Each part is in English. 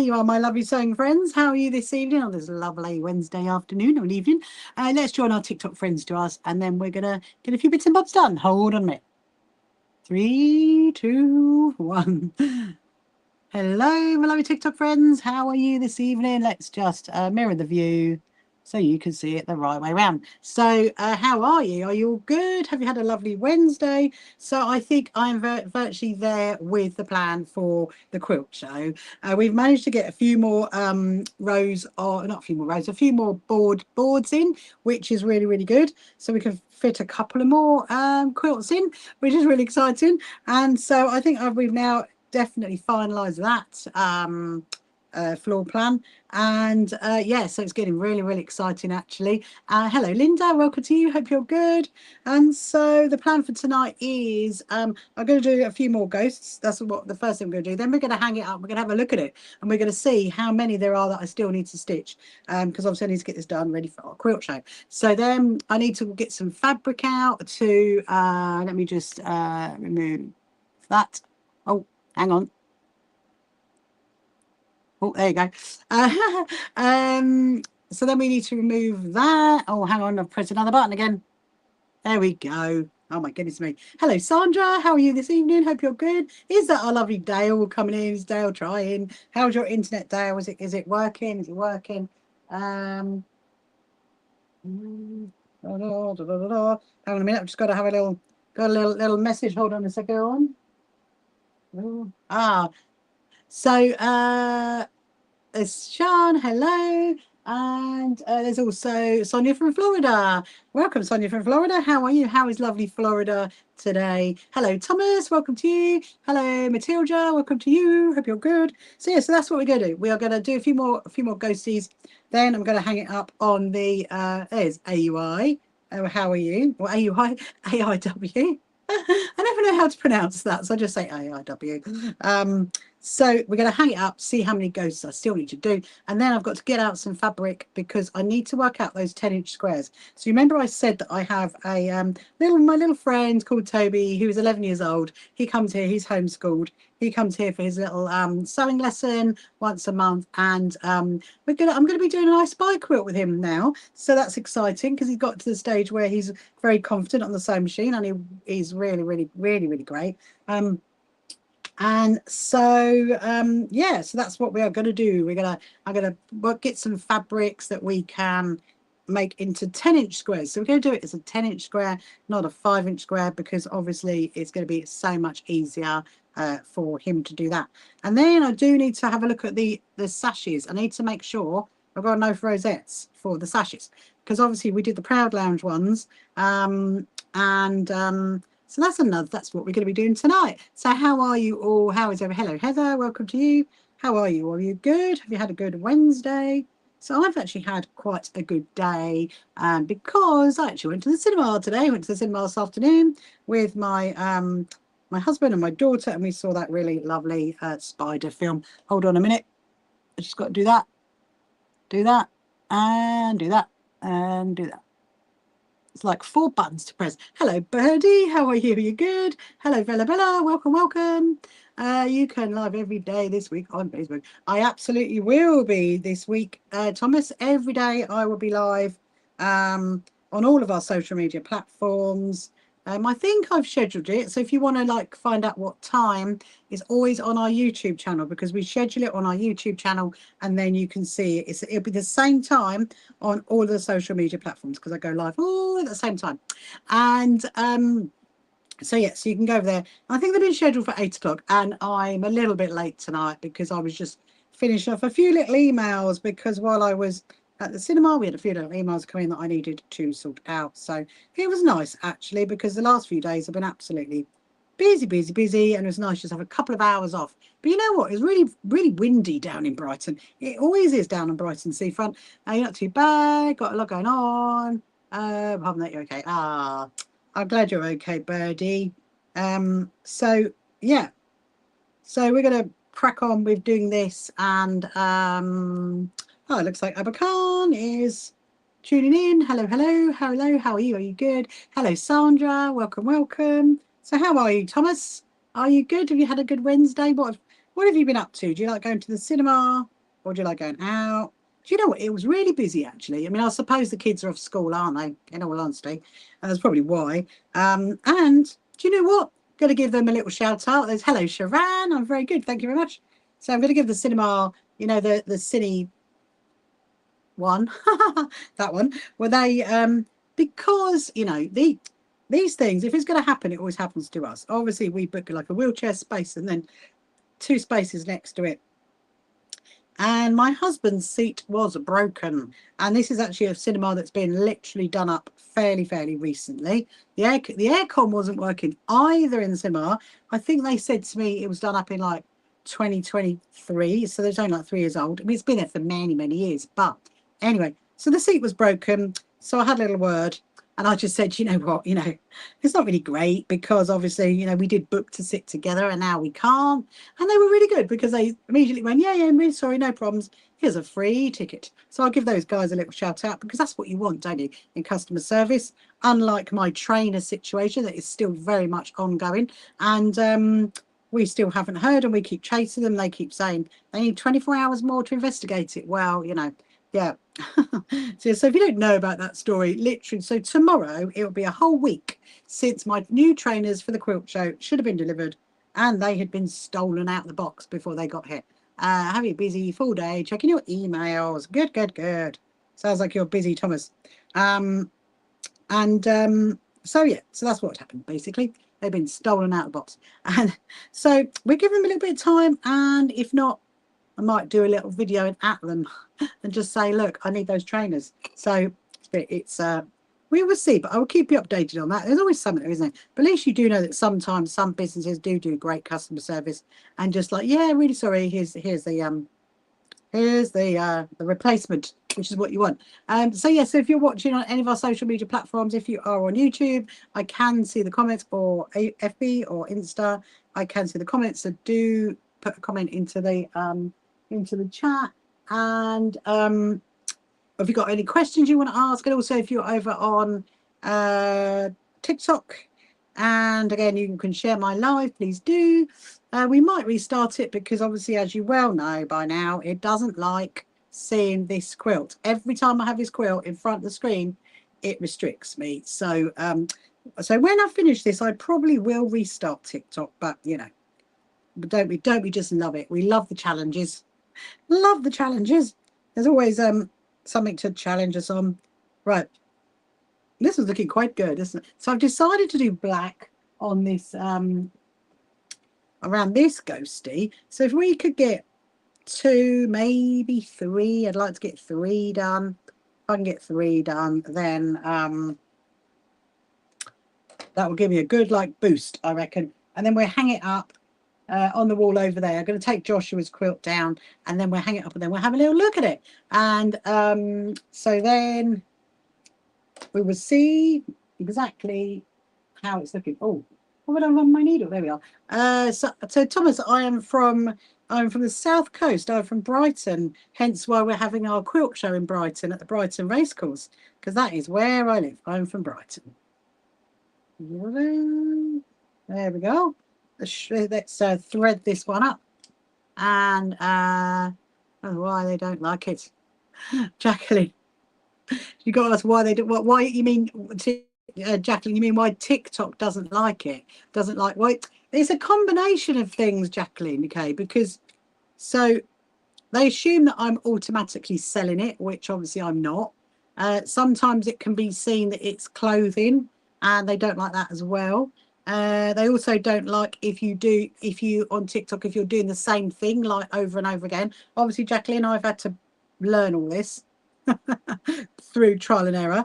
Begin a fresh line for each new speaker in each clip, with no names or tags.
you are, my lovely sewing friends. How are you this evening on this lovely Wednesday afternoon or evening? Let's join our TikTok friends to us, and then we're going to get a few bits and bobs done. Hold on a minute. 3, 2, 1. Hello, my lovely TikTok friends. How are you this evening? Let's just mirror the view so you can see it the right way around. So how are you? Are you all good? Have you had a lovely Wednesday? So I think I'm virtually there with the plan for the quilt show. We've managed to get a few more rows, or not a few more rows, a few more boards in, which is really, really good. So we can fit a couple of more quilts in, which is really exciting. And so I think we've now definitely finalize that floor plan, and yeah, so it's getting really, really exciting actually. Hello Linda, welcome to you, hope you're good. And so the plan for tonight is I'm going to do a few more ghosts. That's what the first thing we're going to do. Then we're going to hang it up, we're going to have a look at it, and we're going to see how many there are that I still need to stitch, because obviously I need to get this done ready for our quilt show. So then I need to get some fabric out to let me just remove that. Oh, hang on. Oh, there you go. So then we need to remove that. Oh, hang on. I've pressed another button again. There we go. Oh, my goodness me. Hello, Sandra. How are you this evening? Hope you're good. Is that our lovely Dale coming in? Is Dale trying? How's your internet, Dale? Is it working? Is it working? Hang on a minute. I've just got to have a little message. Hold on a second. So it's Sean, hello, and there's also Sonia from Florida. Welcome, Sonia from Florida. How are you? How is lovely Florida today? Hello, Thomas. Welcome to you. Hello, Matilda. Welcome to you. Hope you're good. So yeah, so that's what we're going to do. We are going to do a few more ghosties. Then I'm going to hang it up on the there's AUI. Oh, how are you? Or AUI, AIW. I never know how to pronounce that, so I just say AIW. So we're going to hang it up, see how many ghosts I still need to do. And then I've got to get out some fabric because I need to work out those 10-inch squares. So you remember I said that I have a my little friend called Toby, who is 11 years old. He comes here, he's homeschooled. He comes here for his little sewing lesson once a month. And I'm going to be doing an I Spy quilt with him now. So that's exciting because he's got to the stage where he's very confident on the sewing machine, and he's really, really, really, really great. And so yeah, so that's what we are going to do. I'm going to get some fabrics that we can make into 10-inch squares. So we're going to do it as a 10-inch square, not a 5-inch square, because obviously it's going to be so much easier for him to do that. And then I do need to have a look at the sashes. I need to make sure I've got enough rosettes for the sashes, because obviously we did the Proud Lounge ones, so that's what we're going to be doing tonight. So how are you all? How is everyone? Hello, Heather. Welcome to you. How are you? Are you good? Have you had a good Wednesday? So I've actually had quite a good day because I actually went to the cinema today. I went to the cinema this afternoon with my my husband and my daughter, and we saw that really lovely spider film. Hold on a minute. I just got to do that, and do that, and do that. It's like 4 buttons to press. Hello, Birdie. How are you? Are you good? Hello, Bella Bella. Welcome, welcome. You can live every day this week on Facebook. I absolutely will be this week, Thomas. Every day I will be live on all of our social media platforms. I think I've scheduled it. So if you want to find out what time, it's always on our YouTube channel, because we schedule it on our YouTube channel, and then you can see it. It'll be the same time on all of the social media platforms, because I go live all at the same time. And so yeah, so you can go over there. I think they've been scheduled for 8 o'clock, and I'm a little bit late tonight because I was just finishing off a few little emails, because while I was at the cinema, we had a few little emails come in that I needed to sort out. So it was nice actually, because the last few days have been absolutely busy, and it was nice just to have a couple of hours off. But you know what? It was really, really windy down in Brighton. It always is down in Brighton seafront. You're not too bad. Got a lot going on. Apart from that, you're okay. I'm glad you're okay, Birdie. So yeah. So we're gonna crack on with doing this, and oh, it looks like Abakan is tuning in. Hello, hello, hello. How are you? Are you good? Hello, Sandra. Welcome, welcome. So how are you, Thomas? Are you good? Have you had a good Wednesday? What have you been up to? Do you like going to the cinema? or do you like going out? Do you know what? It was really busy, actually. I mean, I suppose the kids are off school, aren't they? In all honesty. That's probably why. And do you know what? Going to give them a little shout out. There's hello, Sharan. I'm very good. Thank you very much. So I'm going to give the cinema, you know, the cine one, that one, where they, because, you know, these things, if it's going to happen, it always happens to us. Obviously, we book like a wheelchair space and then 2 spaces next to it. And my husband's seat was broken. And this is actually a cinema that's been literally done up fairly recently. The aircon wasn't working either in the cinema. I think they said to me it was done up in like 2023. So it's only like 3 years old. I mean, it's been there for many years. But anyway, so the seat was broken. So I had a little word. And I just said, you know what, you know, it's not really great because obviously, you know, we did book to sit together and now we can't. And they were really good because they immediately went, yeah, I'm really sorry, no problems. Here's a free ticket. So I'll give those guys a little shout out because that's what you want, don't you, in customer service, unlike my trainer situation that is still very much ongoing. And we still haven't heard and we keep chasing them. They keep saying they need 24 hours more to investigate it. Well, you know, yeah. So if you don't know about that story, literally, so tomorrow it will be a whole week since my new trainers for the quilt show should have been delivered and they had been stolen out of the box before they got here. Have you busy full day checking your emails? Good. Sounds like you're busy, Thomas. So yeah, so that's what happened basically. They've been stolen out of the box, and so we're giving them a little bit of time, and if not, I might do a little video and at them and just say, look, I need those trainers. So it's we will see, but I will keep you updated on that. There's always something, isn't it? But at least you do know that sometimes some businesses do great customer service and just like, yeah, really sorry, here's the replacement, which is what you want. So yeah, so if you're watching on any of our social media platforms, if you are on YouTube, I can see the comments, or FB or Insta, I can see the comments. So do put a comment into the chat. And if you've got any questions you want to ask, and also if you're over on TikTok, and again, you can share my live, please do. We might restart it because obviously, as you well know by now, it doesn't like seeing this quilt. Every time I have this quilt in front of the screen, it restricts me. So so when I finish this, I probably will restart TikTok, but you know, but don't we just love it? We love the challenges. Love the challenges. There's always something to challenge us on. Right. This is looking quite good, isn't it? So I've decided to do black on this around this ghosty. So if we could get 2, maybe 3, I'd like to get 3 done. If I can get 3 done, then that will give me a good like boost, I reckon. And then we'll hang it up on the wall over there. I'm going to take Joshua's quilt down and then we'll hang it up and then we'll have a little look at it. And so then we will see exactly how it's looking. Oh, what would I run my needle? There we are. So Thomas, I'm from the south coast. I'm from Brighton, hence why we're having our quilt show in Brighton at the Brighton Racecourse, because that is where I live. I'm from Brighton. There we go. Let's thread this one up. And I don't know why they don't like it. Jacqueline, you got to ask why they do. Why you mean, Jacqueline? You mean why TikTok doesn't like it? Doesn't like why? It's a combination of things, Jacqueline. Okay, because so they assume that I'm automatically selling it, which obviously I'm not. Sometimes it can be seen that it's clothing, and they don't like that as well. They also don't like if you on TikTok, if you're doing the same thing like over and over again. Obviously, Jacqueline, I've had to learn all this through trial and error,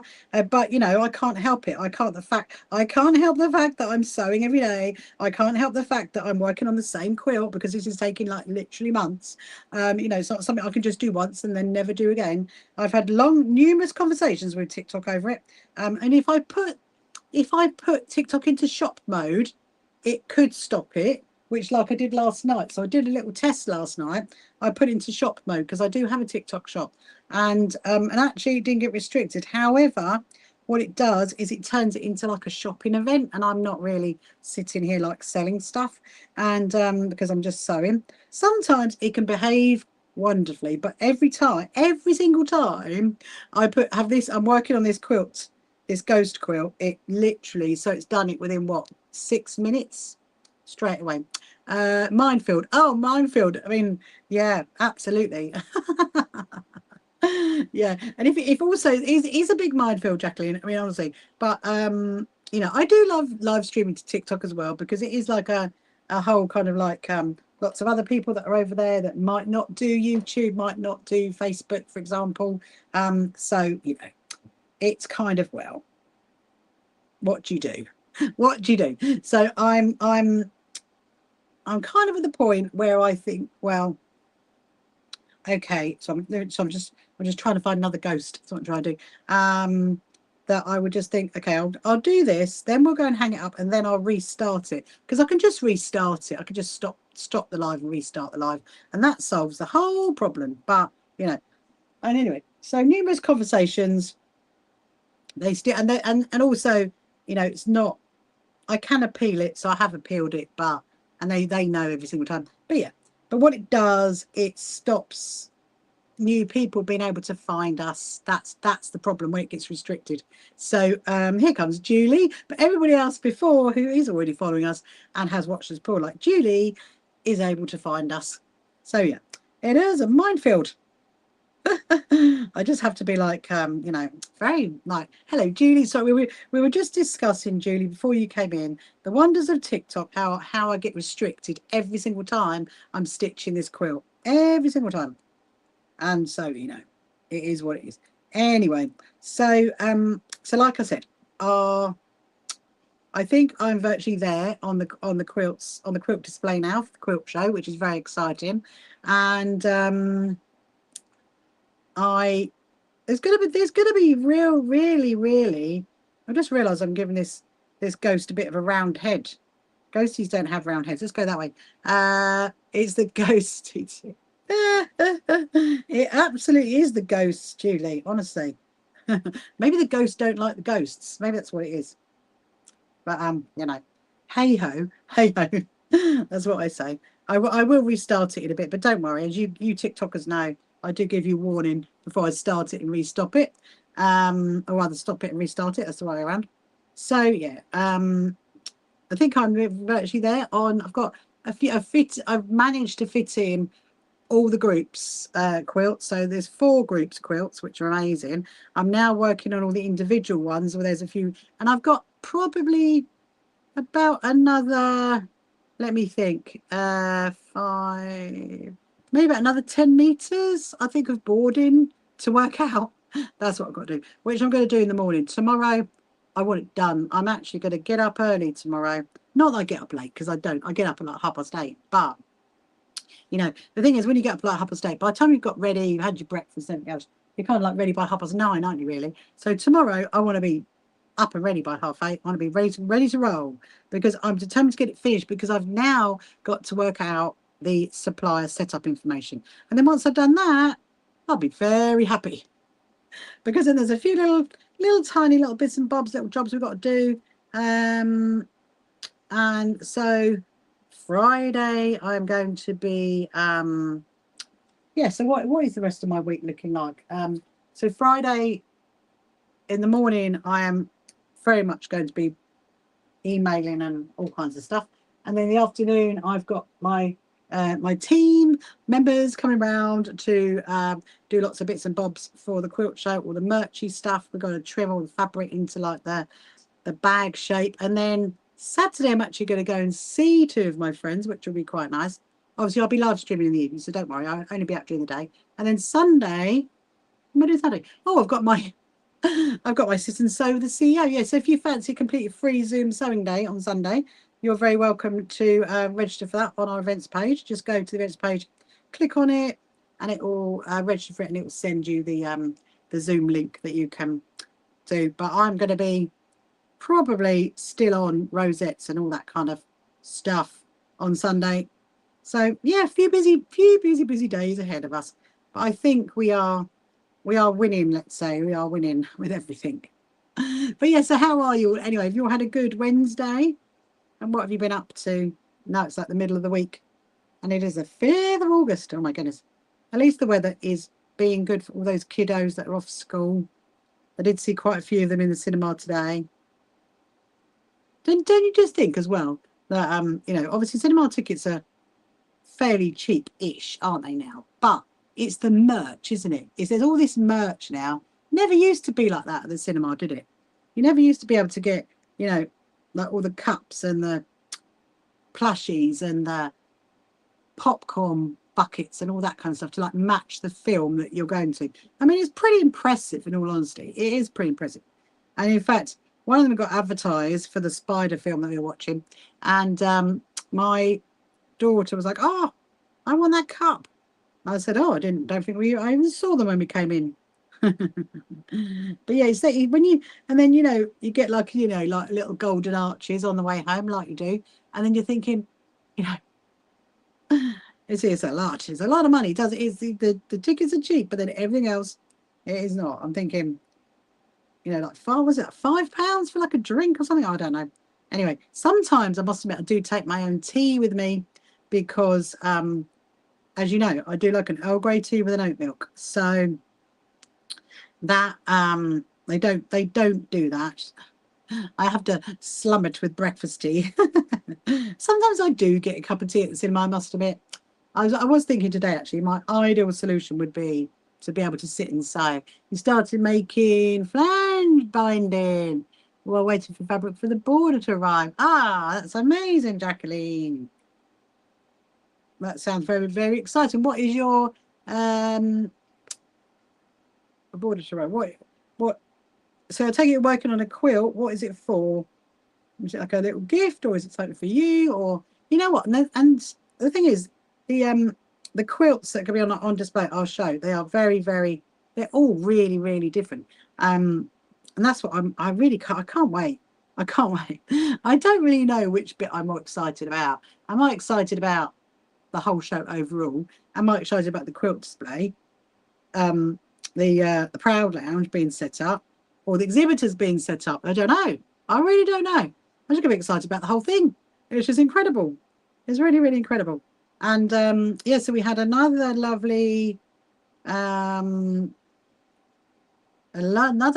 but you know, I can't help it. I can't help the fact that I'm sewing every day. I can't help the fact that I'm working on the same quilt because this is taking like literally months. You know, it's not something I can just do once and then never do again. I've had numerous conversations with TikTok over it, and if I put TikTok into shop mode, it could stop it, which like I did last night. So I did a little test last night. I put it into shop mode because I do have a TikTok shop, and actually it didn't get restricted. However, what it does is it turns it into like a shopping event, and I'm not really sitting here like selling stuff, and because I'm just sewing. Sometimes it can behave wonderfully. But every single time I I'm working on this quilt, this ghost quilt, it literally, so it's done it within what, 6 minutes straight away. Minefield. Oh, minefield. I mean, yeah, absolutely. Yeah, and if also is a big minefield, Jacqueline. I mean, honestly, but you know, I do love live streaming to TikTok as well, because it is like a whole kind of like lots of other people that are over there that might not do YouTube, might not do Facebook, for example. So you know, it's kind of, well, what do you do? What do you do? So I'm kind of at the point where I think, well, okay, so I'm just trying to find another ghost. That's what I'm trying to do. That I would just think, okay, I'll do this, then we'll go and hang it up, and then I'll restart it, because I can just restart it. I can just stop the live and restart the live, and that solves the whole problem. But you know, and anyway, so numerous conversations. They still, and also, you know, it's not. I can appeal it, so I have appealed it, but and they know every single time. But yeah, but what it does, it stops new people being able to find us. That's the problem when it gets restricted. So here comes Julie, but everybody else before who is already following us and has watched us before, like Julie, is able to find us. So yeah, it is a minefield. I just have to be like, you know, very like, hello, Julie. So we were just discussing, Julie, before you came in, the wonders of TikTok, how I get restricted every single time I'm stitching this quilt, every single time. And so, you know, it is what it is. Anyway, so so like I said, I think I'm virtually there on the quilts, on the quilt display now for the quilt show, which is very exciting. And there's gonna be really. I just realised I'm giving this ghost a bit of a round head. Ghosties don't have round heads. Let's go that way. It's the ghost. It absolutely is the ghosts, Julie, honestly. Maybe the ghosts don't like the ghosts. Maybe that's what it is. But you know, hey ho. That's what I say. I will restart it in a bit, but don't worry, as you TikTokers know, I do give you warning before I start it and restop it. Or rather stop it and restart it. That's the way around. So yeah, I think I'm virtually there on. I've got I've managed to fit in all the groups quilts. So there's 4 groups quilts, which are amazing. I'm now working on all the individual ones where there's a few, and I've got probably about another, let me think, 5, maybe about another 10 meters, I think, of boarding to work out. That's what I've got to do, which I'm going to do in the morning. Tomorrow, I want it done. I'm actually going to get up early tomorrow. Not that I get up late, because I don't. I get up at like 8:30, but you know, the thing is, when you get up like 8:30, by the time you've got ready, you've had your breakfast and everything else, you're kind of like ready by 9:30, aren't you, really? So tomorrow, I want to be up and ready by 8:30. I want to be ready to roll, because I'm determined to get it finished, because I've now got to work out the supplier setup information. And then once I've done that, I'll be very happy, because then there's a few little tiny little bits and bobs, little jobs we've got to do. And so Friday, I'm going to be, yeah, so what is the rest of my week looking like? So Friday in the morning, I am very much going to be emailing and all kinds of stuff. And then in the afternoon, I've got my my team members coming around to do lots of bits and bobs for the quilt show, all the merchy stuff. We're going to trim all the fabric into like the bag shape. And then Saturday, I'm actually going to go and see 2 of my friends, which will be quite nice. Obviously, I'll be live streaming in the evening, so don't worry. I'll only be out during the day. And then Sunday, what am I doing Saturday? Oh, I've got my sit and sew with the CEO. Yeah, so if you fancy a completely free Zoom sewing day on Sunday, you're very welcome to register for that on our events page. Just go to the events page, click on it, and it will register for it, and it will send you the Zoom link that you can do. But I'm going to be probably still on rosettes and all that kind of stuff on Sunday. So yeah, a few busy days ahead of us. But I think we are winning. Let's say we are winning with everything. But yeah, so how are you anyway? Have you all had a good Wednesday? And what have you been up to? Now it's like the middle of the week, and it is the 5th of August. Oh my goodness! At least the weather is being good for all those kiddos that are off school. I did see quite a few of them in the cinema today. Don't you just think as well that you know, obviously cinema tickets are fairly cheap-ish, aren't they now? But it's the merch, isn't it? There's all this merch now. Never used to be like that at the cinema, did it? You never used to be able to get, you know, like all the cups and the plushies and the popcorn buckets and all that kind of stuff to like match the film that you're going to. I mean, it's pretty impressive in all honesty. It is pretty impressive. And in fact, one of them got advertised for the spider film that we were watching. And my daughter was like, "Oh, I want that cup." I said, "Oh, I don't think I even saw them when we came in." But yeah, it's that when you, and then, you know, you get like, you know, like little golden arches on the way home, like you do. And then you're thinking, you know, it's a lot. It's a lot of money. It does it is the tickets are cheap, but then everything else, it is not. I'm thinking, you know, like was it £5 for like a drink or something? I don't know. Anyway, sometimes I must admit I do take my own tea with me because as you know, I do like an Earl Grey tea with an oat milk. So that they don't do that. I have to slum it with breakfast tea. Sometimes I do get a cup of tea at the cinema, I must admit. I was thinking today, actually, my ideal solution would be to be able to sit inside. You started making flange binding while waiting for fabric for the border to arrive. Ah, that's amazing, Jacqueline. That sounds very, very exciting. What is your border to arrive? What? So I take it you're working on a quilt. What is it for? Is it like a little gift, or is it something for you? Or you know what? And the thing is, the quilts that can be on display at our show, they are very, very. They're all really, really different. And that's what I really can't. I can't wait. I can't wait. I don't really know which bit I'm more excited about. Am I excited about the whole show overall? Am I excited about the quilt display? The Proud Lounge being set up, or the exhibitors being set up? I don't know. I really don't know. I'm just gonna be excited about the whole thing. It's just incredible. It's really, really incredible. And yeah, so we had another lovely another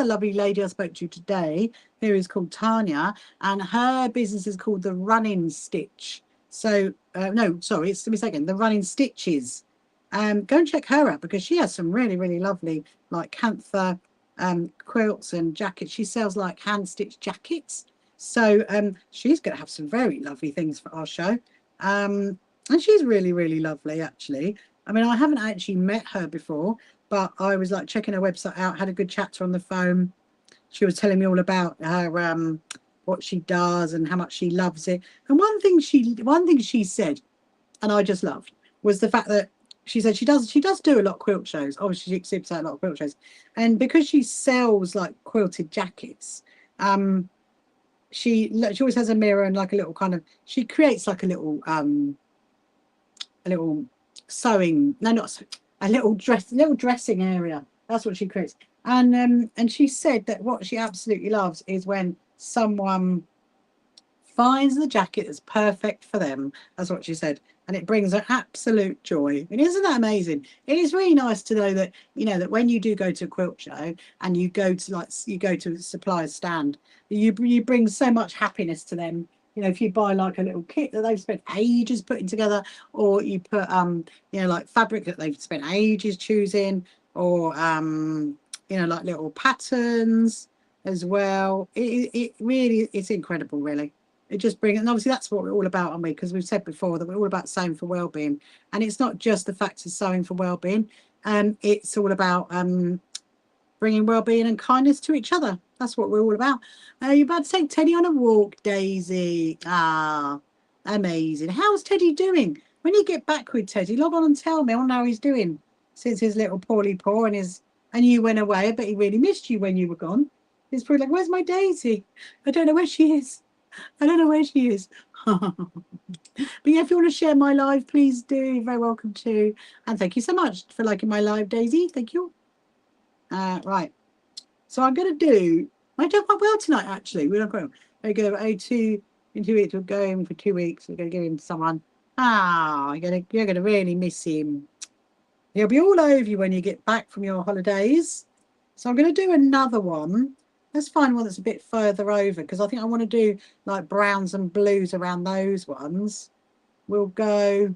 lovely lady I spoke to today who is called Tanya, and her business is called the Running Stitch. So no, sorry, it's, let me say again, the Running Stitches. Go and check her out because she has some really, really lovely like cantha quilts and jackets. She sells like hand stitched jackets. So she's going to have some very lovely things for our show. And she's really, really lovely, actually. I mean, I haven't actually met her before, but I was like checking her website out, had a good chat to her on the phone. She was telling me all about her what she does and how much she loves it. And one thing she said, and I just loved, was the fact that she said she does do a lot of quilt shows. Obviously, she exhibits at a lot of quilt shows, and because she sells like quilted jackets, she always has a mirror and like a little kind of, she creates like a little sewing, no, not a little dressing area. That's what she creates. And she said that what she absolutely loves is when someone finds the jacket that's perfect for them. That's what she said. And it brings her absolute joy. And isn't that amazing? It is really nice to know that, you know, that when you do go to a quilt show and you go to a supplier's stand, you bring so much happiness to them. You know, if you buy like a little kit that they've spent ages putting together, or you put you know, like fabric that they've spent ages choosing, or you know, like little patterns as well. It really, it's incredible, really. It just brings, and obviously that's what we're all about, aren't we? Because we've said before that we're all about sewing for well-being, and it's not just the fact of sewing for well-being. It's all about bringing well-being and kindness to each other. That's what we're all about. You're about to take Teddy on a walk, Daisy. Ah, amazing. How's Teddy doing? When you get back with Teddy, log on and tell me. I want to know how he's doing since his little poorly paw and you went away. I bet he really missed you when you were gone. He's probably like, "Where's my Daisy? I don't know where she is. I don't know where she is." But yeah, if you want to share my live, please do. You're very welcome to. And thank you so much for liking my live, Daisy. Thank you. Right. So I'm going to do, I done quite well tonight, actually. We're not going to go in 2 weeks. We're going for 2 weeks. We're going to give him someone. Ah, you're going to really miss him. He'll be all over you when you get back from your holidays. So I'm going to do another one. Let's find one that's a bit further over because I think I want to do like browns and blues around those ones. We'll go.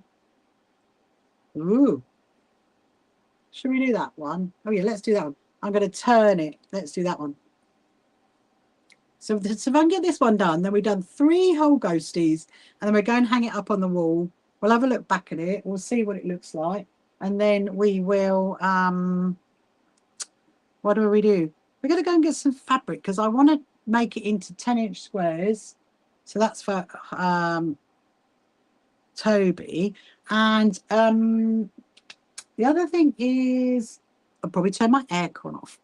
Ooh. Should we do that one? Oh, yeah, let's do that one. I'm going to turn it. Let's do that one. So if I can get this one done, then we've done 3 whole ghosties, and then we're going to hang it up on the wall. We'll have a look back at it. We'll see what it looks like. And then we will, what do we do? We're going to go and get some fabric because I want to make it into 10-inch squares. So that's for Toby. And the other thing is I'll probably turn my aircon off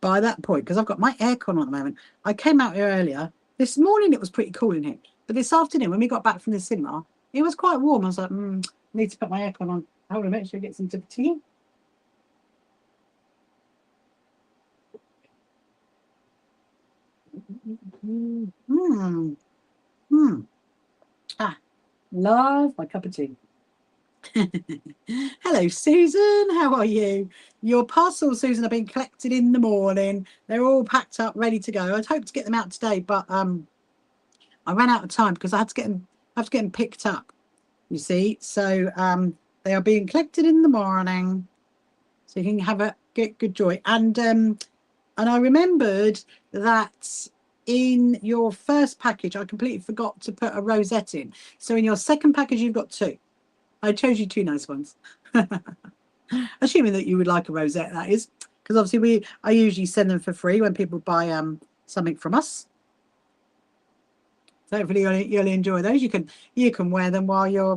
by that point because I've got my aircon on at the moment. I came out here earlier. This morning it was pretty cool in here. But this afternoon when we got back from the cinema, it was quite warm. I was like, I need to put my aircon on. Hold on a minute, should I get some tea? Love my cup of tea. Hello, Susan. How are you? Your parcels, Susan, have been collected in the morning. They're all packed up, ready to go. I'd hoped to get them out today, but I ran out of time because I had to get them picked up. You see, so they are being collected in the morning, so you can get good joy. And I remembered that in your first package, I completely forgot to put a rosette in. So in your second package, you've got 2. I chose you 2 nice ones. Assuming that you would like a rosette, that is. Because obviously I usually send them for free when people buy something from us. So hopefully you'll enjoy those. You can wear them while you're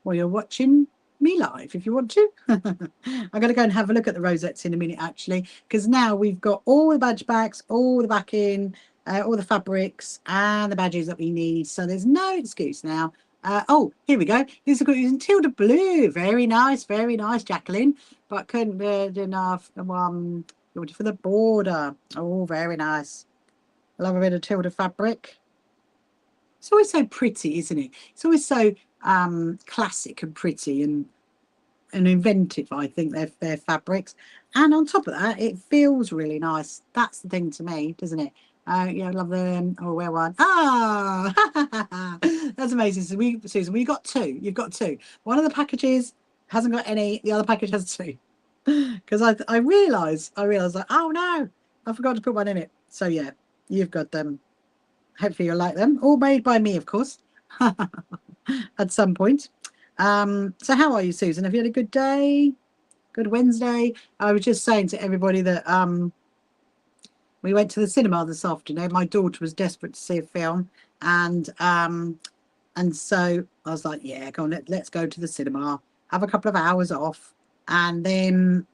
watching me live if you want to. I'm going to go and have a look at the rosettes in a minute actually, because now we've got all the badge backs, all the backing, all the fabrics and the badges that we need. So there's no excuse now. Oh, here we go. These are using Tilda Blue. Very nice, Jacqueline. But couldn't be enough for the border. Oh, very nice. I love a bit of Tilda fabric. It's always so pretty, isn't it? It's always so classic and pretty and inventive, I think, their fabrics. And on top of that, it feels really nice. That's the thing to me, doesn't it? Yeah, I love them. Oh, wear one. Ah, that's amazing. So Susan, we got 2. You've got 2. One of the packages hasn't got any. The other package has 2. Because I realised like, oh no, I forgot to put one in it. So yeah, you've got them. Hopefully you'll like them. All made by me, of course, at some point. So how are you, Susan? Have you had a good day? Good Wednesday? I was just saying to everybody that we went to the cinema this afternoon. My daughter was desperate to see a film, and so I was like, yeah, go on, let's go to the cinema, have a couple of hours off, and then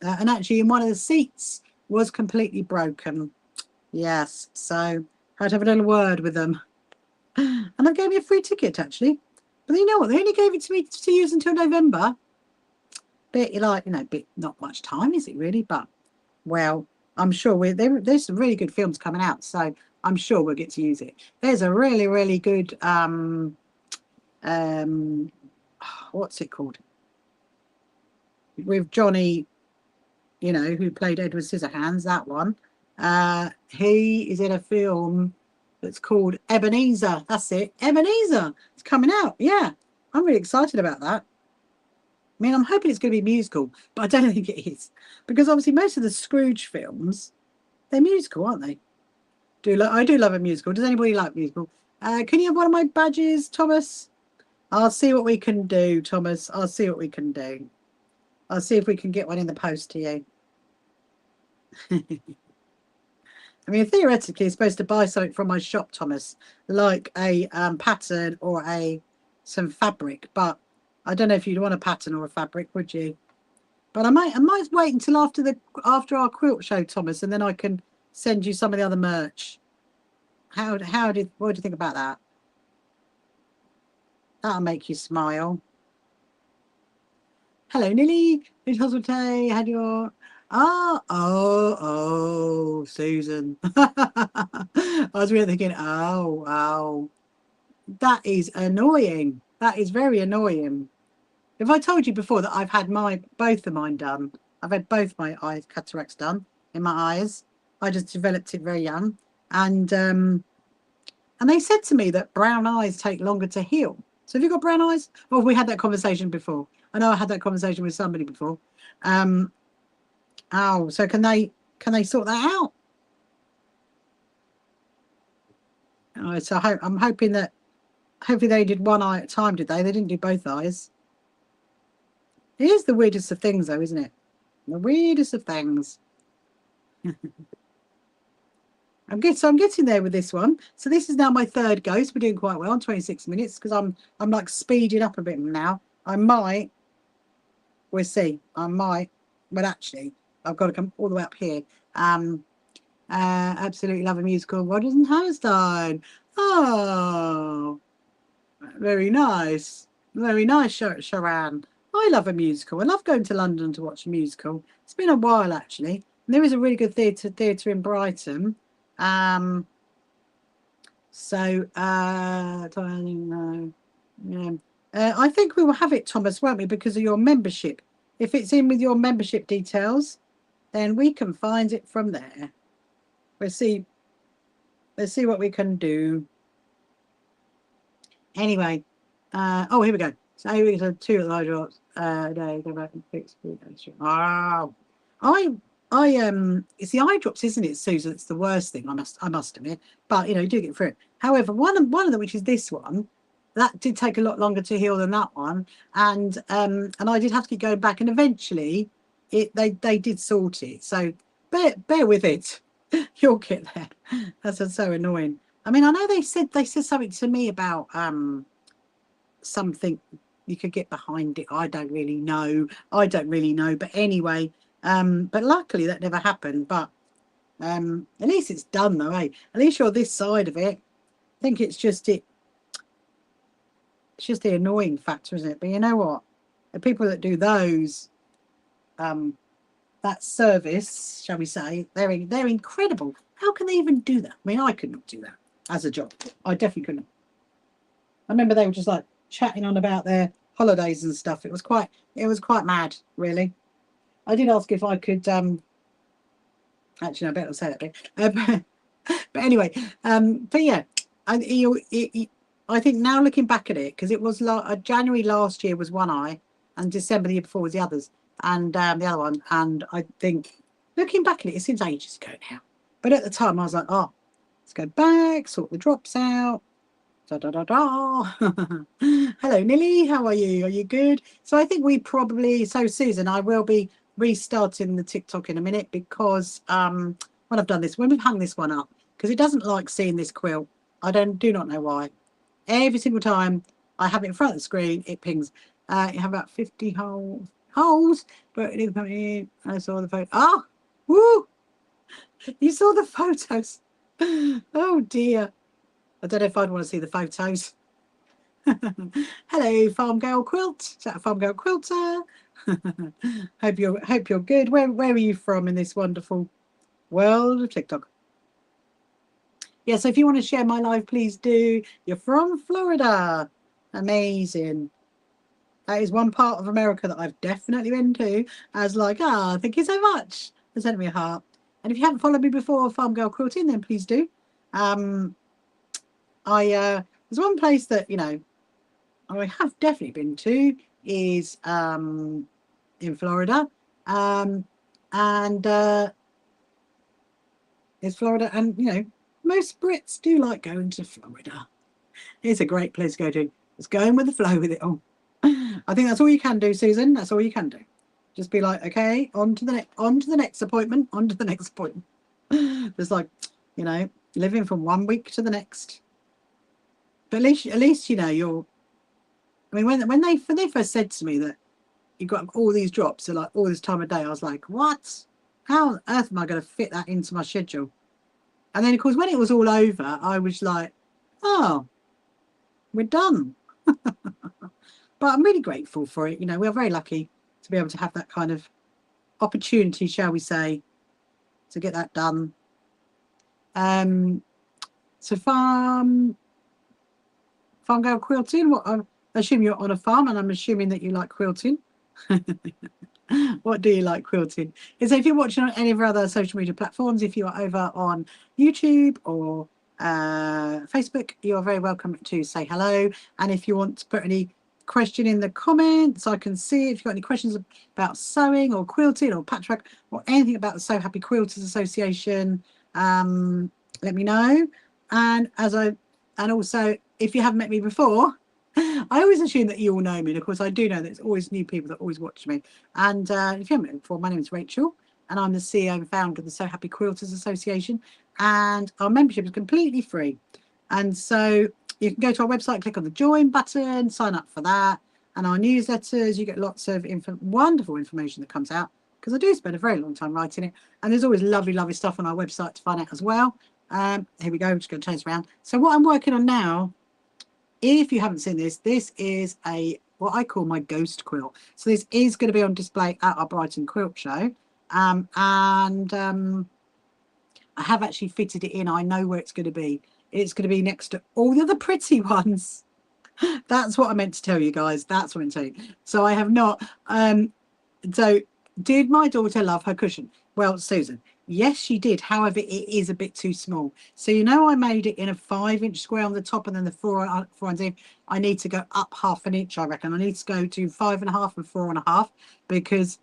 and actually one of the seats was completely broken. Yes, so I had to have a little word with them, and they gave me a free ticket actually. But you know what? They only gave it to me to use until November. Bit like, bit not much time, is it really? But well, I'm sure there's some really good films coming out, so I'm sure we'll get to use it. There's a really, really good what's it called? With Johnny, who played Edward Scissorhands, that one. He is in a film that's called Ebenezer. That's it. Ebenezer. It's coming out. Yeah. I'm really excited about that. I mean, I'm hoping it's going to be musical, but I don't think it is. Because obviously most of the Scrooge films, they're musical, aren't they? I do love a musical. Does anybody like musical? Can you have one of my badges, Thomas? I'll see what we can do, Thomas. I'll see what we can do. I'll see if we can get one in the post to you. I mean, theoretically, you're supposed to buy something from my shop, Thomas, like a pattern or some fabric. But I don't know if you'd want a pattern or a fabric, would you? But I might wait until after our quilt show, Thomas, and then I can send you some of the other merch. What do you think about that? That'll make you smile. Hello, Nilly. Good hospital. Had your Susan. I was really thinking, oh, that is annoying. That is very annoying. If I told you before that I've had both of mine done, I've had both my eyes cataracts done in my eyes. I just developed it very young, and they said to me that brown eyes take longer to heal. So have you got brown eyes? Well, we had that conversation before. I know I had that conversation with somebody before. Oh, so can they sort that out? Oh, so I'm hoping that hopefully they did one eye at a time, did they? They didn't do both eyes. It is the weirdest of things, though, isn't it? The weirdest of things. I'm good. So I'm getting there with this one. So this is now my third go. So we're doing quite well in 26 minutes because I'm like speeding up a bit now. I might. We'll see. I might. But actually, I've got to come all the way up here. Absolutely love a musical. Rodgers and Hammerstein. Oh, very nice. Very nice, Sharon. I love a musical. I love going to London to watch a musical. It's been a while, actually. And there is a really good theatre in Brighton. So, I don't know. Yeah. I think we will have it, Thomas, won't we, because of your membership. If it's in with your membership details, then we can find it from there. Let's see what we can do. Anyway, oh, here we go. So here we go. 2 eye drops. No, go back and fix food. Oh, it's the eye drops, isn't it, Susan? It's the worst thing. I must admit, but you know, you do get through it. However, one of them, which is this one, that did take a lot longer to heal than that one, and I did have to keep going back, and eventually, they did sort it. So bear with it. You'll get there. That's so annoying. I mean, I know they said something to me about something you could get behind it. I don't really know. But anyway, but luckily that never happened. But at least it's done though, eh? At least you're this side of it. I think it's just the annoying factor, isn't it? But you know what? The people that do those, that service, shall we say, they're incredible. How can they even do that? I mean, I could not do that as a job. I definitely couldn't. I remember they were just like chatting on about their holidays and stuff. It was quite mad, really. I did ask if I could actually, I better say that bit. But anyway, but yeah, I think now looking back at it, because it was January last year was one eye, and December the year before was the others, and the other one. And I think looking back at it, it seems ages ago now. But at the time, I was like, oh, let's go back, sort the drops out. Da, da, da, da. Hello, Nilly. How are you? Are you good? So I think we probably, so Susan, I will be restarting the TikTok in a minute because when I've done this, when we've hung this one up, because it doesn't like seeing this quilt. I do not know why. Every single time I have it in front of the screen, it pings. You have about 50 holes, but it didn't come in. I saw the photo. Oh, woo! You saw the photos. Oh dear. I don't know if I'd want to see the photos. Hello, Farm Girl Quilt. Is that a Farm Girl Quilter? hope you're good. Where are you from in this wonderful world of TikTok? Yeah, so if you want to share my live, please do. You're from Florida. Amazing. That is one part of America that I've definitely been to. I was like, thank you so much for sending me a heart. And if you haven't followed me before, Farm Girl Quilting, then please do. There's one place that, you know, I have definitely been to is in Florida. It's Florida, and you know, most Brits do like going to Florida. It's a great place to go to. It's going with the flow with it all. I think that's all you can do, Susan. That's all you can do. Just be like, okay, on to the next appointment, on to the next appointment. It's like, you know, living from one week to the next. But at least you know you're. I mean, when they first said to me that you got all these drops at like all this time of day, I was like, what? How on earth am I going to fit that into my schedule? And then, of course, when it was all over, I was like, oh, we're done. But I'm really grateful for it. You know, we're very lucky to be able to have that kind of opportunity, shall we say, to get that done. So Farm Girl Quilting, assume you're on a farm, and I'm assuming that you like quilting. What do you like quilting? So if you're watching on any of our other social media platforms, if you are over on YouTube or Facebook, you're very welcome to say hello. And if you want to put any question in the comments, I can see if you've got any questions about sewing or quilting or patchwork or anything about the So Happy Quilters Association, let me know. And also, if you haven't met me before, I always assume that you all know me, and of course I do know that there's always new people that always watch me. And if you haven't met me before, my name is Rachel, and I'm the CEO and founder of the So Happy Quilters Association, and our membership is completely free. And so you can go to our website, click on the join button, sign up for that, and our newsletters. You get lots of wonderful information that comes out, because I do spend a very long time writing it, and there's always lovely, lovely stuff on our website to find out as well. Here we go. I'm just going to turn this around. So what I'm working on now, if you haven't seen this, this is what I call my ghost quilt. So this is going to be on display at our Brighton Quilt Show. I have actually fitted it in. I know where it's going to be. It's going to be next to all the other pretty ones. That's what I meant to tell you guys. That's what I'm telling you. So I have not. So did my daughter love her cushion? Well, Susan, yes, she did. However, it is a bit too small. So, I made it in a 5-inch square on the top, and then the 4 on the. I need to go up half an inch, I reckon. I need to go to 5.5 and 4.5, because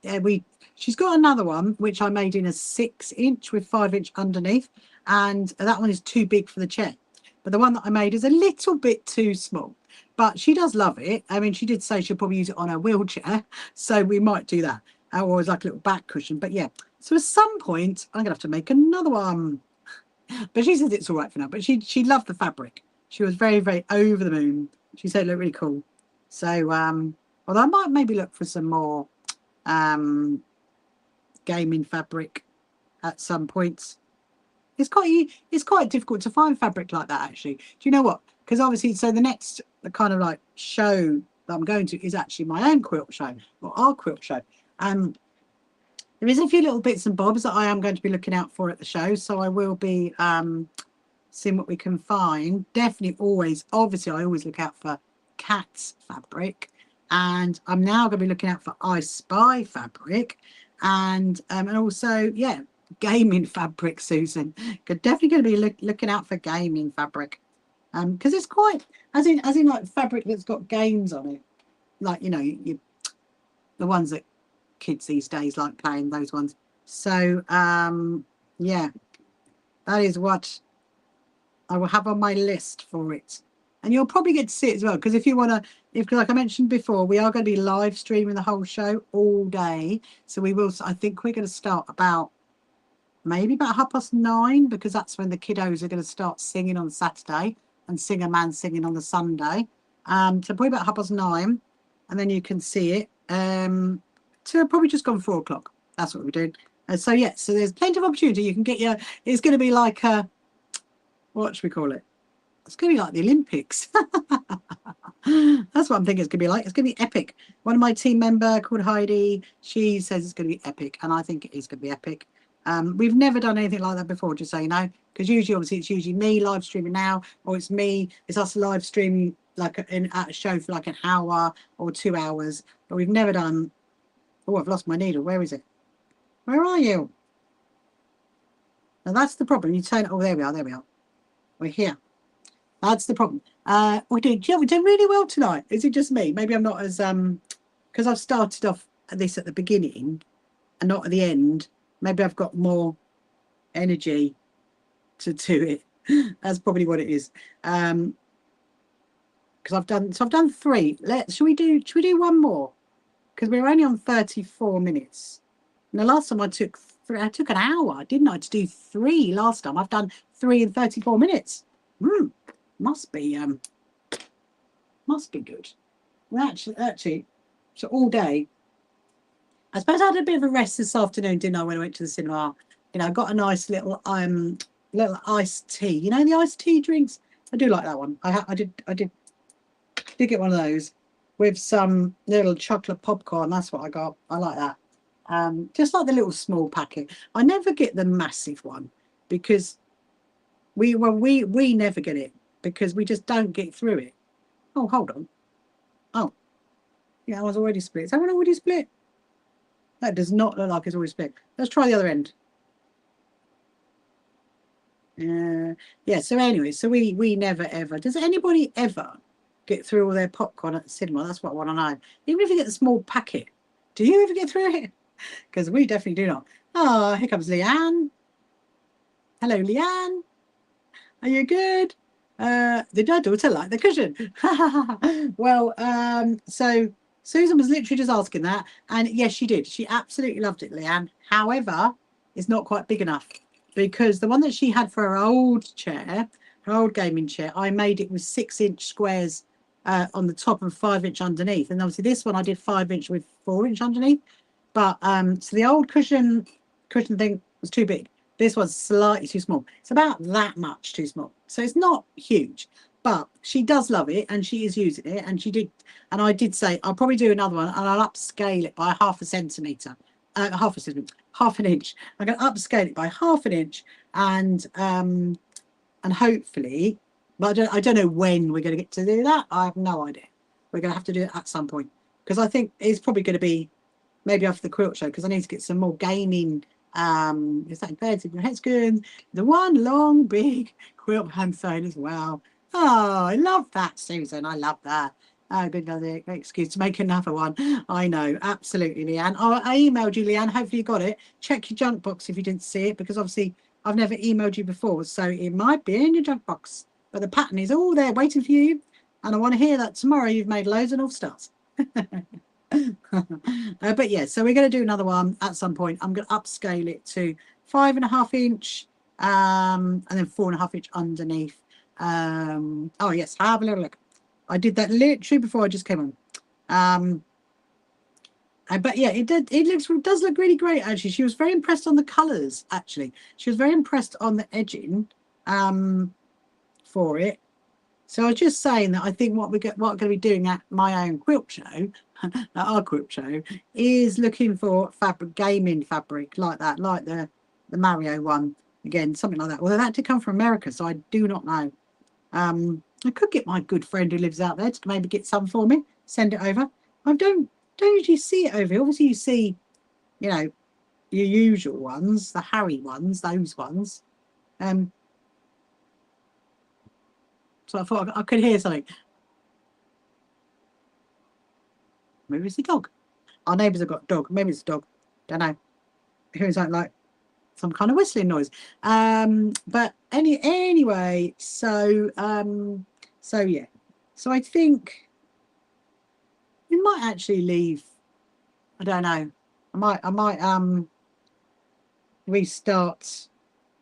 she's got another one which I made in a 6-inch with 5-inch underneath, and that one is too big for the chair. But the one that I made is a little bit too small. But she does love it. I mean, she did say she'll probably use it on her wheelchair, so we might do that. Or as like a little back cushion. But yeah, so at some point I'm gonna have to make another one. But she says it's all right for now. But she loved the fabric. She was very, very over the moon. She said it looked really cool. So although I might maybe look for some more gaming fabric at some points. It's quite difficult to find fabric like that, actually. Do you know what? Because obviously, so the next kind of like show that I'm going to is actually my own quilt show, or our quilt show. There is a few little bits and bobs that I am going to be looking out for at the show, so I will be seeing what we can find. Definitely obviously I always look out for cats fabric, and I'm now going to be looking out for I Spy fabric, and also, yeah, gaming fabric, Susan. Definitely going to be looking out for gaming fabric, because it's quite, as in like fabric that's got games on it, like the ones that kids these days like playing, those ones. So yeah, that is what I will have on my list for it, and you'll probably get to see it as well, because if you want to, like I mentioned before, we are going to be live streaming the whole show all day. So we will, I think we're going to start maybe about 9:30, because that's when the kiddos are going to start singing on Saturday, and Singer Man singing on the Sunday. So probably about 9:30, and then you can see it. So probably just gone 4 o'clock. That's what we're doing. So yeah, so there's plenty of opportunity. You can get it's going to be like what should we call it? It's going to be like the Olympics. That's what I'm thinking it's going to be like. It's going to be epic. One of my team member called Heidi, she says it's going to be epic, and I think it is going to be epic. We've never done anything like that before, just so you know, because obviously it's usually me live streaming now, or it's us live streaming like at a show for like an hour or 2 hours. But we've never done. Oh, I've lost my needle. Where is it? Where are you? Now that's the problem. You turn it. Oh, there we are. There we are. We're here. That's the problem. We're doing really well tonight. Is it just me? Maybe I'm not as because I've started off this at the beginning and not at the end. Maybe I've got more energy to do it. That's probably what it is. Because I've done 3. Should we do one more? Because we were only on 34 minutes. And the last time I took an hour, didn't I, to do 3 last time? I've done 3 in 34 minutes. Must be good. Well, actually, so all day. I suppose I had a bit of a rest this afternoon, didn't I, when I went to the cinema? I got a nice little iced tea. You know the iced tea drinks? I do like that one. I did get one of those with some little chocolate popcorn. That's what I got. I like that. Just like the little small packet. I never get the massive one, because we never get it, because we just don't get through it. Oh, hold on. Oh, yeah, that was already split. Is that one already split? That does not look like it's already split. Let's try the other end. Yeah, so anyway, so we never ever, does anybody ever get through all their popcorn at the cinema? That's what I want to know. Even if you get the small packet, do you ever get through it? Because we definitely do not. Oh, here comes Leanne. Hello, Leanne. Are you good? Did your daughter like the cushion? Well, so Susan was literally just asking that, and yes, she did. She absolutely loved it, Leanne. However, it's not quite big enough because the one that she had for her old chair, her old gaming chair, I made it with 6-inch squares on the top and 5-inch underneath. And obviously, this one I did 5-inch with 4-inch underneath. But so the old cushion thing was too big. This one's slightly too small. It's about that much too small. So it's not huge, but she does love it and she is using it. And she did, and I did say, I'll probably do another one and I'll upscale it by half a centimetre, half an inch. I'm going to upscale it by half an inch and hopefully, but I don't know when we're going to get to do that. I have no idea. We're going to have to do it at some point because I think it's probably going to be maybe after the quilt show because I need to get some more gaming. Is that in bed? It's good. The one long big quilt hand sign as well. Oh, I love that, Susan. I love that. Good another excuse to make another one. I know, absolutely, Leanne. Oh, I emailed you, Leanne. Hopefully you got it. Check your junk box if you didn't see it because obviously I've never emailed you before, so it might be in your junk box. But the pattern is all there waiting for you, and I want to hear that tomorrow you've made loads of North Stars. But yeah, so we're going to do another one at some point. I'm going to upscale it to 5.5 inch and then 4.5 inch underneath. Oh yes, have a little look. I did that literally before I just came on. But yeah, it does look really great actually. She was very impressed on the colors actually. She was very impressed on the edging for it. So I was just saying that I think what we're going to be doing at my own quilt show, at our quilt show, is looking for gaming fabric like that, like the Mario one. Again, something like that. Although that did come from America, so I do not know. I could get my good friend who lives out there to maybe get some for me, send it over. I don't usually see it over here. Obviously, you see, you know, your usual ones, the Harry ones, those ones. So I thought I could hear something. Maybe it's a dog. Our neighbours have got a dog. Maybe it's a dog. Don't know. Hearing something like some kind of whistling noise. But anyway, so yeah. So I think we might actually leave. I don't know. I might restart.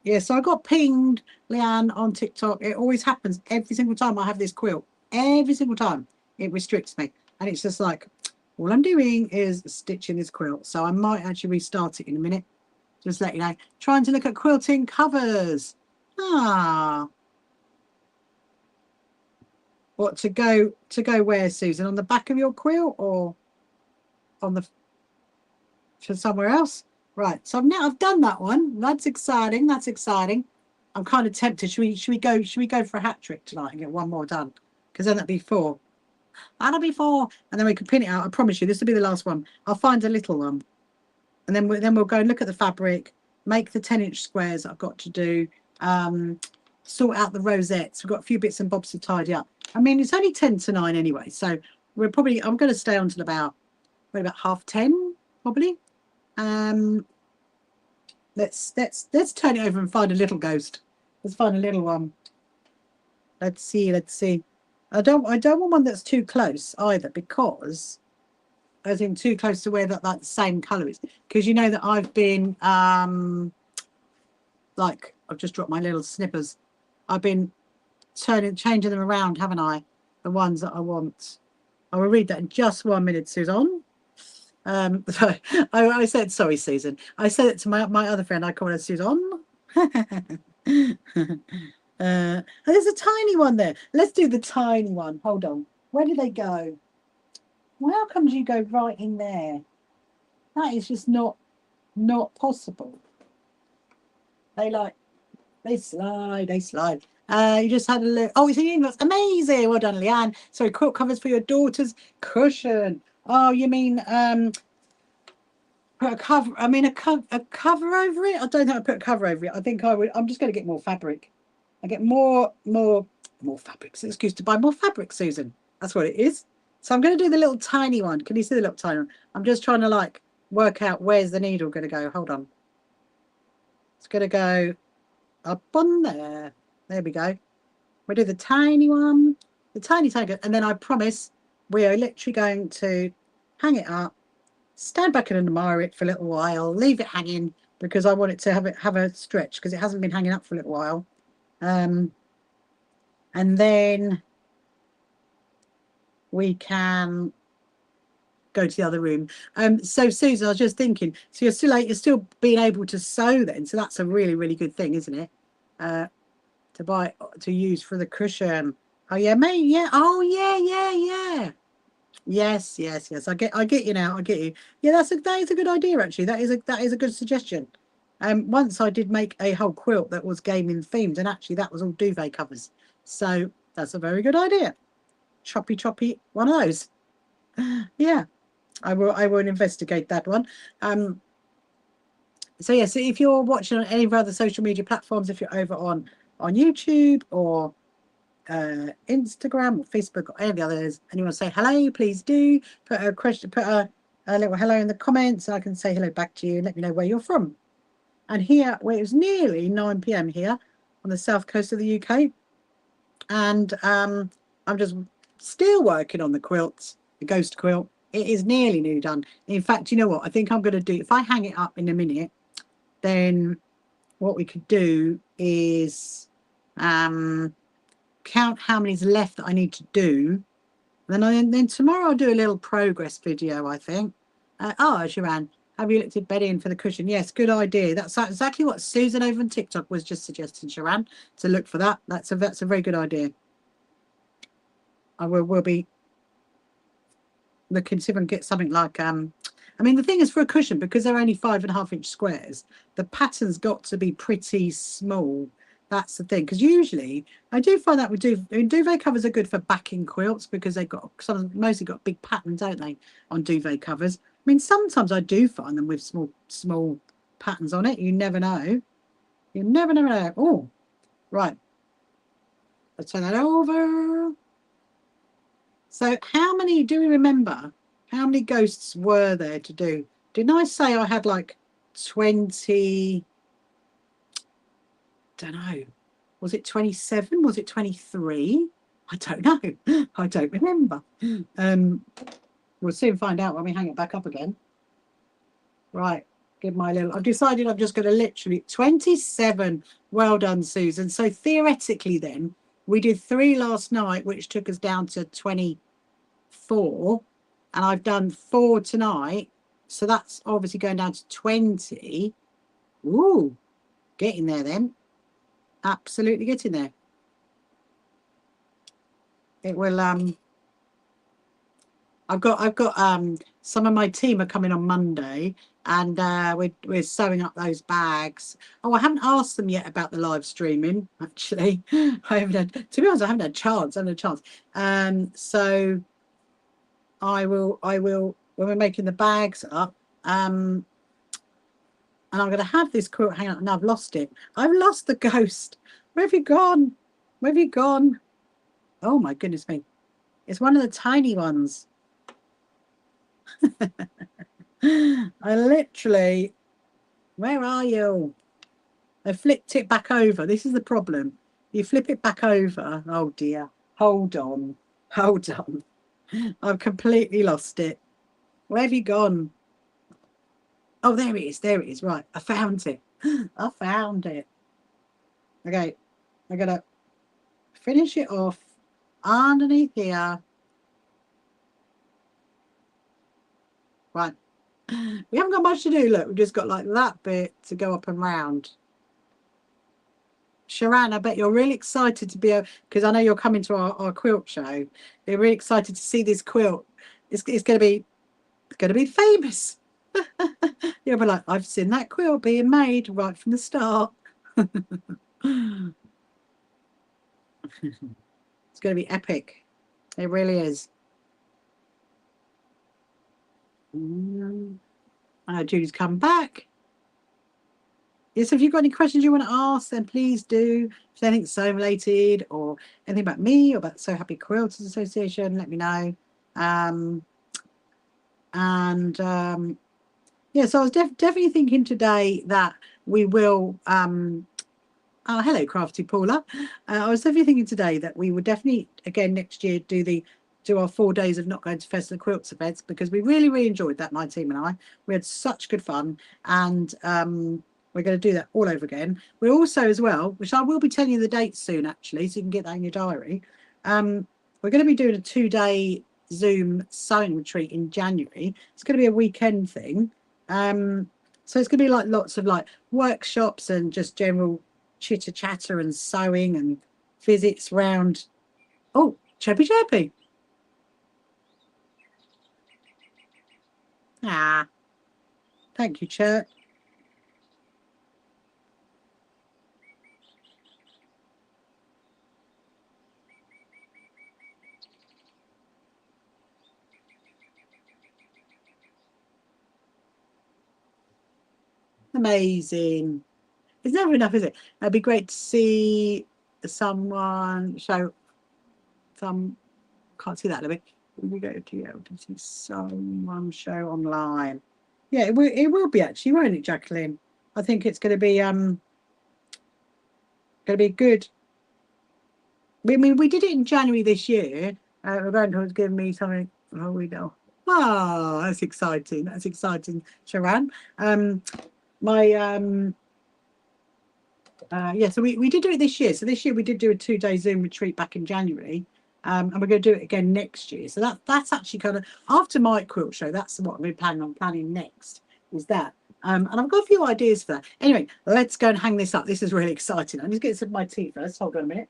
Yeah, so I got pinged, Leanne, on TikTok. It always happens every single time I have this quilt. Every single time it restricts me. And it's just like, all I'm doing is stitching this quilt. So I might actually restart it in a minute. Just let you know. Trying to look at quilting covers. What to go where, Susan? On the back of your quilt or on the for somewhere else? Right. So I've done that one. That's exciting. That's exciting. I'm kind of tempted. Should we go for a hat trick tonight and get one more done? Because then that'd be 4. That'll be 4. And then we can pin it out. I promise you, this will be the last one. I'll find a little one. And then we'll go and look at the fabric, make the 10-inch squares I've got to do, sort out the rosettes. We've got a few bits and bobs to tidy up. I mean, it's only 10 to 9 anyway, so I'm going to stay on till about 10:30, probably. Let's turn it over and find a little ghost. Let's find a little one. Let's see. I don't want one that's too close either, because I think too close to where that same colour is. Because you know that I've been like, I've just dropped my little snippers. I've been changing them around, haven't I? The ones that I want. I will read that in just 1 minute, Susan. So I said, sorry, Susan. I said it to my other friend. I call her Susan. There's a tiny one there. Let's do the tiny one. Hold on. Where did they go? Well, how comes you go right in there? That is just not possible. They slide. You just had a look. Oh, it's in English. Amazing. Well done, Leanne. Sorry, quilt covers for your daughter's cushion. Oh, you mean put a cover? I mean a cover over it. I don't know how to put a cover over it. I think I would. I'm just going to get more fabric. I get more fabrics. Excuse to buy more fabric, Susan. That's what it is. So I'm going to do the little tiny one. Can you see the little tiny one? I'm just trying to like work out where's the needle going to go. Hold on. It's going to go up on there. There we go. We'll do the tiny one, the tiny, and then I promise we are literally going to hang it up, stand back and admire it for a little while, leave it hanging because I want it to have a stretch because it hasn't been hanging up for a little while. And then we can go to the other room. So Susan, I was just thinking, so you're still being able to sew then, so that's a really, really good thing, isn't it? To use for the cushion. Oh yeah, mate. Yeah. Oh yeah. Yes. I get you now. I get you. Yeah, that is a good idea actually. That is a good suggestion. Once I did make a whole quilt that was gaming themed, and actually that was all duvet covers. So that's a very good idea. Choppy one of those. Yeah, I will investigate that one. So yeah, so if you're watching on any of our other social media platforms, if you're over on YouTube or Instagram or Facebook or any of the others, and you want to say hello, please do put a question, put a little hello in the comments, and I can say hello back to you and let me know where you're from. And here, well, it was nearly 9 p.m. here on the south coast of the UK, and I'm just still working on the quilts, the ghost quilt. It is nearly done. In fact, you know what? I think I'm going to do, if I hang it up in a minute, then what we could do is count how many's left that I need to do. Then tomorrow I'll do a little progress video, I think. Sharon, have you looked at bedding for the cushion? Yes, good idea. That's exactly what Susan over on TikTok was just suggesting, Sharon, to look for that. That's a very good idea. I will be looking to see if I can get something like I mean, the thing is, for a cushion, because they're only 5.5-inch squares, the pattern's got to be pretty small. That's the thing, because usually I do find that duvet covers are good for backing quilts because they've got mostly got big patterns, don't they, on duvet covers. I mean, sometimes I do find them with small patterns on it. You never know. You never know. Oh, right. Let's turn that over. So how many, do we remember, how many ghosts were there to do? Didn't I say I had like 20, don't know, was it 27? Was it 23? I don't know. I don't remember. We'll soon find out when we hang it back up again. Right, I've decided I'm just going to literally, 27. Well done, Susan. So theoretically then, we did 3 last night, which took us down to 24, and I've done 4 tonight, so that's obviously going down to 20. Ooh, getting there then. Absolutely getting there. It will I've got some of my team are coming on Monday, and we're sewing up those bags. Oh, I haven't asked them yet about the live streaming, actually. I haven't had, to be honest, I haven't had a chance. So I will when we're making the bags up, and I'm going to have this quilt hanging up, and I've lost it. I've lost the ghost. Where have you gone? Where have you gone? Oh my goodness me. It's one of the tiny ones. I literally, where are you? I flipped it back over. This is the problem. You flip it back over. Oh dear. Hold on. I've completely lost it. Where have you gone? Oh, there it is. Right. I found it. I found it. Okay. I gotta finish it off underneath here. Right. We haven't got much to do. Look, we've just got like that bit to go up and round. Sharon, I bet you're really excited to be, because I know you're coming to our quilt show. You're really excited to see this quilt. It's going to be famous. You'll be like, I've seen that quilt being made right from the start. It's going to be epic. It really is. Julie's come back. Yes, if you've got any questions you want to ask, then please do. If there's anything so related or anything about me or about So Happy Quilters Association, let me know. Yeah, so I was definitely thinking today that we will oh, hello, Crafty Paula. I was definitely thinking today that we would definitely, again, next year do our 4 days of not going to Festival Quilts events, because we really, really enjoyed that, my team and I. We had such good fun, and we're going to do that all over again. We also, as well, which I will be telling you the dates soon, actually, so you can get that in your diary. We're going to be doing a 2-day Zoom sewing retreat in January. It's going to be a weekend thing. So it's going to be like lots of like workshops and just general chitter chatter and sewing and visits round. Oh, chirpy chirpy. Ah, thank you, Chirp. Amazing. It's never enough, is it? It'd be great to see someone show some. Can't see that, let me. We go to be able to see someone show online. Yeah, it will be actually, won't it, Jacqueline? I think it's going to be good. I mean, we did it in January this year. My granddaughter's given me something. Oh, we know. Oh, that's exciting. That's exciting, Sharon. Yeah, so we did do it this year. So this year we did do a 2-day Zoom retreat back in January. And we're going to do it again next year. So that's actually kind of after my quilt show. That's what we're planning next, is that. And I've got a few ideas for that. Anyway, let's go and hang this up. This is really exciting. I need to get some of my tea first. Hold on a minute.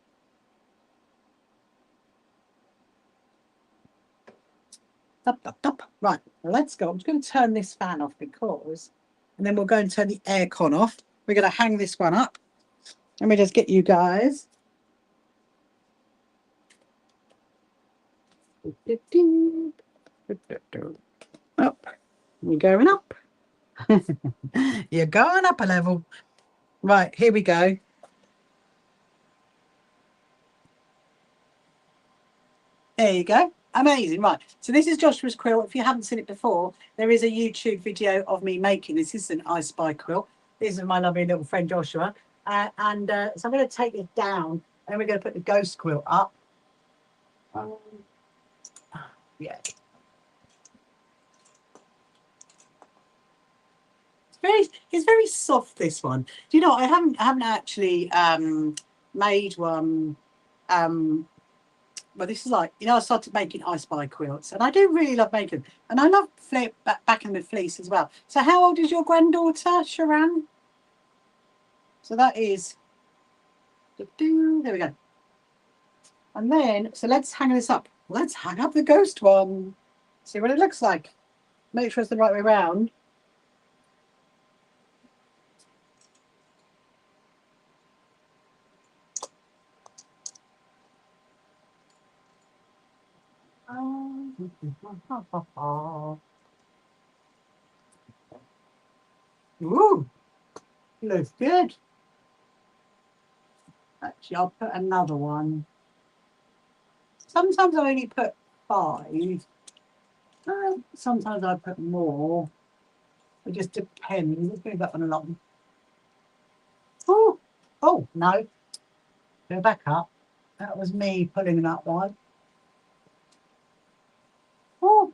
Right, let's go. I'm just going to turn this fan off because, and then we'll go and turn the aircon off. We're going to hang this one up. Let me just get you guys. Up. You're going up. You're going up a level. Right, here we go. There you go. Amazing. Right, so this is Joshua's quilt. If you haven't seen it before, there is a YouTube video of me making this. This is an I Spy quilt. This is my lovely little friend Joshua. So I'm going to take it down and we're going to put the ghost quilt up. Yeah. It's very soft, this one. Do you know, I haven't actually made one. Well, this is like, you know, I started making I Spy quilts, and I do really love making them, and I love backing with fleece as well. So how old is your granddaughter, Sharon? So that is, there we go. And then, so let's hang this up. Let's hang up the ghost one. See what it looks like. Make sure it's the right way around. Ooh, looks good. Actually, I'll put another one. Sometimes I only put 5. Sometimes I put more. It just depends. Let's move that one along. Oh, no. Go back up. That was me pulling that one. Oh,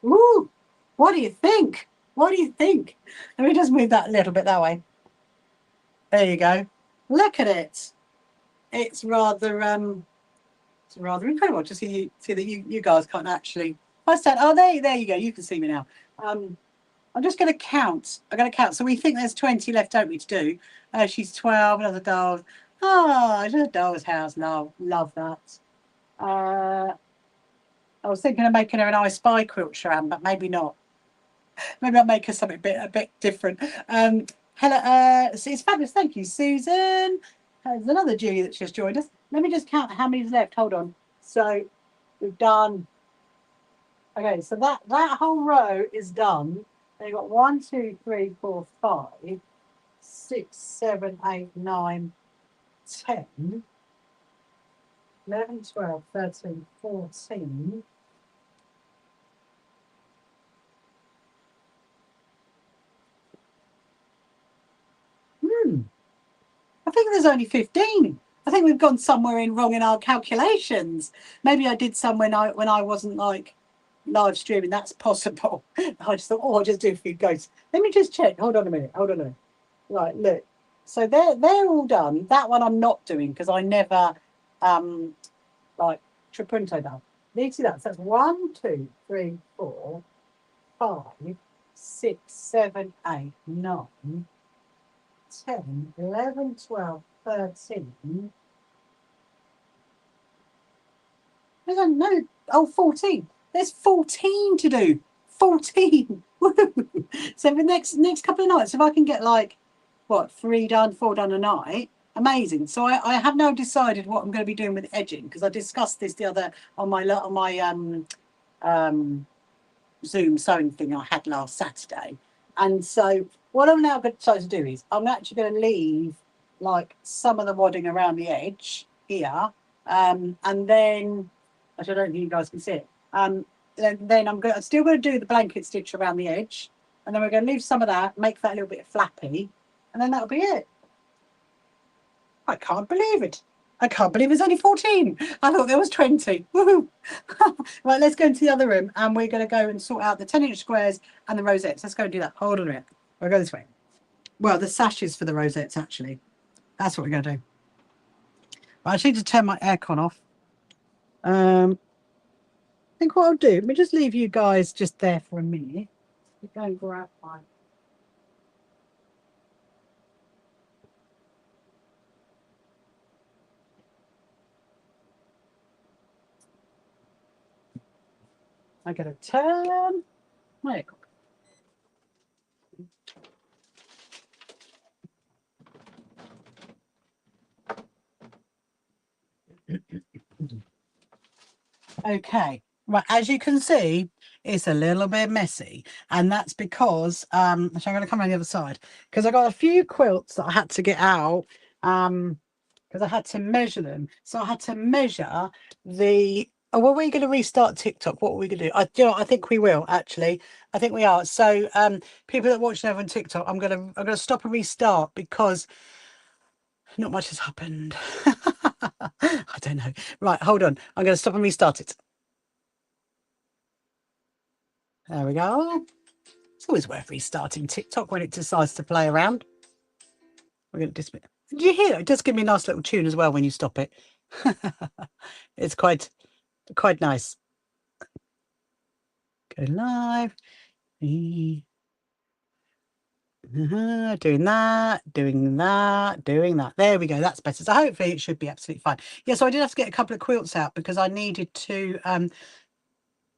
ooh, what do you think? What do you think? Let me just move that a little bit that way. There you go. Look at it. It's rather incredible to see that you guys can't actually. I said, oh, there you go. You can see me now. I'm just going to count. I'm going to count. So we think there's 20 left, don't we, to do? She's 12. Another doll. Oh, it's a doll's house. Love that. I was thinking of making her an I Spy quilt, Sharon, but maybe not. Maybe I'll make her something a bit different. Hello, it's fabulous. Thank you, Susan. There's another Julie that's just joined us. Let me just count how many's left. Hold on. So we've done. Okay, so that whole row is done. And you've got 1, 2, 3, 4, 5, 6, 7, 8, 9, 10, 11, 12, 13, 14. I think there's only 15. I think we've gone somewhere in wrong in our calculations. Maybe I did some when I wasn't like live streaming. That's possible. I just thought, oh, I'll just do a few ghosts. Let me just check. Hold on a minute. Hold on a minute. Right, look. So they're all done. That one I'm not doing because I never like trapunto down. Need to see that. So that's 1, 2, 3, 4, 5, 6, 7, 8, 9, 10, 11, 12, 13. No, oh, 14. There's 14 to do. 14. So the next couple of nights, if I can get like, what, 3 done, 4 done a night, amazing. So I have now decided what I'm going to be doing with edging because I discussed this the other on my Zoom sewing thing I had last Saturday. And so what I'm now going to try to do is I'm actually going to leave like some of the wadding around the edge here. And then, actually, I don't think you guys can see it. Then I'm still going to do the blanket stitch around the edge. And then we're going to leave some of that, make that a little bit flappy. And then that'll be it. I can't believe it. I can't believe it's only 14. I thought there was 20. Woohoo. Right, let's go into the other room and we're going to go and sort out the 10-inch squares and the rosettes. Let's go and do that. Hold on a minute. We'll go this way. Well, the sashes for the rosettes, actually. That's what we're going to do. But I just need to turn my aircon off. I think what I'll do, let me just leave you guys just there for a minute. Go and grab my... I got to turn my aircon. Okay, right, as you can see, it's a little bit messy, and that's because I'm going to come on the other side because I got a few quilts that I had to get out because I had to measure them. So I had to measure the... Oh, well, we're going to restart TikTok. What are we going to do? I think we will, actually. I think we are. So people that watch over on TikTok, I'm going to stop and restart because not much has happened. I don't know. Right, hold on. I'm going to stop and restart it. There we go. It's always worth restarting TikTok when it decides to play around. We're going to dismiss. Did you hear? It does give me a nice little tune as well when you stop it. It's quite nice. Go live. Doing that. There we go. That's better. So hopefully it should be absolutely fine. Yeah, so I did have to get a couple of quilts out because I needed to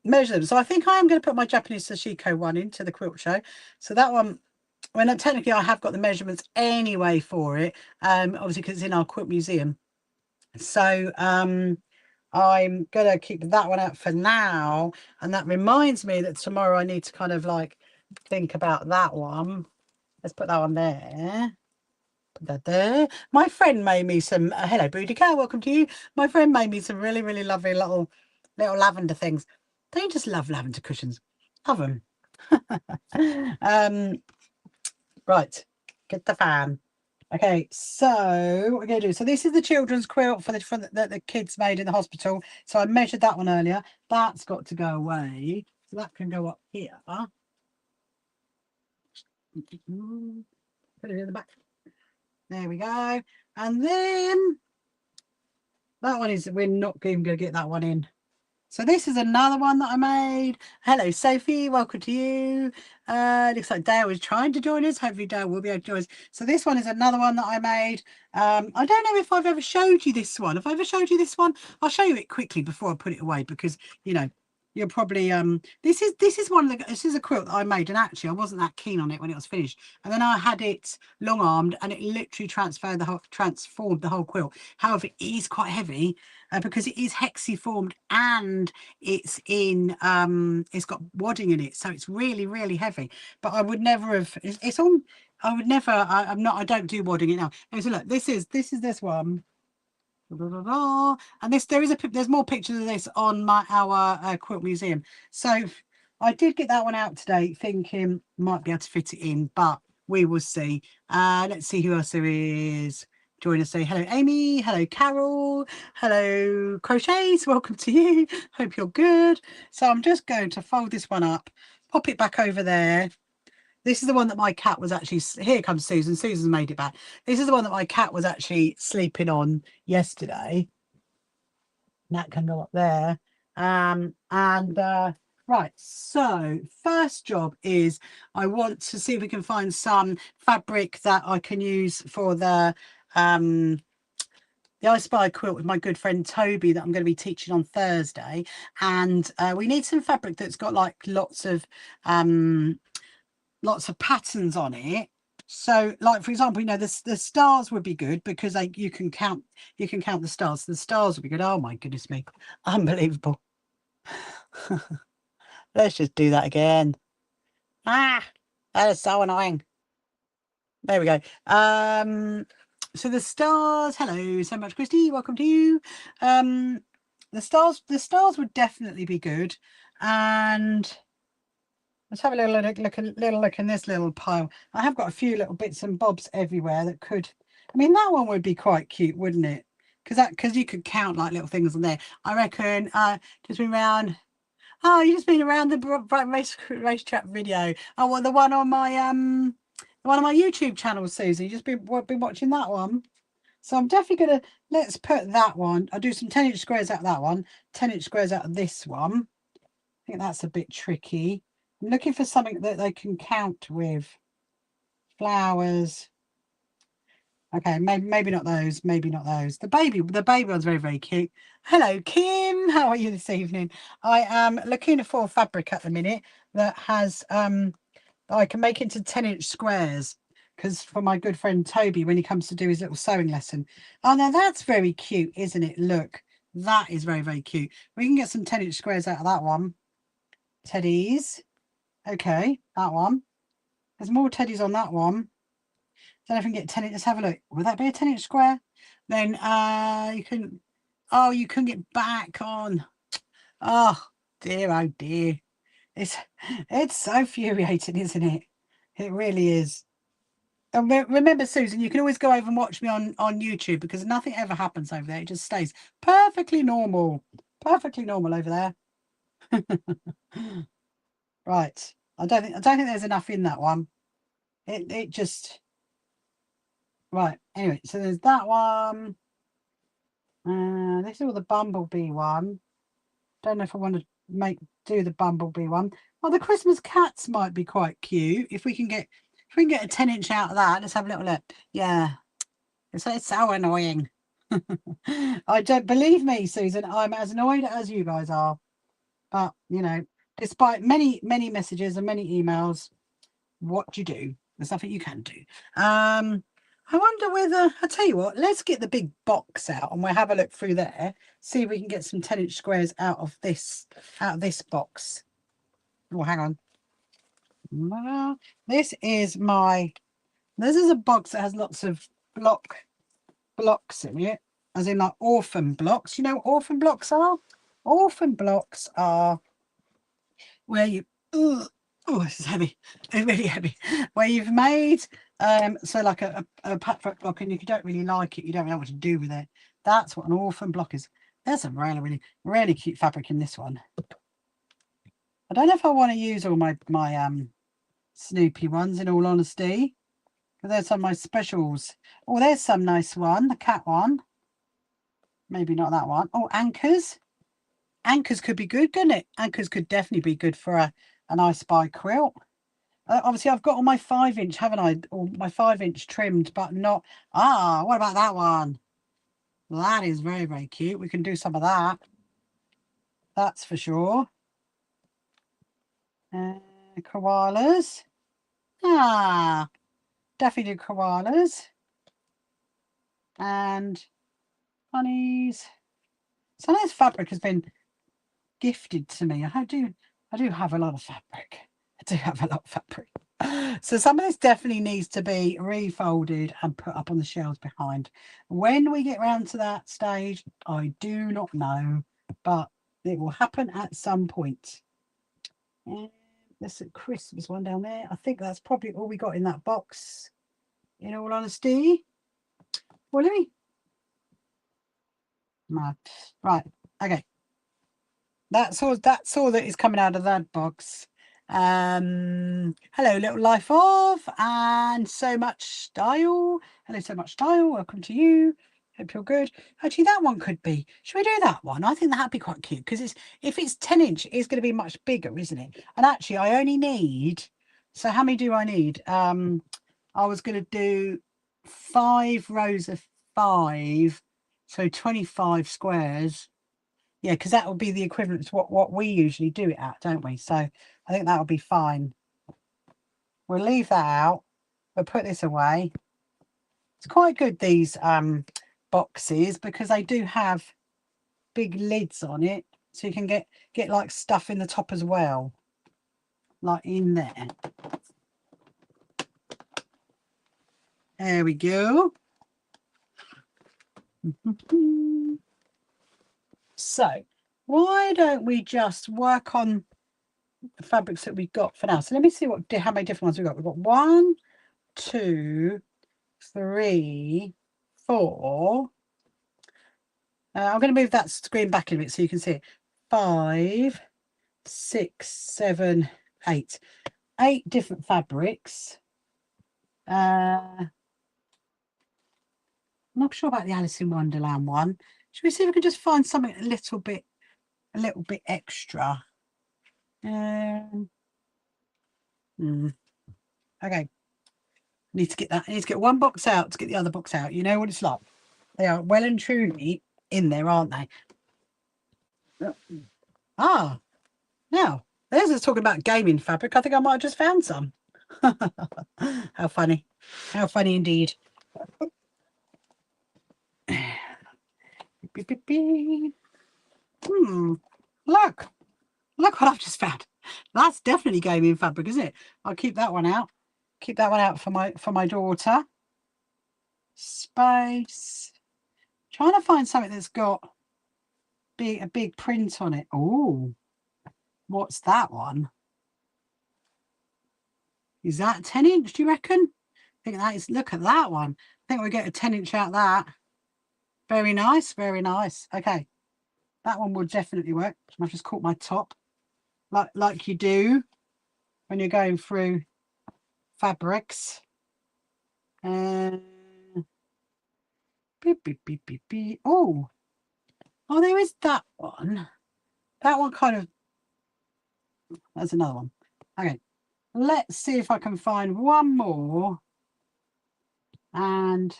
measure them. So I think I am going to put my Japanese SHQA one into the quilt show. So that one, when technically I have got the measurements anyway for it, obviously because it's in our quilt museum. So I'm going to keep that one out for now. And that reminds me that tomorrow I need to kind of like think about that one. Let's put that one there. Put that there. My friend made me some, hello Boudica, welcome to you. My friend made me some really, really lovely little lavender things. Don't you just love lavender cushions? Love them. Right, get the fan. Okay, so what we're going to do. So this is the children's quilt for the kids made in the hospital. So I measured that one earlier. That's got to go away. So that can go up here. Put it in the back. There we go. And then that one is, we're not even going to get that one in. So this is another one that I made. Hello, Sophie. Welcome to you. Looks like Dale is trying to join us. Hopefully Dale will be able to join us. So this one is another one that I made. I don't know if I've ever showed you this one. Have I ever showed you this one? I'll show you it quickly before I put it away because, you know, you're probably this is one of the, this is a quilt that I made, and actually I wasn't that keen on it when it was finished, and then I had it long armed and it literally transformed the whole quilt. However, it is quite heavy because it is hexiformed and it's in it's got wadding in it, so it's really heavy. But I would never have, it's on, I would never, I don't do wadding it now. So look, this is this one. And there's more pictures of this on our quilt museum. So I did get that one out today thinking might be able to fit it in, but we will see. Let's see who else there is. Join us. Say hello Amy, hello Carol, hello Crochets, welcome to you. Hope you're good. So I'm just going to fold this one up, pop it back over there. This is the one that my cat was actually, here comes Susan. Susan's made it back. This is the one that my cat was actually sleeping on yesterday. That can go up there. Right, so first job is I want to see if we can find some fabric that I can use for the I Spy quilt with my good friend Toby that I'm going to be teaching on Thursday. And we need some fabric that's got like lots of patterns on it. So like for example, you know, the stars would be good because you can count the stars. The stars would be good. Oh my goodness me, unbelievable. Let's just do that again. That is so annoying. There we go. So the stars, hello so much Christy, welcome to you. The stars would definitely be good. And let's have a little look in this little pile. I have got a few little bits and bobs everywhere that could, I mean, that one would be quite cute, wouldn't it? Because you could count like little things on there. I reckon just been around. Oh, you just been around the racetrack video. Oh, well, the one on my YouTube channel, Susie. You just been watching that one. So I'm definitely gonna, let's put that one. I'll do some 10-inch squares out of that one, 10-inch squares out of this one. I think that's a bit tricky. I'm looking for something that they can count with. Flowers. Okay, maybe not those. Maybe not those. The baby one's very cute. Hello, Kim. How are you this evening? I am looking for fabric at the minute that has I can make into 10-inch squares. Because for my good friend Toby, when he comes to do his little sewing lesson. Oh, now that's very cute, isn't it? Look, that is very cute. We can get some 10-inch squares out of that one. Teddies. Okay, that one. There's more teddies on that one. Don't know if I can get 10 inch. Let's have a look. Would that be a 10-inch square? Then you can, oh, you can get back on. Oh dear. It's so infuriating, isn't it? It really is. And remember, Susan, you can always go over and watch me on YouTube because nothing ever happens over there. It just stays perfectly normal. Perfectly normal over there. Right. I don't think there's enough in that one. It just, right. Anyway, so there's that one. This is all the bumblebee one. Don't know if I want to do the bumblebee one. Well, the Christmas cats might be quite cute if we can get a 10-inch out of that. Let's have a little look. Yeah, it's so annoying. I don't believe me, Susan. I'm as annoyed as you guys are. But you know, despite many messages and many emails, what do you do? There's nothing you can do. I wonder whether, I'll tell you what, let's get the big box out and we'll have a look through there, see if we can get some 10-inch squares out of this box. Oh, hang on. This is a box that has lots of blocks in it, as in like orphan blocks. You know what orphan blocks are? Orphan blocks are where you, oh, this is heavy. It's really heavy. Where you've made so like a patchwork block, and if you don't really like it, you don't know what to do with it. That's what an orphan block is. There's some really cute fabric in this one. I don't know if I want to use all my Snoopy ones, in all honesty, but there's some of my specials. Oh, there's some nice one, the cat one. Maybe not that one. Oh, anchors. Anchors could be good, couldn't it? Anchors could definitely be good for an I Spy quilt. Obviously, I've got all my 5-inch, haven't I? Or my 5-inch trimmed, but not. Ah, what about that one? That is very cute. We can do some of that. That's for sure. Koalas. Ah, definitely do koalas. And bunnies. Some of this fabric has been gifted to me. I do have a lot of fabric. I do have a lot of fabric. So some of this definitely needs to be refolded and put up on the shelves behind. When we get round to that stage, I do not know, but it will happen at some point. And there's a Christmas one down there. I think that's probably all we got in that box, in all honesty. Well, let me... No. Right, okay. That's all that is coming out of that box. Hello, little life of, and so much style. Hello, so much style. Welcome to you. Hope you're good. Actually, that one could be. Should we do that one? I think that'd be quite cute because if it's 10-inch, it's going to be much bigger, isn't it? And actually, I only need. So how many do I need? I was going to do 5 rows of 5, so 25 squares. Yeah, because that would be the equivalent to what we usually do it at, don't we? So I think that would be fine. We'll leave that out. We'll put this away. It's quite good, these boxes, because they do have big lids on it. So you can get like stuff in the top as well. Like in there. There we go. So why don't we just work on the fabrics that we've got for now? So let me see how many different ones we've got. We've got 1, 2, 3, 4. I'm going to move that screen back a bit so you can see it. 5, 6, 7, 8. 8 different fabrics. I'm not sure about the Alice in Wonderland one. Should we see if we can just find something a little bit extra? Okay. Need to get that. I need to get one box out to get the other box out. You know what it's like. They are well and truly in there, aren't they? Ah, now there's us talking about gaming fabric. I think I might have just found some. How funny. How funny indeed. Look what I've just found. That's definitely gaming fabric, isn't it? I'll keep that one out. Keep that one out for my daughter. Space. Trying to find something that's got a big print on it. Oh, what's that one? Is that 10-inch, do you reckon? I think that is. Look at that one. I think we'll get a 10-inch out of that. Very nice, very nice. Okay, that one will definitely work. I've just caught my top, like you do when you're going through fabrics. Beep, beep, beep, beep, beep. Oh, there is that one. That one kind of. That's another one. Okay, let's see if I can find one more. And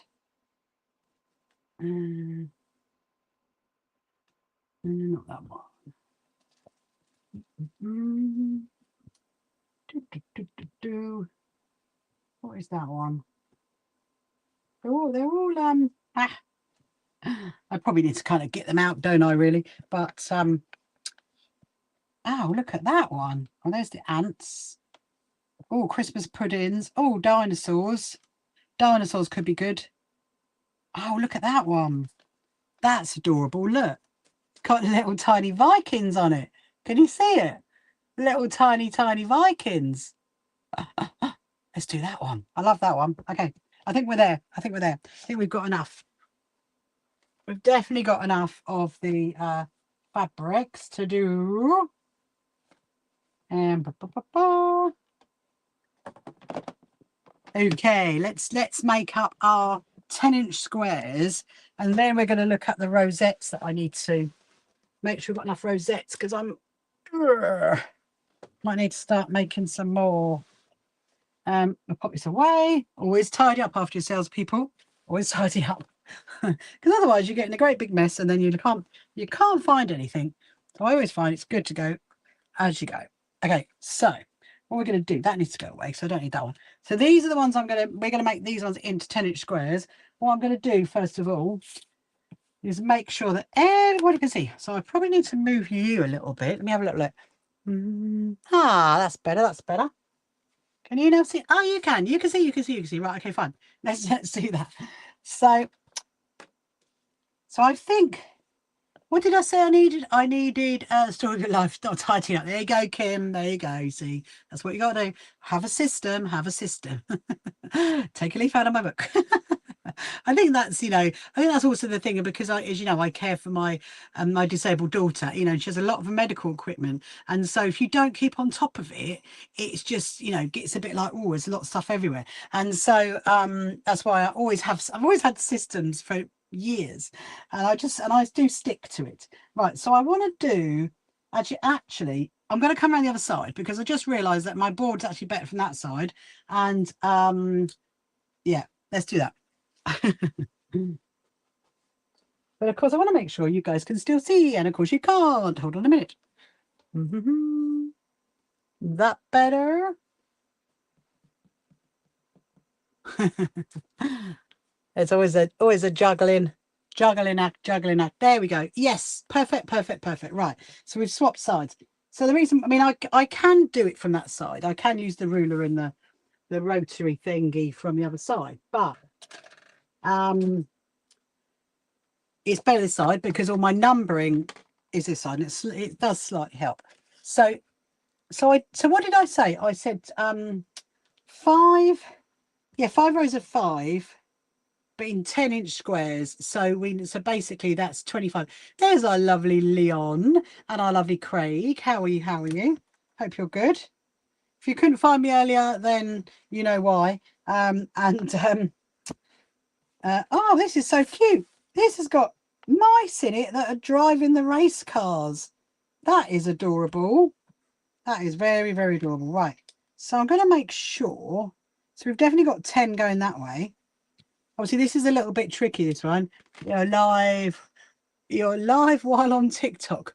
not that one. What is that one? They're all I probably need to kind of get them out, don't I, really? But oh, look at that one. Oh, there's the ants. Oh, Christmas puddings. Oh, dinosaurs. Dinosaurs could be good. Oh, look at that one. That's adorable. Look, it's got little tiny Vikings on it. Can you see it? Little tiny Vikings. Let's do that one. I love that one. Okay, I think we're there. I think we've got enough. We've definitely got enough of the fabrics to do. And okay, let's make up our 10-inch squares, and then we're going to look at the rosettes that I need to make sure we've got enough rosettes, because might need to start making some more. I'll pop this away. Always tidy up after yourselves, people. Always tidy up, because otherwise you get in a great big mess, and then you can't find anything. So I always find it's good to go as you go. Okay, so what we're going to do, that needs to go away, so I don't need that one. So these are the ones we're going to make these ones into 10-inch squares. What I'm going to do, first of all, is make sure that everybody can see. So I probably need to move you a little bit. Let me have a little look. That's better, that's better. Can you now see? Oh, you can. You can see, you can see, you can see. Right, okay, fine. Let's do that. So I think, what did I say I needed? I needed story of life, not tidying up. There you go, Kim. There you go. See, that's what you got to do. Have a system. Have a system. Take a leaf out of my book. I think that's, you know, I think that's also the thing, because as you know, I care for my my disabled daughter, you know, and she has a lot of medical equipment. And so if you don't keep on top of it, it's just, you know, gets a bit like, oh, there's a lot of stuff everywhere. And so that's why I've always had systems for years, and I do stick to it. Right, so I want to do actually I'm going to come around the other side, because I just realized that my board's actually better from that side. And yeah, let's do that. But of course I want to make sure you guys can still see, and of course you can't. Hold on a minute. That better? It's always a juggling act. There we go. Yes, perfect. Right, so we've swapped sides. So the reason, I mean, I can do it from that side. I can use the ruler and the rotary thingy from the other side, but it's better this side, because all my numbering is this side, and it does slightly help. So what did I say? I said 5 rows of 5, but in 10-inch squares. So basically that's 25. There's our lovely Leon and our lovely Craig. How are you? Hope you're good. If you couldn't find me earlier, then you know why. Oh, this is so cute. This has got mice in it that are driving the race cars. That is adorable. That is very, very adorable. Right, so I'm going to make sure. So we've definitely got 10 going that way. Obviously, this is a little bit tricky, this one. You're live while on TikTok.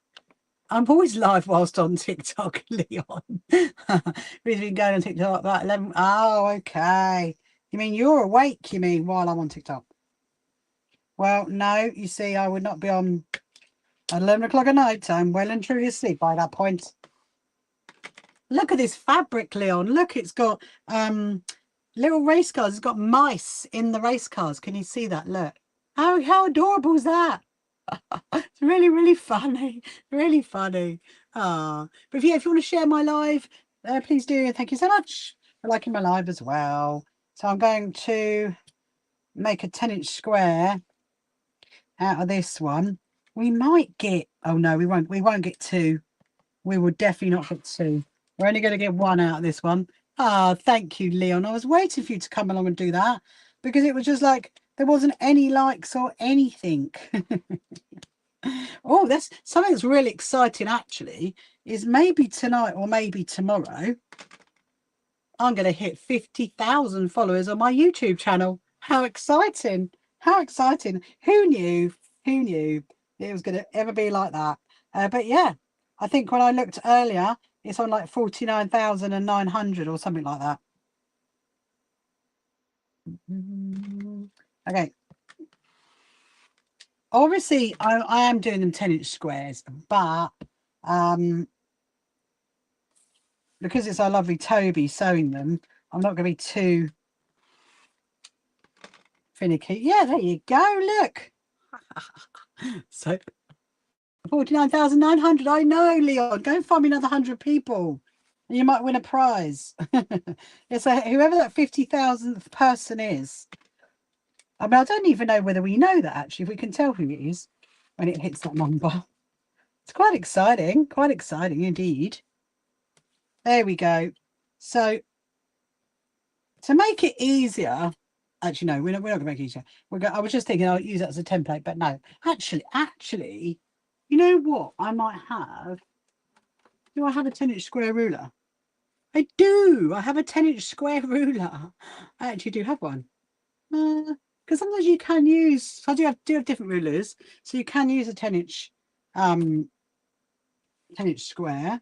I'm always live whilst on TikTok, Leon. We've been going on TikTok about 11. Oh, okay. You mean you're awake, you mean, while I'm on TikTok? Well, no, you see, I would not be on at 11 o'clock at night. I'm well and truly asleep by that point. Look at this fabric, Leon. Look, it's got little race cars. It's got mice in the race cars. Can you see that? Look. How adorable is that? It's really, really funny. Really funny. But if you want to share my live, please do. Thank you so much for liking my live as well. So I'm going to make a 10-inch square out of this one. We might get, oh no, we won't get 2. We will definitely not get 2. We're only going to get 1 out of this one. Thank you, Leon. I was waiting for you to come along and do that, because it was just like there wasn't any likes or anything. Oh, that's something that's really exciting, actually, is maybe tonight or maybe tomorrow I'm going to hit 50,000 followers on my YouTube channel. How exciting. How exciting. Who knew it was going to ever be like that? But yeah, I think when I looked earlier, it's on like 49,900 or something like that. Okay. Obviously, I am doing them 10-inch squares, but because it's our lovely Toby sewing them, I'm not going to be too finicky. Yeah, there you go. Look. So 49,900. I know, Leon. Go and find me another 100 people, and you might win a prize. Yeah, so whoever that 50,000th person is. I mean, I don't even know whether we know that, actually. If we can tell who it is when it hits that number. It's quite exciting indeed. There we go. So to make it easier, actually, no, we're not going to make it easier. I was just thinking I'll use that as a template, but no, actually, you know what I might have? Do I have a 10-inch square ruler? I do. I have a 10-inch square ruler. I actually do have one. Because sometimes you can use, I do have different rulers, so you can use a 10-inch 10-inch square.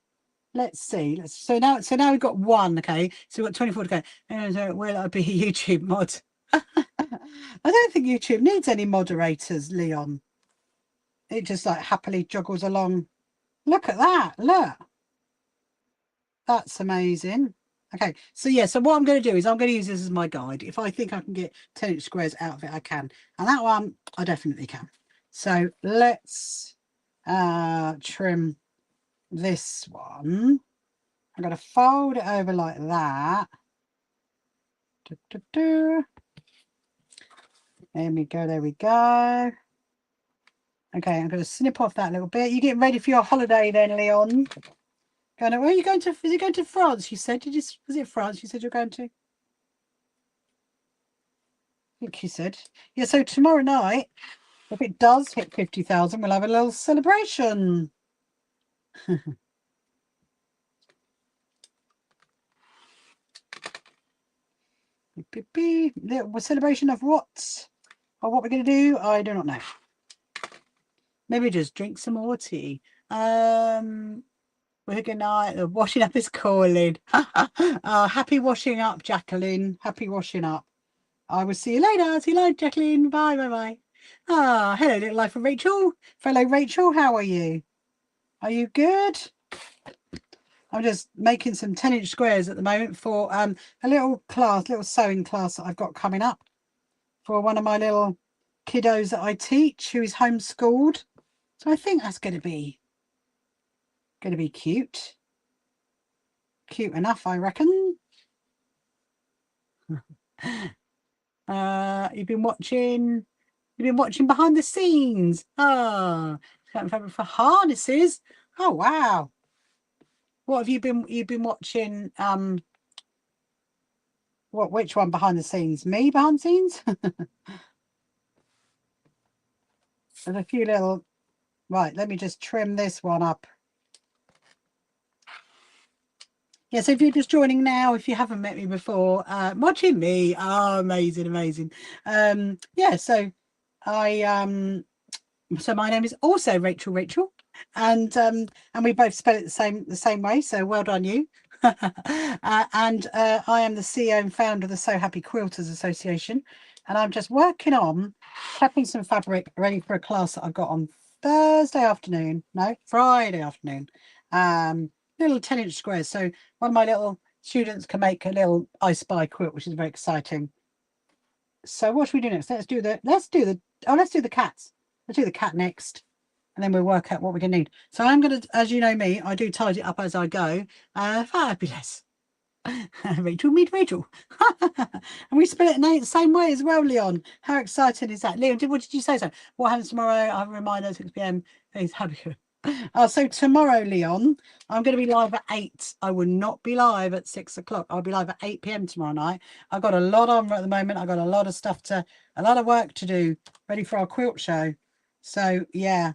let's see. So now we've got one. Okay, so we've got 24 to go. And will I be a YouTube mod? I don't think YouTube needs any moderators, Leon. It just like happily joggles along. Look at that. Look. That's amazing. Okay, so yeah, so what I'm going to do is I'm going to use this as my guide. If I think I can get 10-inch squares out of it, I can. And that one, I definitely can. So let's trim this one. I'm going to fold it over like that. There we go, there we go. Okay, I'm going to snip off that little bit. You getting ready for your holiday then, Leon? Where are you going to? Is it going to France? You said. Was it France? You said you're going to. I think you said. Yeah. So tomorrow night, if it does hit 50,000, we'll have a little celebration. Little celebration of what? Or what we're going to do? I do not know. Maybe just drink some more tea. We're good night. Washing up is calling. Happy washing up, Jacqueline. Happy washing up. I will see you later. See you later, Jacqueline. Bye, bye, bye. Hello, little life of Rachel. Fellow Rachel, how are you? Are you good? I'm just making some 10-inch squares at the moment for a little sewing class that I've got coming up for one of my little kiddos that I teach who is homeschooled. So I think that's going to be cute. Cute enough, I reckon. You've been watching behind the scenes. Fabric for harnesses. Oh wow. What have you've been watching? Which one behind the scenes? Me behind the scenes? There's a few little. Right, let me just trim this one up. Yeah, so if you're just joining now, if you haven't met me before, watching me, amazing. Yeah, so so my name is also Rachel, and we both spell it the same way. So well done you. And I am the CEO and founder of the So Happy Quilters Association, and I'm just working on prepping some fabric ready for a class that I've got on Friday afternoon. Little 10-inch squares. So one of my little students can make a little I Spy quilt, which is very exciting. So what should we do next? Let's do the cats. Let's do the cat next, and then we'll work out what we're gonna need. So I'm gonna, as you know me, I do tidy it up as I go. Fabulous. Rachel, meet Rachel. And we spell it the same way as well, Leon. How exciting is that? Leon, what did you say? So what happens tomorrow? I have a reminder, 6 p.m. So tomorrow, Leon, I'm going to be live at 8. I will not be live at 6 o'clock. I'll be live at 8 p.m. tomorrow night. I've got a lot on at the moment. I've got a lot of work to do, ready for our quilt show. So yeah.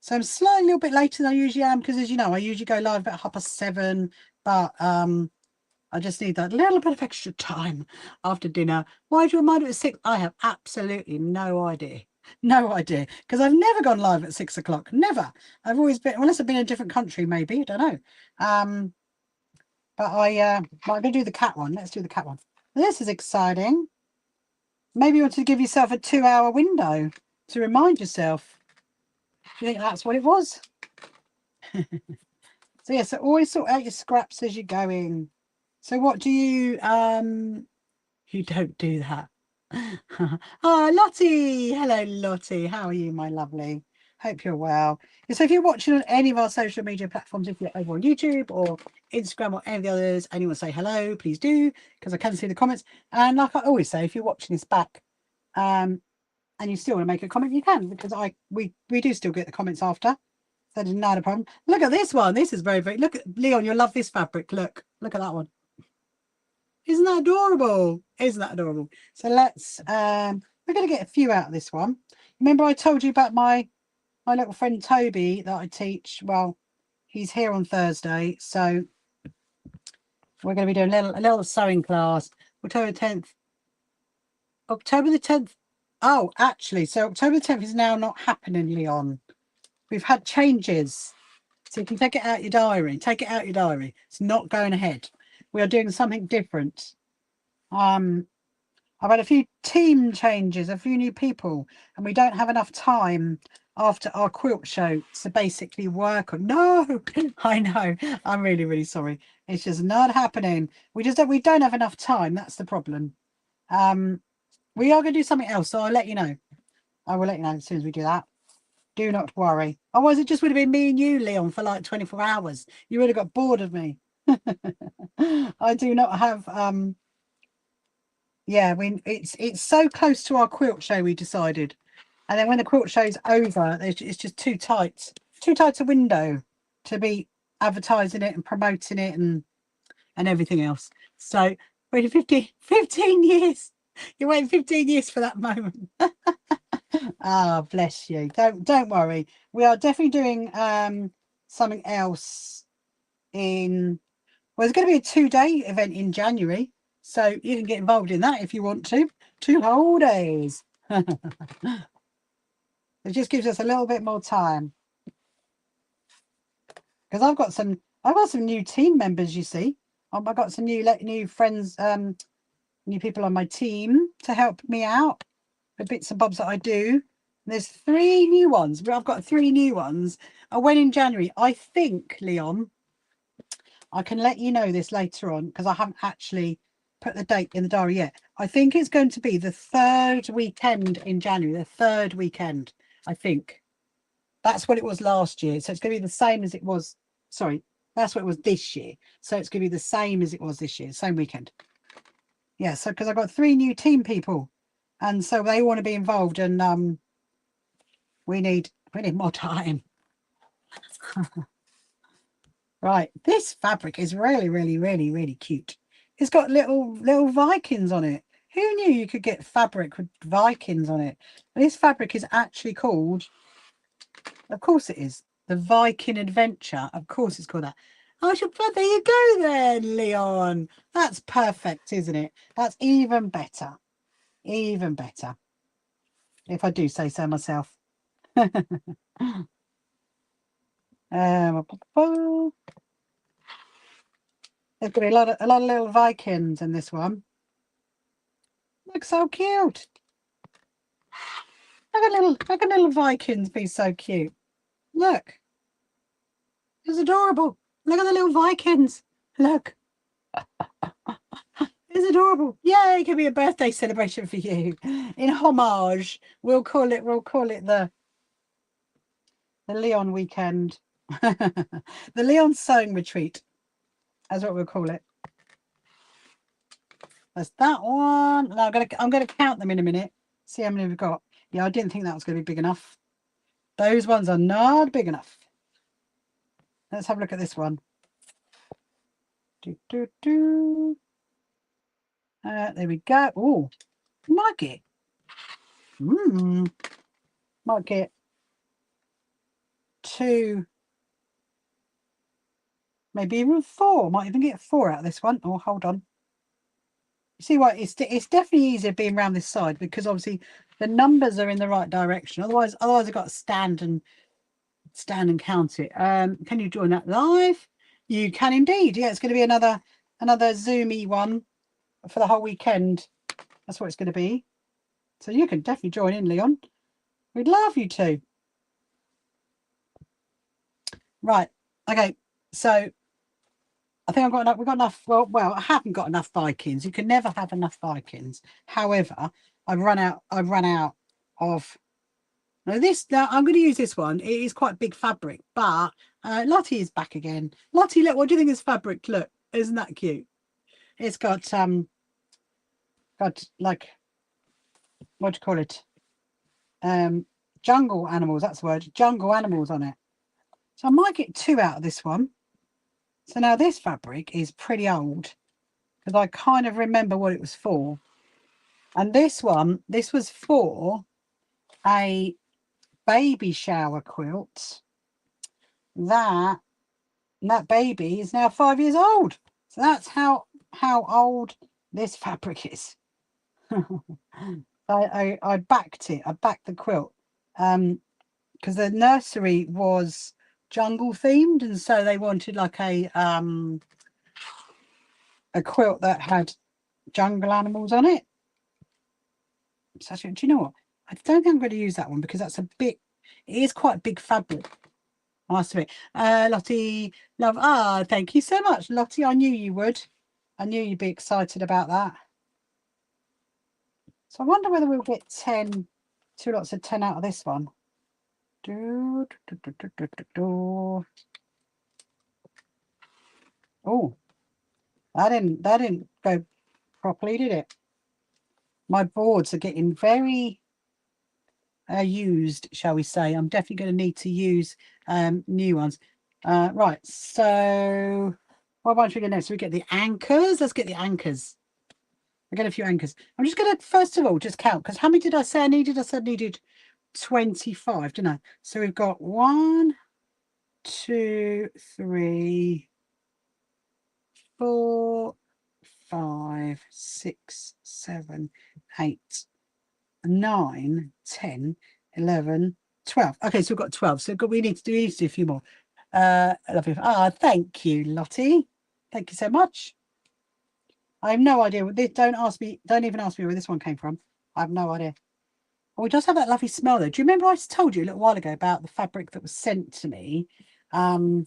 So I'm slightly a little bit later than I usually am, because as you know, I usually go live at 7:30, but I just need that little bit of extra time after dinner. Why do you remind me at 6? I have absolutely no idea. No idea, because I've never gone live at 6 o'clock. Never. I've always been, unless I've been in a different country, maybe. I don't know. But I'm going to do the cat one. Let's do the cat one. This is exciting. Maybe you want to give yourself a 2-hour window to remind yourself. Do you think that's what it was? So yeah, so always sort out your scraps as you're going. So what do you you don't do that. Lottie, hello Lottie, how are you, my lovely? Hope you're well. So if you're watching on any of our social media platforms, if you're over on YouTube or Instagram or any of the others, and you want to say hello, please do, because I can see the comments. And like I always say, if you're watching this back and you still want to make a comment, you can, because we do still get the comments after. So that is not a problem. Look at this one. This is very, very, look at Leon, you'll love this fabric. Look at that one. Isn't that adorable? Isn't that adorable? So let's we're going to get a few out of this one. Remember I told you about my little friend Toby that I teach? Well, he's here on Thursday, so we're going to be doing a little sewing class. October the 10th. Oh, actually, so October the 10th is now not happening, Leon. We've had changes. So you can take it out your diary. Take it out your diary. It's not going ahead. We are doing something different. I've had a few team changes, a few new people, and we don't have enough time after our quilt show to basically work on. No, I know. I'm really, really sorry. It's just not happening. We don't have enough time. That's the problem. We are going to do something else, so I'll let you know. I will let you know as soon as we do that. Do not worry. Otherwise, it just would have been me and you, Leon, for like 24 hours. You would have got bored of me. I do not have yeah, it's so close to our quilt show, we decided. And then when the quilt show's over, it's just too tight a window to be advertising it and promoting it and everything else. So waited 15 years. You waited 15 years for that moment. Ah, bless you. Don't worry. We are definitely doing something else in, well, it's going to be a 2-day event in January. So you can get involved in that if you want to. 2 whole days. It just gives us a little bit more time. Because I've got some new team members, you see. I've got some new friends, new people on my team to help me out with bits and bobs that I do. There's 3 new ones. I've got 3 new ones. I went in January. I think, Leon, I can let you know this later on because I haven't actually put the date in the diary yet. I think it's going to be the 3rd weekend in January, the 3rd weekend, I think. That's what it was last year. So it's going to be the same as it was. Sorry, that's what it was this year. So it's going to be the same as it was this year, same weekend. Yeah, so because I've got 3 new team people and so they want to be involved and we need more time. Right, this fabric is really, really, really, really cute. It's got little Vikings on it. Who knew you could get fabric with Vikings on it? And this fabric is actually called, of course it is, the Viking Adventure. Of course it's called that. Oh, there you go then, Leon. That's perfect, isn't it? That's even better. Even better. If I do say so myself. There's going to be a lot of little Vikings in this one. Look so cute. Look at little Vikings be so cute. Look. It's adorable. Look at the little Vikings. Look. It's adorable. Yay, it could be a birthday celebration for you. In homage. We'll call it the Leon weekend. The Leon sewing retreat. That's what we'll call it. That's that one. Now I'm gonna count them in a minute. See how many we've got. Yeah, I didn't think that was going to be big enough. Those ones are not big enough. Let's have a look at this one. There we go. Oh, might get. Might get 2, maybe even 4. Might even get 4 out of this one. Oh, hold on. You see what? It's definitely easier being around this side because obviously the numbers are in the right direction. Otherwise I've got to stand and count it. Can you join that live? You can indeed. Yeah, it's going to be another Zoomy one for the whole weekend. That's what it's going to be. So you can definitely join in, Leon. We'd love you to. Right. Okay. So I think we've got enough. Well, I haven't got enough Vikings. You can never have enough Vikings. However, I've run out of. Now I'm going to use this one. It is quite big fabric, but Lottie is back again. Lottie, look, what do you think of this fabric? Look, isn't that cute? It's got like, what do you call it? Jungle animals. That's the word. Jungle animals on it. So I might get 2 out of this one. So now this fabric is pretty old because I kind of remember what it was for. And this one, this was for a baby shower quilt. That baby is now 5 years old. So that's how old this fabric is. I backed it. I backed the quilt because the nursery was jungle themed, and so they wanted like a quilt that had jungle animals on it. So do you know what? I don't think I'm going to use that one because that's a bit. It is quite big fabric. Nice to meet Lottie. Love. Ah, thank you so much, Lottie. I knew you would. I knew you'd be excited about that. So I wonder whether we'll get 10, 2 lots of 10 out of this one. Oh, that didn't go properly, did it? My boards are getting very used, shall we say. I'm definitely going to need to use new ones. Right, so what bunch we get next? We get the anchors. Let's get the anchors. I get a few anchors. I'm just going to first of all just count, because how many did I say I needed? I said I needed 25, didn't I? So we've got 1, 2, 3, 4, 5, 6, 7, 8, 9, 10, 11, 12. Okay, so we've got 12. So we need to do a few more. Lovely. Ah, thank you, Lottie. Thank you so much. I have no idea what this. Don't even ask me where this one came from. I have no idea. Oh, it does have that lovely smell though. Do you remember I told you a little while ago about the fabric that was sent to me from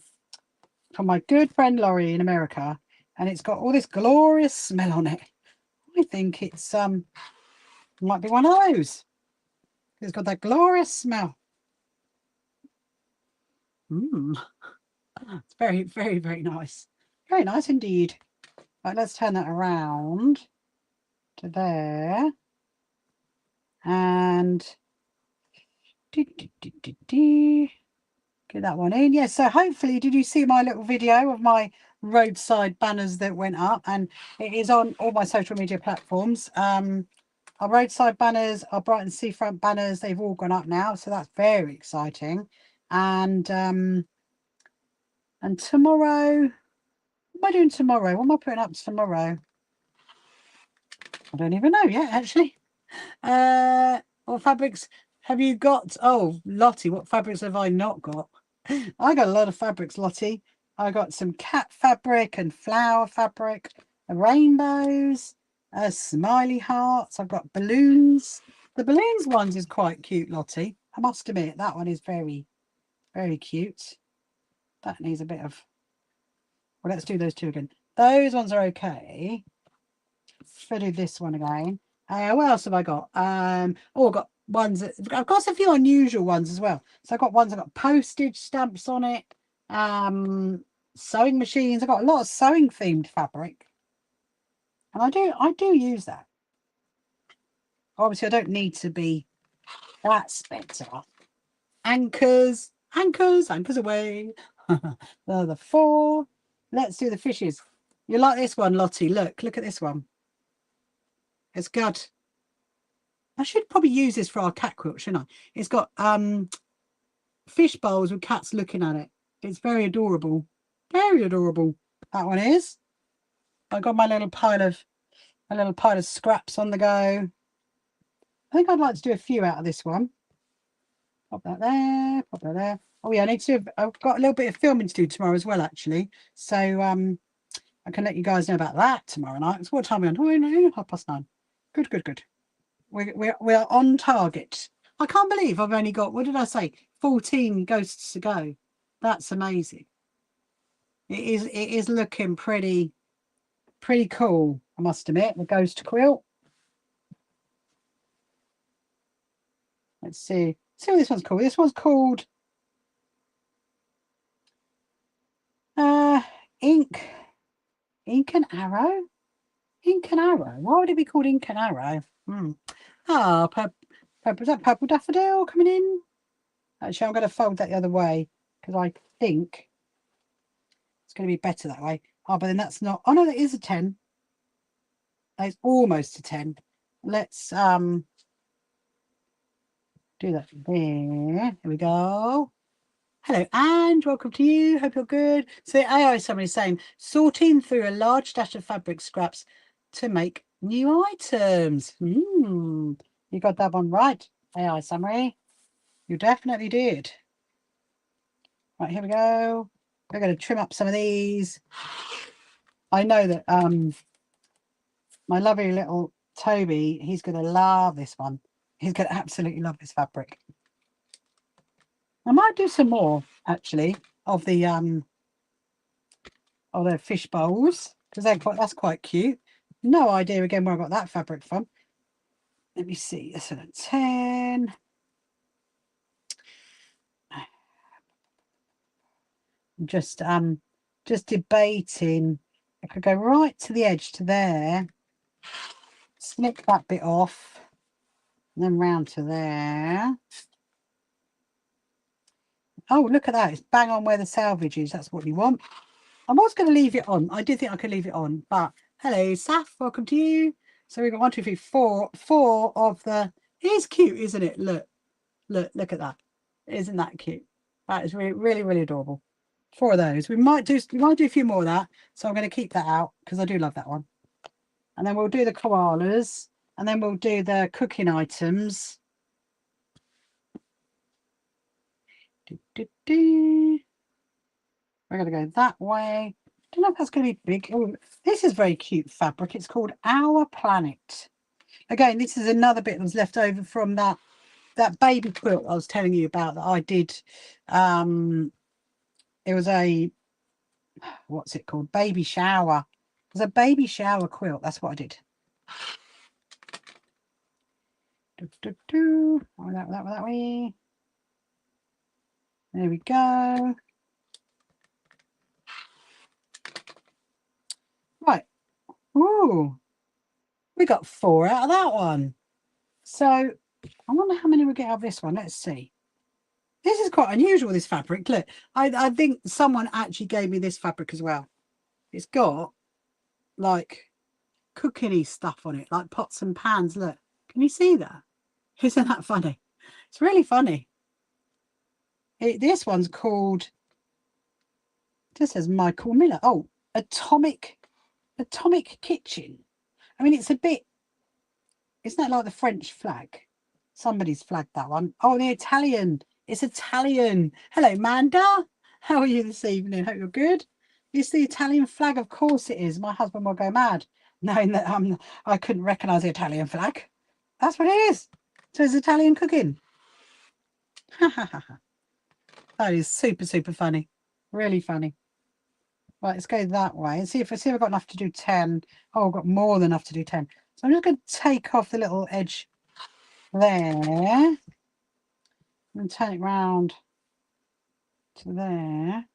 my good friend Laurie in America, and it's got all this glorious smell on it. I think it's might be one of those. It's got that glorious smell. It's very, very, very nice. Very nice indeed. Right, let's turn that around to there. And get that one in. Yeah, so hopefully, did you see my little video of my roadside banners that went up? And it is on all my social media platforms. Our roadside banners, our Brighton seafront banners, they've all gone up now, so that's very exciting. And tomorrow, what am I doing tomorrow? What am I putting up tomorrow? I don't even know yet, actually. What fabrics have you got? Oh, Lottie, what fabrics have I not got? I got a lot of fabrics, Lottie. I got some cat fabric and flower fabric, rainbows, smiley hearts. I've got balloons. The balloons ones is quite cute, Lottie. I must admit, that one is very, very cute. That needs a bit of... Well, let's do those two again. Those ones are okay. Let's do this one again. What else have I got? Oh, I've got ones that I've got a few unusual ones as well. So I've got ones that got postage stamps on it, sewing machines. I've got a lot of sewing themed fabric, and I do use that. Obviously, I don't need to be that spectacular. Anchors away. The 4. Let's do the fishes. You like this one, Lottie? Look at this one. It's good. I should probably use this for our cat quilt, shouldn't I? It's got fish bowls with cats looking at it. It's very adorable. Very adorable. That one is. I got my little pile of scraps on the go. I think I'd like to do a few out of this one. Pop that there. Pop that there. Oh yeah, I've got a little bit of filming to do tomorrow as well, actually. So I can let you guys know about that tomorrow night. So what time are we on? Oh, 9:30. Good. We're on target. I can't believe I've only got, what did I say, 14 ghosts to go. That's amazing. It is looking pretty cool, I must admit, the ghost quilt. Let's see what this one's called. This one's called Ink and Arrow. Ink and Arrow. Why would it be called Ink and Arrow? Ah, purple. Is that purple daffodil coming in? Actually, I'm going to fold that the other way because I think it's going to be better that way. Oh, but then that's not. Oh no, that is a 10. It's almost a 10. Let's do that there. Here we go. Hello, and welcome to you. Hope you're good. So AI summary is saying sorting through a large stash of fabric scraps to make new items. You got that one right. AI summary. You definitely did. Right, here we go. We're going to trim up some of these. I know that my lovely little Toby, he's going to love this one. He's going to absolutely love this fabric. I might do some more actually of the fish bowls because that's quite cute. No idea again where I got that fabric from. Let me see. This is a 10. I'm just debating. I could go right to the edge to there, snip that bit off, and then round to there. Oh, look at that. It's bang on where the salvage is. That's what you want. I was going to leave it on. I did think I could leave it on, but hello, Saf. Welcome to you. So we've got 1, 2, 3, 4. 4 of the... It is cute, isn't it? Look at that. Isn't that cute? That is really, really, really adorable. 4 of those. We might do a few more of that. So I'm going to keep that out because I do love that one. And then we'll do the koalas. And then we'll do the cooking items. We're going to go that way. I don't know if that's going to be big. Oh, this is very cute fabric. It's called Our Planet. Again, this is another bit that was left over from that baby quilt I was telling you about that I did. It was a, what's it called? Baby shower. It was a baby shower quilt. That's what I did. Oh, that way. There we go. Right. Ooh. We got 4 out of that one. So I wonder how many we get out of this one. Let's see. This is quite unusual, this fabric. Look, I think someone actually gave me this fabric as well. It's got like cooking-y stuff on it, like pots and pans. Look, can you see that? Isn't that funny? It's really funny. This one's called, this says Michael Miller. Oh, Atomic Kitchen. I mean, it's a bit, isn't that like the French flag? Somebody's flagged that one. Oh, the Italian. It's Italian. Hello, Manda. How are you this evening? Hope you're good. It's the Italian flag. Of course it is. My husband will go mad knowing that I couldn't recognise the Italian flag. That's what it is. So it's Italian cooking. That is super, super funny. Really funny. Right, let's go that way and see if I've got enough to do 10. Oh, I've got more than enough to do 10. So I'm just going to take off the little edge there and turn it round to there.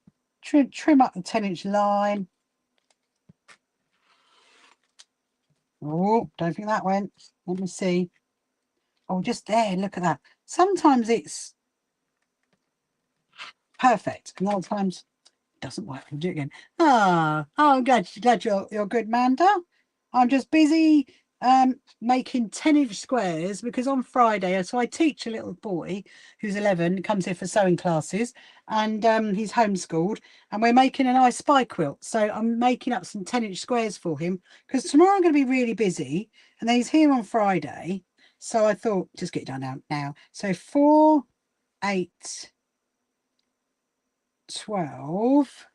Trim up the 10-inch line. Oh, don't think that went. Let me see. Oh, just there. Look at that. Sometimes it's perfect, and other times it doesn't work. We'll do it again. Oh, I'm glad you're good, Manda. I'm just busy making 10-inch squares because on Friday, so I teach a little boy who's 11, comes here for sewing classes, and he's homeschooled, and we're making an I Spy quilt. So I'm making up some 10-inch squares for him because tomorrow I'm going to be really busy, and then he's here on Friday. So I thought, just get it done now. So 4, 8, 12,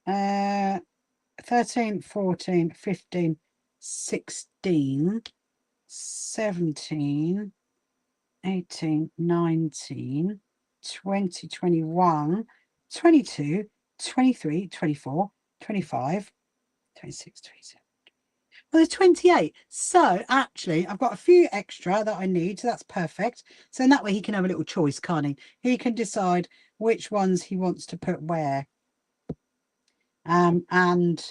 13, 14, 15, 16, 17, 18, 19, 20, 21, 22, 23, 24, 25, 26, 27. Well, there's 28. So actually, I've got a few extra that I need. So that's perfect. So in that way, he can have a little choice, can't he? He can decide which ones he wants to put where. And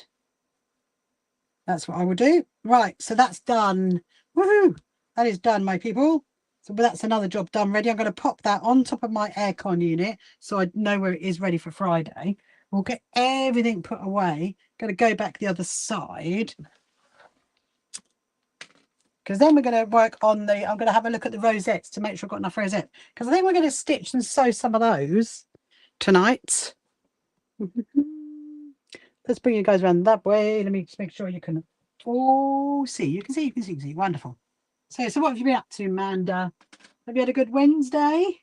that's what I will do. Right, so that's done. Woohoo! That is done, my people. So that's another job done ready. I'm going to pop that on top of my aircon unit so I know where it is ready for Friday. We'll get everything put away. Going to go back the other side. Because then we're going to work on I'm going to have a look at the rosettes to make sure I've got enough rosette. Because I think we're going to stitch and sew some of those tonight. Let's bring you guys around that way. Let me just make sure you can all see. You can see. Wonderful. So what have you been up to, Amanda? Have you had a good Wednesday?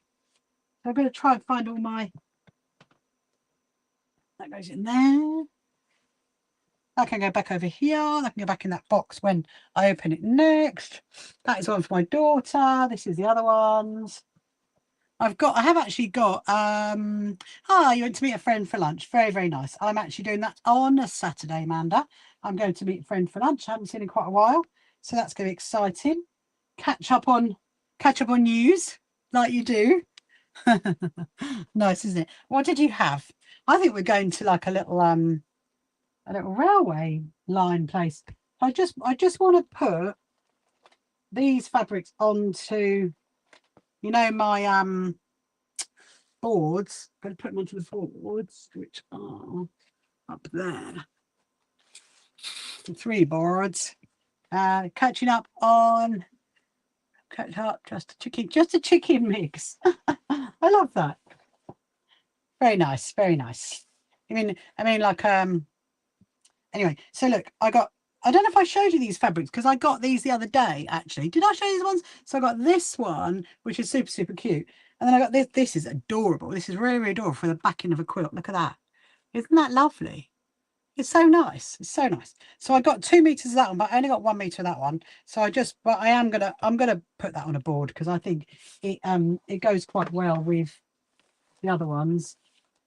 I'm going to try and find all my That goes in there. That can go back over here. That can go back in that box when I open it next. That is one for my daughter. This is the other ones. I have actually got, you went to meet a friend for lunch. Very, very nice. I'm actually doing that on a Saturday, Amanda. I'm going to meet a friend for lunch. I haven't seen in quite a while. So that's going to be exciting. Catch up on news like you do. Nice, isn't it? What did you have? I think we're going to like a little railway line place. I just want to put these fabrics onto, you know, my boards. I'm going to put them onto the boards, which are up there. The 3 boards. Catching up on just a chicken mix. I love that. Very nice, very nice. I mean like anyway, so look, I don't know if I showed you these fabrics because I got these the other day actually. Did I show you these ones? So I got this one, which is super, super cute. And then I got this. This is adorable. This is really, really adorable for the backing of a quilt. Look at that. Isn't that lovely? It's so nice. It's so nice. So I got 2 meters of that one, but I only got 1 meter of that one. So but I'm gonna put that on a board because I think it goes quite well with the other ones.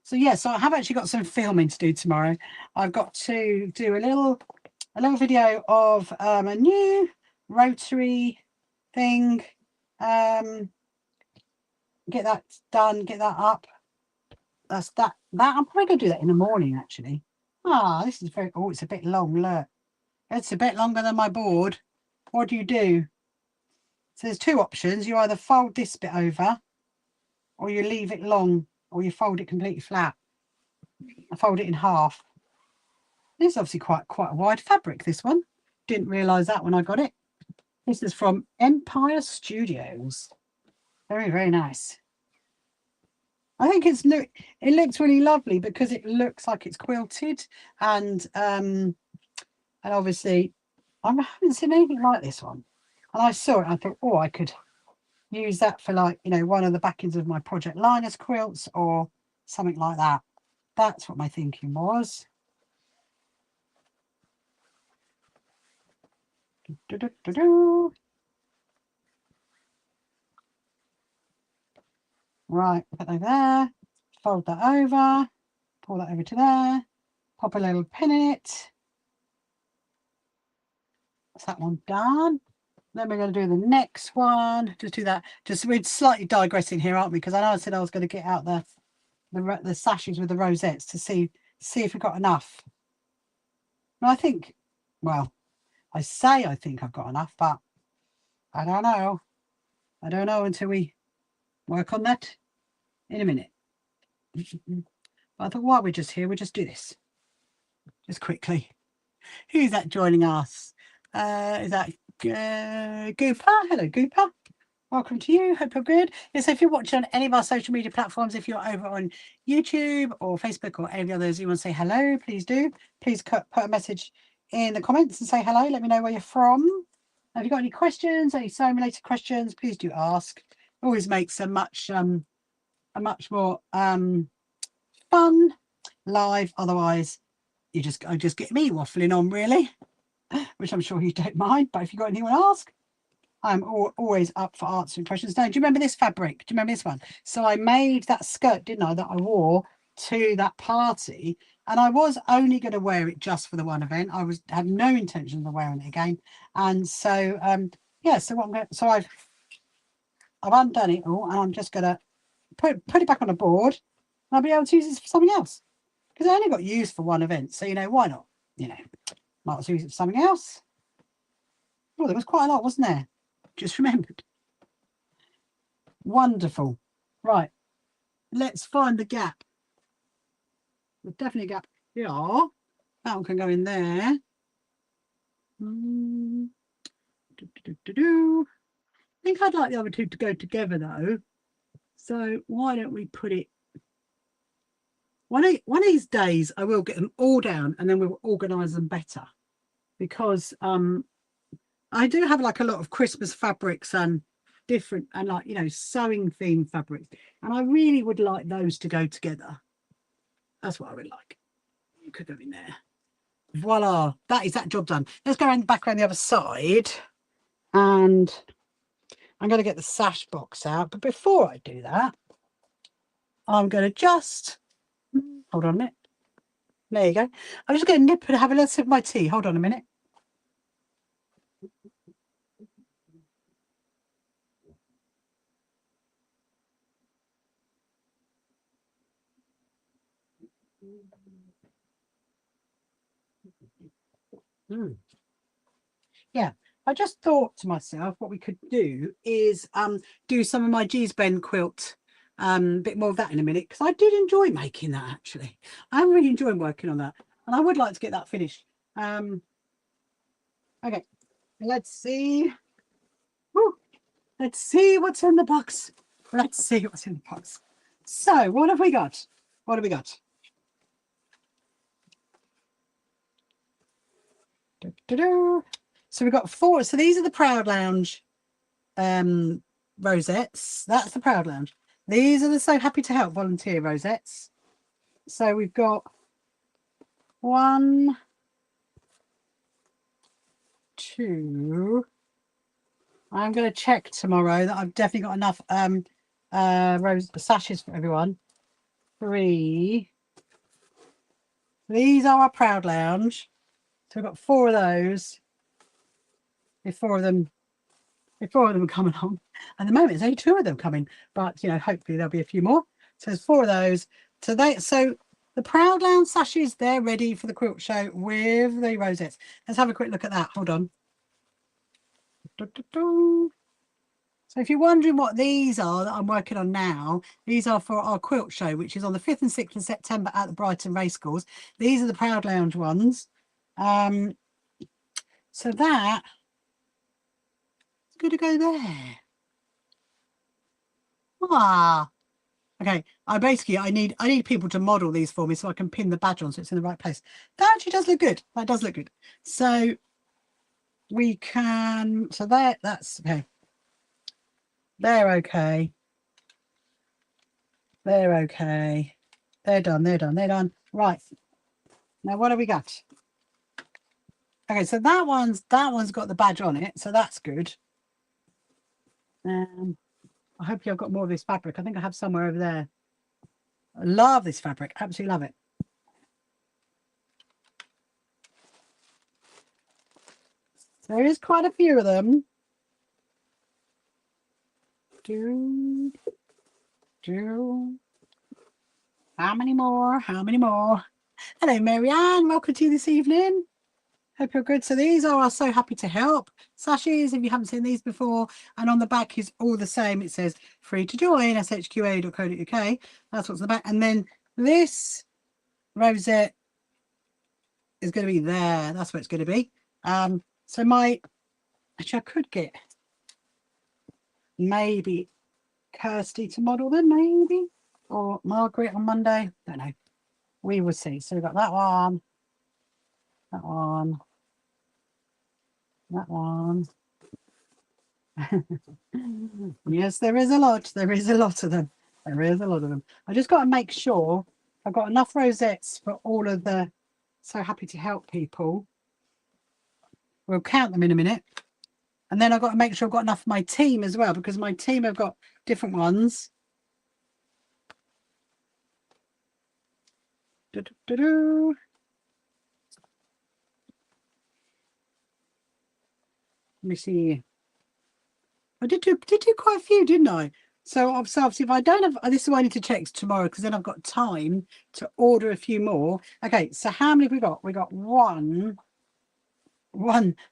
So yeah, so I have actually got some filming to do tomorrow. I've got to do a little video of a new rotary thing. Get that done, get that up. That's that. I'm probably gonna do that in the morning actually. This is it's a bit long, look. It's a bit longer than my board. What do? So there's 2 options. You either fold this bit over or you leave it long or you fold it completely flat. I fold it in half. This is obviously quite a wide fabric, this one. Didn't realise that when I got it. This is from Empire Studios. Very, very nice. I think it looks really lovely because it looks like it's quilted and obviously I haven't seen anything like this one. And I saw it and I thought, oh, I could use that for like, you know, one of the backings of my Project Liners quilts or something like that. That's what my thinking was. Right, put that there, fold that over, pull that over to there, pop a little pin in it. That's that one done. Then we're going to do the next one. Just do that. We're slightly digressing here, aren't we? Because I know I said I was going to get out the sashes with the rosettes to see if we've got enough. And I think, well, I think I've got enough, but I don't know. I don't know until we work on that in a minute. But I thought while we're just here, we'll just do this. Just quickly. Who's that joining us? Is that Gooper? Hello, Gooper. Welcome to you. Hope you're good. Yes, if you're watching on any of our social media platforms, if you're over on YouTube or Facebook or any of the others, you want to say hello, please do. Please put a message in the comments and say hello. Let me know where you're from. If you've got any questions, any sewing related questions, please do ask. It always makes a much more fun live. Otherwise, I just get me waffling on really, which I'm sure you don't mind. But if you've got anything to ask, I'm always up for answering questions. Now, do you remember this fabric? Do you remember this one? So I made that skirt, didn't I, that I wore to that party, and I was only going to wear it just for the one event. I had no intention of wearing it again, and so yeah. So I've undone it all, and I'm just going to put it back on the board, and I'll be able to use this for something else because I only got used for one event. So you know, why not? You know, might as well use it for something else. Oh, there was quite a lot, wasn't there? Just remembered. Wonderful. Right, let's find the gap. There's definitely a gap here. That one can go in there. I think I'd like the other two to go together though. So why don't we put it one of these days I will get them all down and then we'll organize them better, because I do have like a lot of Christmas fabrics and different and like, you know, sewing themed fabrics, and I really would like those to go together. That's what I would like. could go in there. Voila, that is that job done. Let's go around back around the other side, and I'm going to get the Sash box out. But before I do that, I'm going to just hold on a minute. There you go. I'm just going to nip and have a little sip of my tea. Hold on a minute. Yeah, I just thought to myself what we could do is do some of my G's Bend quilt, a bit more of that in a minute, because I did enjoy making that. Actually, I'm really enjoying working on that, and I would like to get that finished. Okay, let's see. Woo. Let's see what's in the box. Let's see what's in the box. So what have we got? What have we got? So we've got 4. So these are the Proud Lounge rosettes. That's the Proud Lounge. These are the So Happy to Help volunteer rosettes. So we've got 1, 2. I'm going to check tomorrow that I've definitely got enough rose sashes for everyone. 3. These are our Proud Lounge. So we've got 4 of those. If 4 of them are coming on. At the moment, there's only 2 of them coming, but you know, hopefully there'll be a few more. So there's 4 of those. So the Proud Lounge sashes, they're ready for the quilt show with the rosettes. Let's have a quick look at that. Hold on. So if you're wondering what these are that I'm working on now, these are for our quilt show, which is on the 5th and 6th of September at the Brighton Racecourse. These are the Proud Lounge ones. So that is going to go there. Ah, okay. I need people to model these for me so I can pin the badge on so it's in the right place. That actually does look good. That does look good. So we can. So that's okay. They're okay. They're okay. They're done. They're done. They're done. Right. Now what have we got? Okay, so that one's got the badge on it, so that's good. I hope you've got more of this fabric. I think I have somewhere over there. I love this fabric. Absolutely love it. There is quite a few of them. How many more? How many more? Hello, Marianne. Welcome to you this evening. Hope you're good. So these are our So Happy to Help sashes, if you haven't seen these before. And on the back is all the same. It says free to join, shqa.co.uk. That's what's on the back. And then this rosette is going to be there. That's where it's going to be. So actually I could get maybe Kirsty to model them, maybe, or Margaret on Monday. Don't know. We will see. So we've got that one, that one, that one. Yes, there is a lot. There is a lot of them. There is a lot of them. I just got to make sure I've got enough rosettes for all of the So Happy to Help people. We'll count them in a minute. And then I've got to make sure I've got enough for my team as well, because my team have got different ones. Let me see. I did do quite a few, didn't I? So obviously, if I don't have, this is why I need to check tomorrow, because then I've got time to order a few more. Okay, so how many have we got? We got one's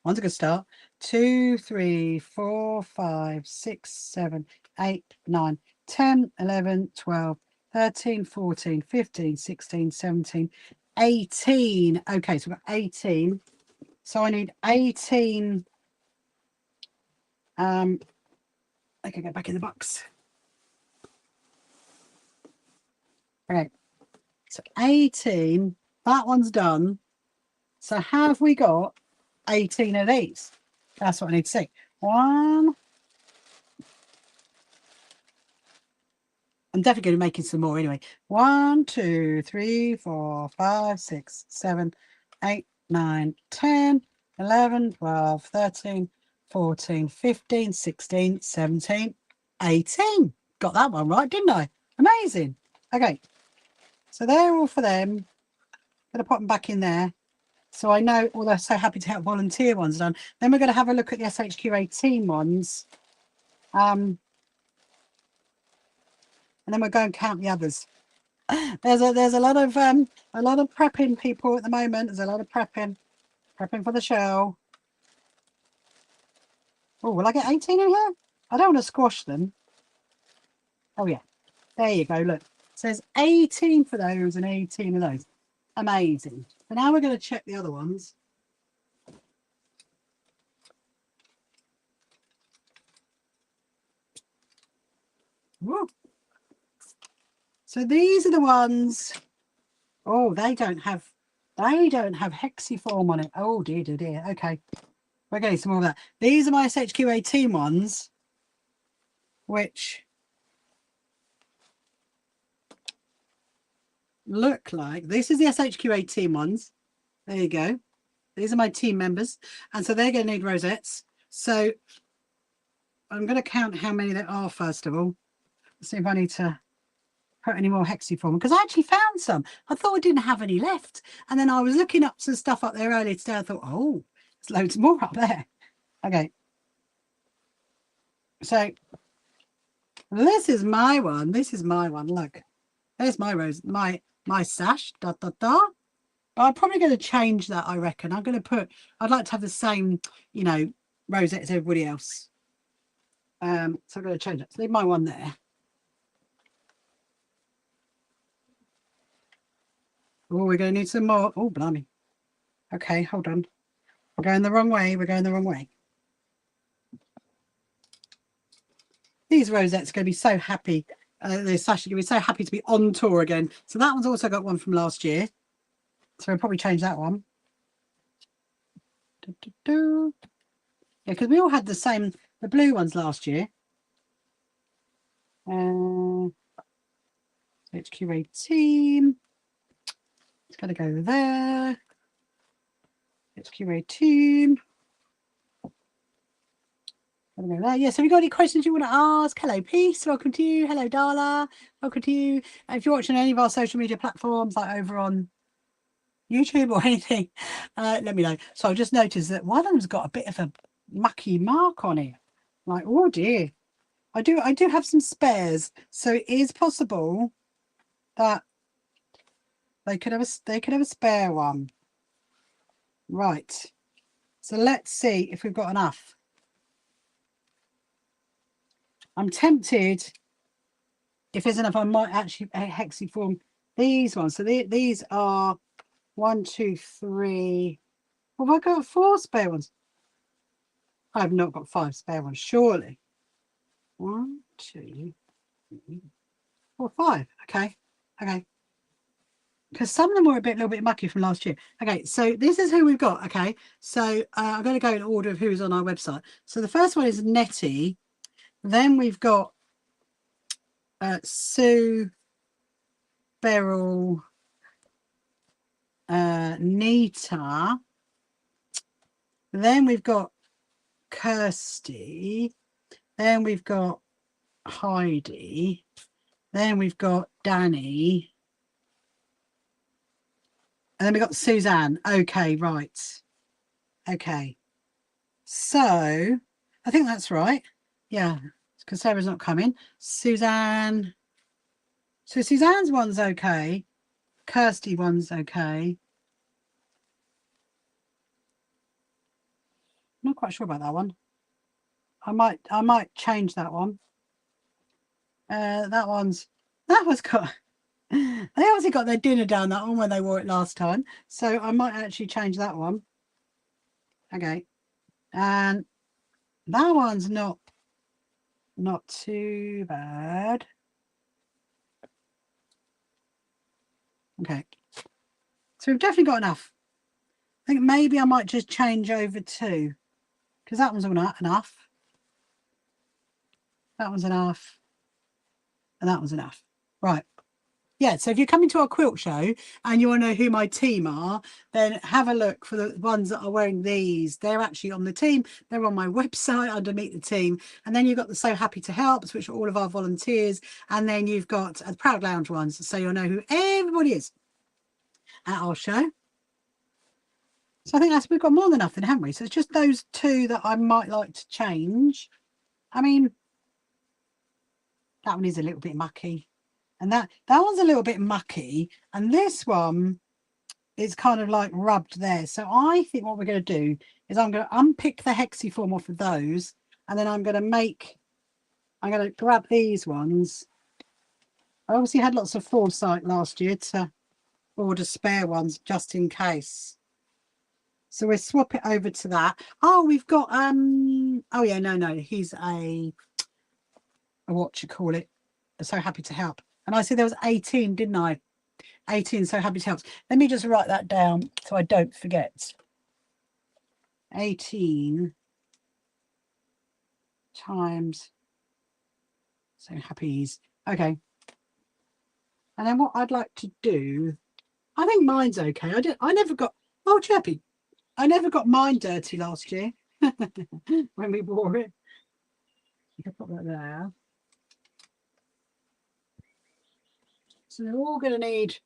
a good start. 2, 3, 4, 5, 6, 7, 8, 9, 10, 11, 12, 13, 14, 15, 16, 17, 18. Okay, so we've got 18. So I need 18. I can get back in the box. Okay, so 18, that one's done. So have we got 18 of these? That's what I need to see. 1, I'm definitely going to be making some more anyway. 1, 2, 3, 4, 5, 6, 7, 8, 9, 10, 11, 12, 13, 14, 15, 16, 17, 18. Got that one right, didn't I? Amazing. Okay, so they're all for them. I'm going to put them back in there. So I know, oh, they're so happy to have volunteer ones done. Then we're going to have a look at the SHQA team ones. And then we'll go and count the others. There's a lot of prepping people at the moment. There's a lot of prepping for the show. Oh, will I get 18 in here? I don't want to squash them. Oh yeah, there you go. Look, it says 18 for those and 18 of those. Amazing. So now we're going to check the other ones. Woo. So these are the ones. Oh, they don't have hexiform on it. Oh dear, dear, dear. Okay, we're getting some more of that. These are my SHQA team ones, which look like this is the SHQA team ones. There you go. These are my team members, and so they're going to need rosettes. So I'm going to count how many there are first of all. See if I need to put any more hexiform, because I actually found some. I thought I didn't have any left, and then I was looking up some stuff up there earlier today. I thought, oh, there's loads more up there. Okay, so this is my one. This is my one. Look, there's my rose, my sash. Da da da. But I'm probably going to change that. I reckon I'm going to put. I'd like to have the same, you know, rosette as everybody else. So I'm going to change that. So leave my one there. Oh, we're going to need some more. Oh, blimey. Okay, hold on. We're going the wrong way. We're going the wrong way. These rosettes are going to be so happy. The Sash are going to be so happy to be on tour again. So that one's also got one from last year. So we'll probably change that one. Yeah, because we all had the same, the blue ones last year. HQA team. It's going to go there. HQA team. Going to go there. Yeah, so have you got any questions you want to ask? Hello, Peace. Welcome to you. Hello, Darla. Welcome to you. If you're watching any of our social media platforms, like over on YouTube or anything, let me know. So I've just noticed that one of them's got a bit of a mucky mark on it. Like, oh dear. I do have some spares, so it is possible that they could have a spare one. Right. So let's see if we've got enough. I'm tempted, if there's enough, I might actually hexiform these ones. So these are 1, 2, 3. Have I got 4 spare ones? I have not got 5 spare ones, surely. 1, 2, 3, 4, 5. Okay. Okay. Because some of them were a little bit mucky from last year. Okay, so this is who we've got. Okay, so I'm going to go in order of who's on our website. So the first one is Nettie. Then we've got Sue, Beryl, Nita. Then we've got Kirsty. Then we've got Heidi. Then we've got Danny. And then we've got Suzanne. Okay, right. Okay. So I think that's right. Yeah, because Sarah's not coming. Suzanne. So Suzanne's one's okay. Kirsty one's okay. I'm not quite sure about that one. I might change that one. That one's got they obviously got their dinner down that one when they wore it last time. So I might actually change that one. Okay. And that one's not too bad. Okay. So we've definitely got enough. I think maybe I might just change over to, because that one's all enough. That one's enough. And that was enough. Right. Yeah, so if you're coming to our quilt show and you want to know who my team are, then have a look for the ones that are wearing these. They're actually on the team. They're on my website under Meet the Team. And then you've got the So Happy to Help, which are all of our volunteers. And then you've got the Proud Lounge ones, so you'll know who everybody is at our show. So I think we've got more than enough then, haven't we? So it's just those two that I might like to change. I mean, that one is a little bit mucky. And that one's a little bit mucky. And this one is kind of like rubbed there. So I think what we're going to do is I'm going to unpick the hexiform off of those. And then I'm going to grab these ones. I obviously had lots of foresight last year to order spare ones just in case. So we'll swap it over to that. Oh, we've got, oh yeah, no, he's a what you call it? So Happy to Help. And I said there was 18, didn't I? 18 So Happy to Help. Let me just write that down so I don't forget. 18 times So Happy's. Okay. And then what I'd like to do, I think mine's okay. I never got, oh, Chirpy, I never got mine dirty last year when we wore it. You can put that there. So they're all going to need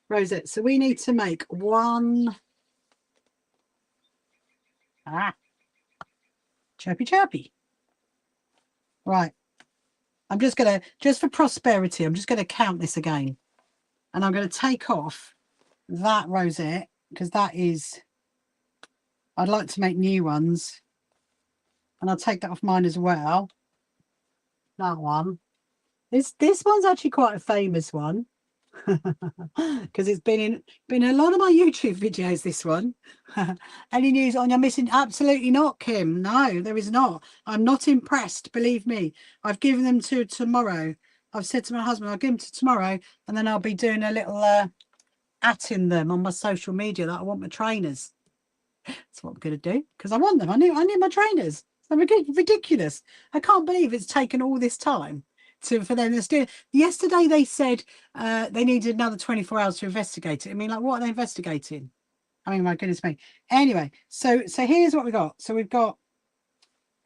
rosettes. So we need to make one. Chirpy. Right. I'm just going to, just for prosperity, I'm just going to count this again. And I'm going to take off that rosette because that is, I'd like to make new ones. And I'll take that off mine as well. That one. This one's actually quite a famous one. Because it's been in a lot of my YouTube videos, this one. Any news on you're missing? Absolutely not, Kim. No, there is not. I'm not impressed, believe me. I've given them to tomorrow. I've said to my husband I'll give them to tomorrow, and then I'll be doing a little atting them on my social media that I want my trainers. That's what I'm going to do because I want them. I need my trainers. They're ridiculous. I can't believe it's taken all this time for them to do. Yesterday they said they needed another 24 hours to investigate it. I mean, like, what are they investigating? I mean, my goodness me. Anyway, so here's what we got. So we've got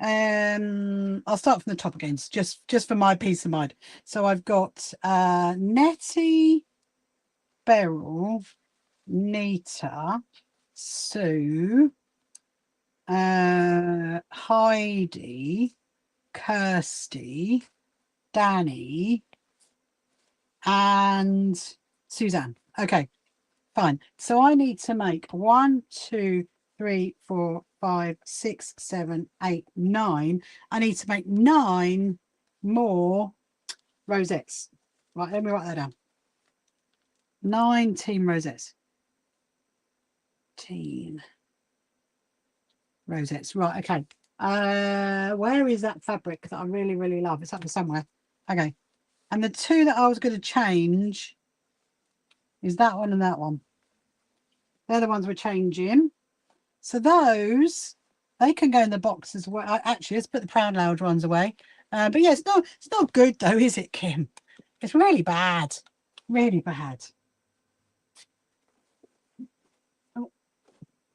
I'll start from the top again, just for my peace of mind. So I've got Nettie, Beryl, Nita, Sue, Heidi, Kirsty, Danny, and Suzanne. Okay, fine. So I need to make 1, 2, 3, 4, 5, 6, 7, 8, 9. I need to make 9 more rosettes. Right, let me write that down. 9 team rosettes. Team rosettes. Right, okay. Where is that fabric that I really, really love? It's up there somewhere. Okay. And the 2 that I was going to change is that one and that one. They're the ones we're changing. So those, they can go in the box as well. Actually, let's put the Proud Lounge ones away. But yeah, it's not good though, is it, Kim? It's really bad. Really bad. Oh,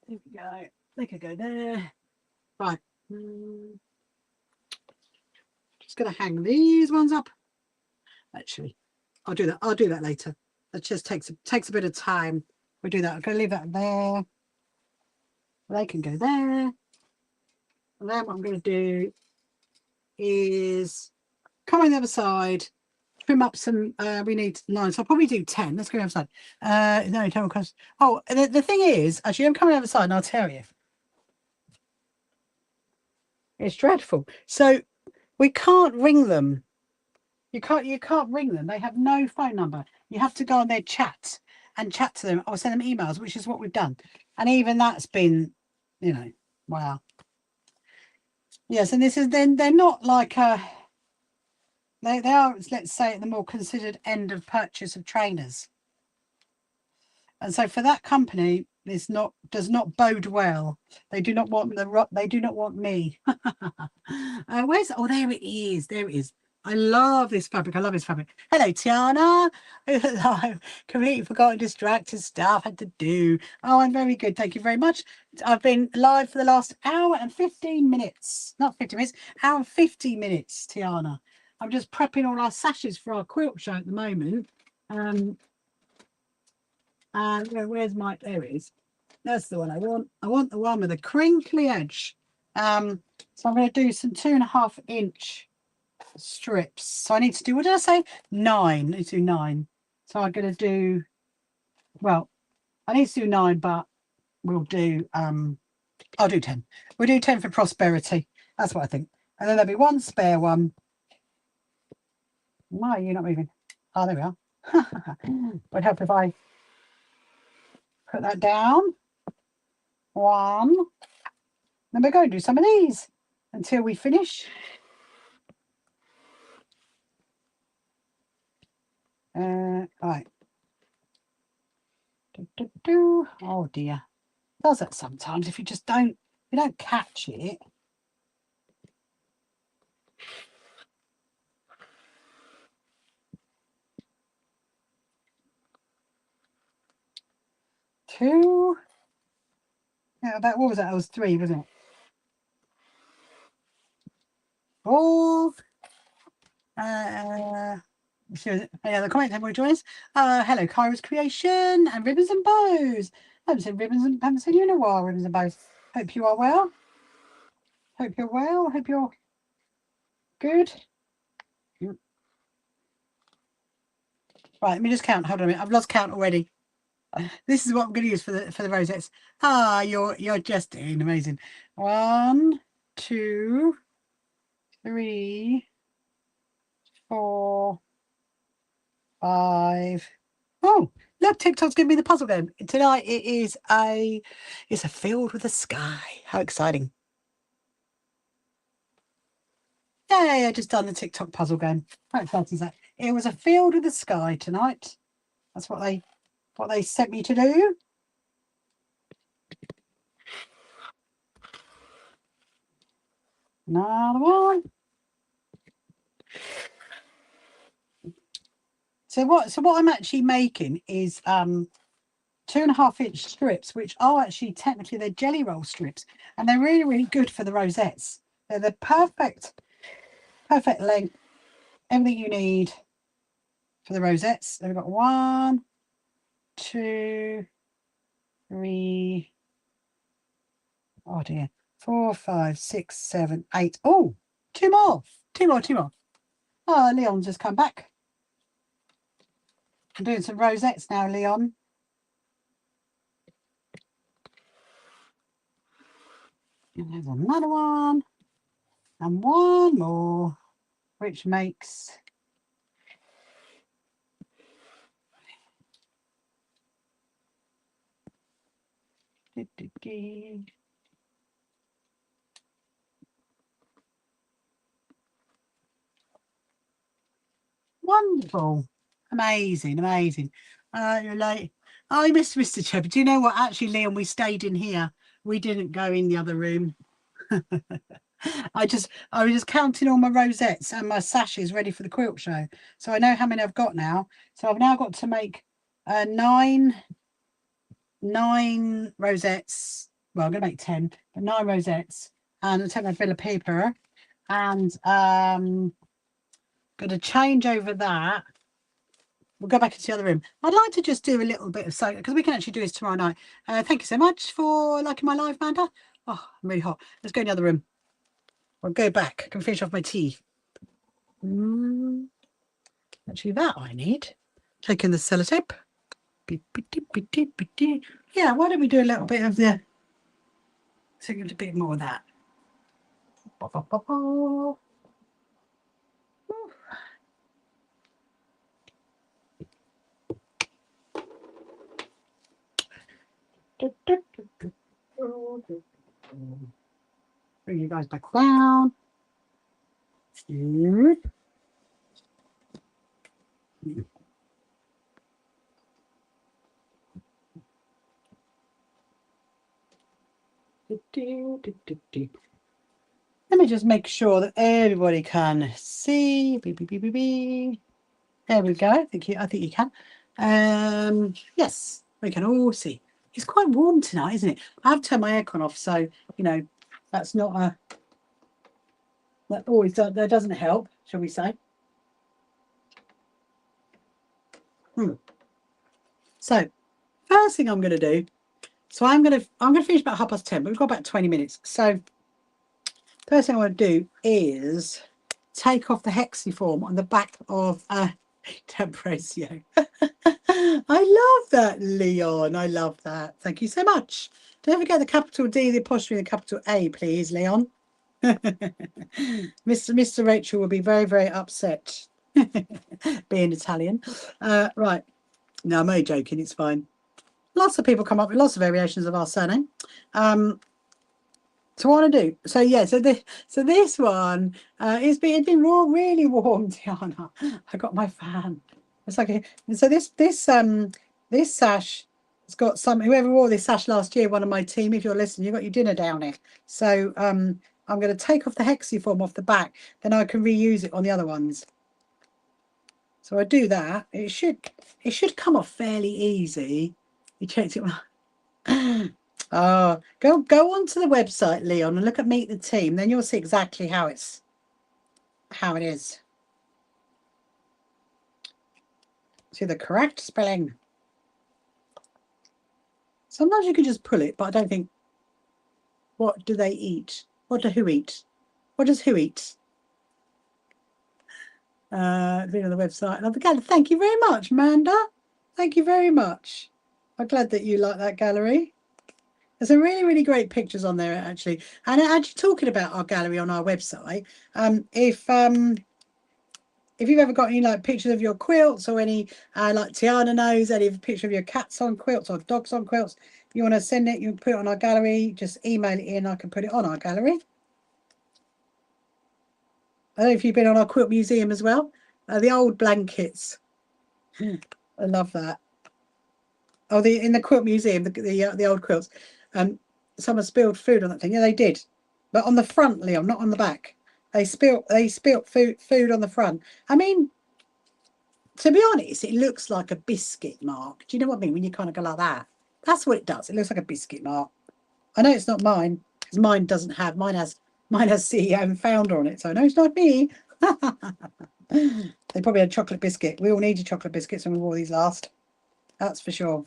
there we go. They could go there. Right. Just going to hang these ones up. Actually, I'll do that later. That just takes a bit of time. We'll do that. I'm going to leave that there. They can go there. And then what I'm going to do is come on the other side, trim up some, we need 9, so I'll probably do 10. Let's go on the other side. No, total cost. Oh, the thing is, actually, I'm coming on the other side and I'll tell you. It's dreadful. So we can't ring them. You can't ring them. They have no phone number. You have to go on their chat and chat to them or send them emails, which is what we've done. And even that's been, you know, wow. Yes, and this is then they're not like they are, let's say, at the more considered end of purchase of trainers. And so for that company, this does not bode well. They do not want they do not want me. Where's, oh, there it is. There it is. I love this fabric. I love this fabric. Hello, Tiana. I've completely forgotten distracted stuff had to do. Oh, I'm very good. Thank you very much. I've been live for the last hour and 15 minutes. Not 50 minutes, hour and 50 minutes, Tiana. I'm just prepping all our sashes for our quilt show at the moment. And where's my, there it is. That's the one I want. I want the one with a crinkly edge. So I'm going to do some 2.5 inch strips. So I need to do, what did I say? 9. I need to do 9. So I'm going to do, well, I need to do 9, but we'll do, I'll do 10. We'll do 10 for prosperity. That's what I think. And then there'll be one spare one. Why are you not moving? Oh, there we are. Would help if I put that down. 1. Then we're going to do some of these until we finish. Right. Oh dear. It does that sometimes if you just don't, you don't catch it. Two. Yeah, that, what was that? That was 3, wasn't it? 4. Yeah, the comment will join us. Hello, Kyra's Creation and Ribbons and Bows. I haven't seen you in a while, Ribbons and Bows. Hope you are well. Hope you're well. Hope you're good. Right, let me just count. Hold on a minute. I've lost count already. This is what I'm going to use for the rosettes. Ah, you're just doing amazing. 1, 2, 3, 4, 5. Oh, look, TikTok's giving me the puzzle game. Tonight it's a field with a sky. How exciting. Yay, I just done the TikTok puzzle game. How exciting is that? It was a field with a sky tonight. That's what they sent me to do. Another one. So what I'm actually making is 2.5 inch strips, which are actually technically they're jelly roll strips, and they're really, really good for the rosettes. They're the perfect length, everything you need for the rosettes. Then we've got 1, 2, 3, oh dear, 4, 5, 6, 7, 8. Oh, 2 more. Oh, Leon's just come back. I'm doing some rosettes now, Leon. And there's another one. And one more, which makes wonderful. Amazing. You're late. I missed Mr. Chubby. Do you know what? Actually, Leon, we stayed in here. We didn't go in the other room. I was just counting all my rosettes and my sashes ready for the quilt show. So I know how many I've got now. So I've now got to make 9 rosettes. Well, I'm gonna make 10, but 9 rosettes, and I'll take my bill of paper, and gonna change over that. We'll go back into the other room. I'd like to just do a little bit of sewing because we can actually do this tomorrow night. Thank you so much for liking my live, Manda. Oh, I'm really hot. Let's go in the other room. I'll go back. I can finish off my tea. Actually, that I need. Taking the sellotape. Yeah, why don't we do a little bit of the... So a bit more of that. Bring you guys back down. Let me just make sure that everybody can see. Beep, beep, beep, beep, beep. There we go. I think you can. Yes, we can all see. It's quite warm tonight, isn't it? I have turned my aircon off, so you know that's not a that doesn't help, shall we say? So first thing I'm going to do. So I'm going to finish about 10:30, but we've got about 20 minutes. So first thing I want to do is take off the hexiform on the back of Tempracio. I love that, Leon. I love that. Thank you so much. Don't forget the capital D, the apostrophe, and the capital A, please, Leon. Mr. Rachel will be very, very upset being Italian. Right. No, I'm only joking. It's fine. Lots of people come up with lots of variations of our surname. So what I want to do? So yeah. So this one it's been really warm, Tiana. I got my fan. It's like so this sash. It's got some. Whoever wore this sash last year, one of my team. If you're listening, you got your dinner down here. So I'm going to take off the hexiform off the back. Then I can reuse it on the other ones. So I do that. It should come off fairly easy. You checked it. Oh, go onto the website, Leon, and look at Meet the Team. Then you'll see exactly how it is. See the correct spelling. Sometimes you can just pull it, but I don't think. What do they eat? What do who eat? What does who eat? Being on the website. And again, thank you very much, Amanda. Thank you very much. I'm glad that you like that gallery. There's some really, really great pictures on there, actually. And actually talking about our gallery on our website, if you've ever got any like pictures of your quilts or any like Tiana knows any picture of your cats on quilts or dogs on quilts, you want to send it, you can put it on our gallery, just email it in, I can put it on our gallery. I don't know if you've been on our quilt museum as well. The old blankets. I love that. Oh, in the quilt museum, the old quilts. Someone spilled food on that thing. Yeah, they did. But on the front, Leon, not on the back. They spilt food on the front. I mean, to be honest, it looks like a biscuit mark. Do you know what I mean? When you kind of go like that. That's what it does. It looks like a biscuit mark. I know it's not mine, because mine doesn't have, mine has CEO and founder on it. So no, it's not me. They probably had chocolate biscuit. We all needed chocolate biscuits when we wore these last. That's for sure.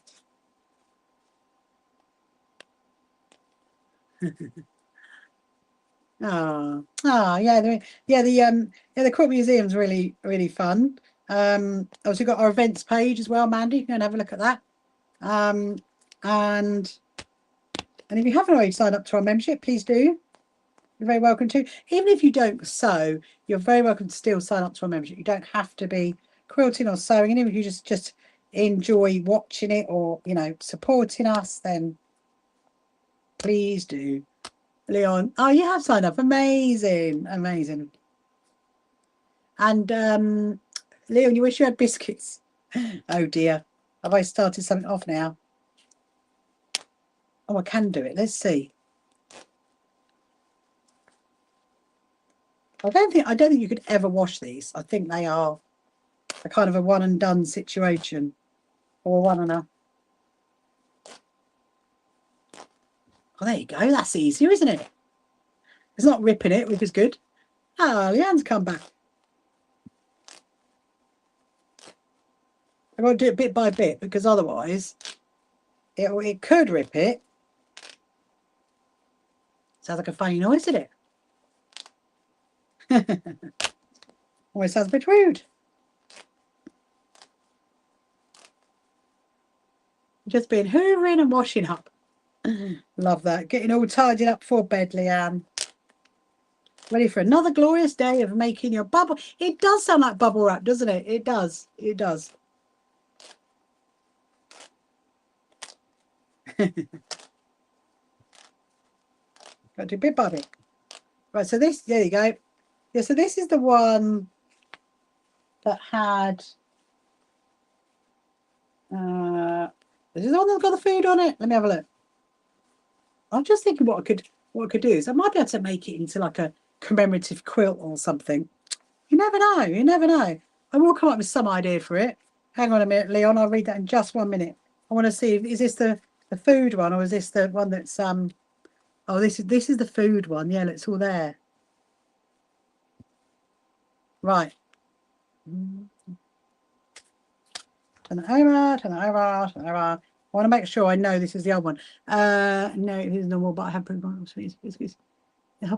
Yeah, the quilt museum's really, really fun. Also got our events page as well, Mandy. You can go and have a look at that. And if you haven't already signed up to our membership, please do. You're very welcome to. Even if you don't sew, you're very welcome to still sign up to our membership. You don't have to be quilting or sewing. And even if you just enjoy watching it or, you know, supporting us, then please do. Leon, oh, you have signed up. Amazing. And Leon, you wish you had biscuits. Oh dear. Have I started something off now? Oh, I can do it. Let's see. I don't think you could ever wash these. I think they are a kind of a one and done situation. Or one and a. Oh, there you go. That's easier, isn't it? It's not ripping it, which is good. Ah, Leanne's come back. I've got to do it bit by bit because otherwise it could rip it. Sounds like a funny noise, doesn't it? Always sounds a bit rude. Just been hoovering and washing up. Love that. Getting all tidied up for bed, Leanne. Ready for another glorious day of making your bubble. It does sound like bubble wrap, doesn't it? It does. It does. Got to do bit by bit. Right, so this, there you go. Yeah, so this is the one that had this is the one that's got the food on it. Let me have a look. I'm just thinking what I could do is I might be able to make it into like a commemorative quilt or something. You never know. You never know. I will come up with some idea for it. Hang on a minute, Leon. I'll read that in just 1 minute. I want to see, is this the food one, or is this the one that's oh, this is the food one. Yeah, it's all there. Right. Turn that over, turn that over, turn that over. I want to make sure I know this is the old one. No, it is normal, but I have put on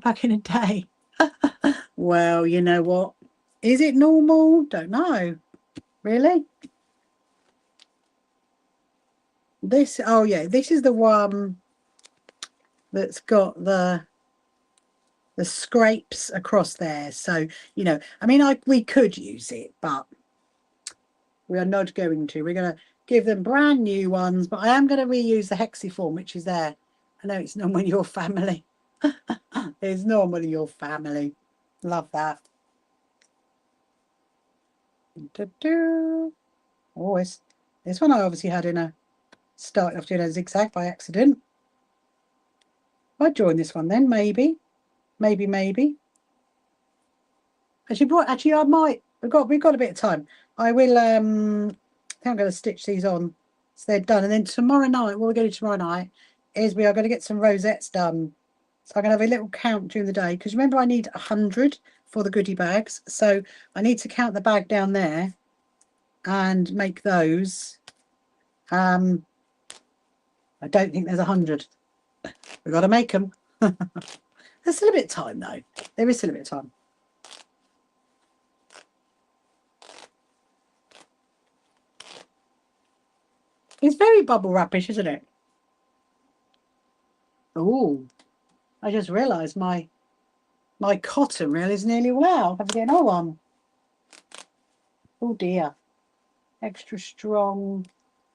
back in a day. Well, you know what? Is it normal? Don't know. Really? This, oh yeah, this is the one that's got the scrapes across there. So, you know, I mean, we could use it, but we are not going to. We're going to give them brand new ones, but I am going to reuse the hexiform, which is there. I know it's normally your family. It's normally your family. Love that. Oh, this one I obviously had in started off doing a zigzag by accident. I'd join this one then, maybe. Actually, I might. We've got a bit of time. I will. I think I'm going to stitch these on, so they're done. And then tomorrow night, what we're going to do tomorrow night is we are going to get some rosettes done. So I'm going to have a little count during the day, because remember I need 100 for the goodie bags. So I need to count the bag down there and make those. I don't think there's 100. We've got to make them. There's still a bit of time though. There is still a bit of time. It's very bubble wrappish, isn't it? Oh, I just realised my cotton reel is nearly all out. I'm getting another one. Oh dear. Extra strong.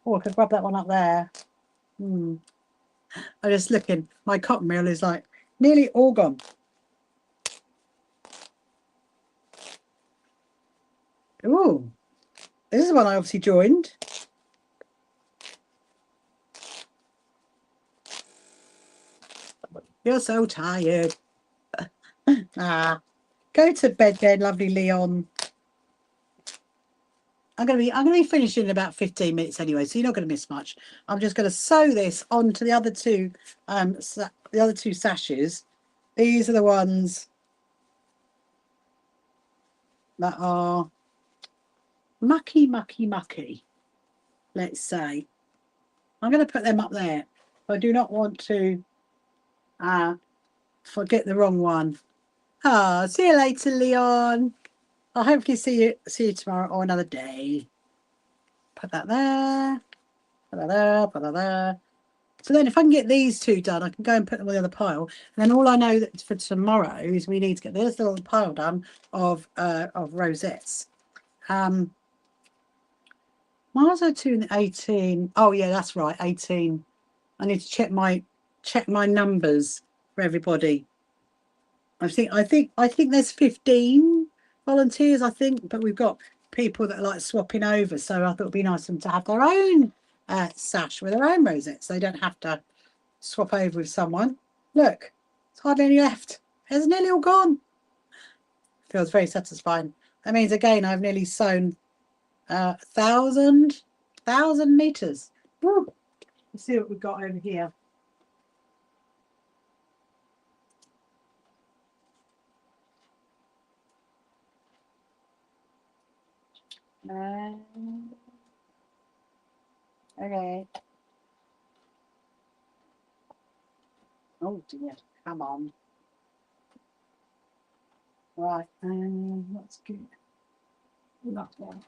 Oh, I could grab that one up there. I'm just looking. My cotton reel is like nearly all gone. Oh, this is one I obviously joined. You're so tired. Go to bed then, lovely Leon. I'm gonna be finishing in about 15 minutes anyway, so you're not gonna miss much. I'm just gonna sew this onto the other two sashes. These are the ones that are mucky, let's say. I'm going to put them up there. I do not want to forget the wrong one. See you later, Leon. I'll hopefully see you tomorrow or another day. Put that there. Put that there. Put that there. So then if I can get these two done, I can go and put them on the other pile. And then all I know that for tomorrow is we need to get this little pile done of rosettes. Why was I doing 18? Oh yeah, that's right, 18. I need to check my numbers for everybody. I think there's 15 volunteers, I think, but we've got people that are like swapping over, so I thought it'd be nice for them to have their own sash with their own rosettes, so they don't have to swap over with someone. Look, it's hardly any left. It's nearly all gone. Feels very satisfying. That means again I've nearly sewn 1,000 meters. Woo. Let's see what we've got over here. Okay. Oh dear, come on. Right, that's good. That one.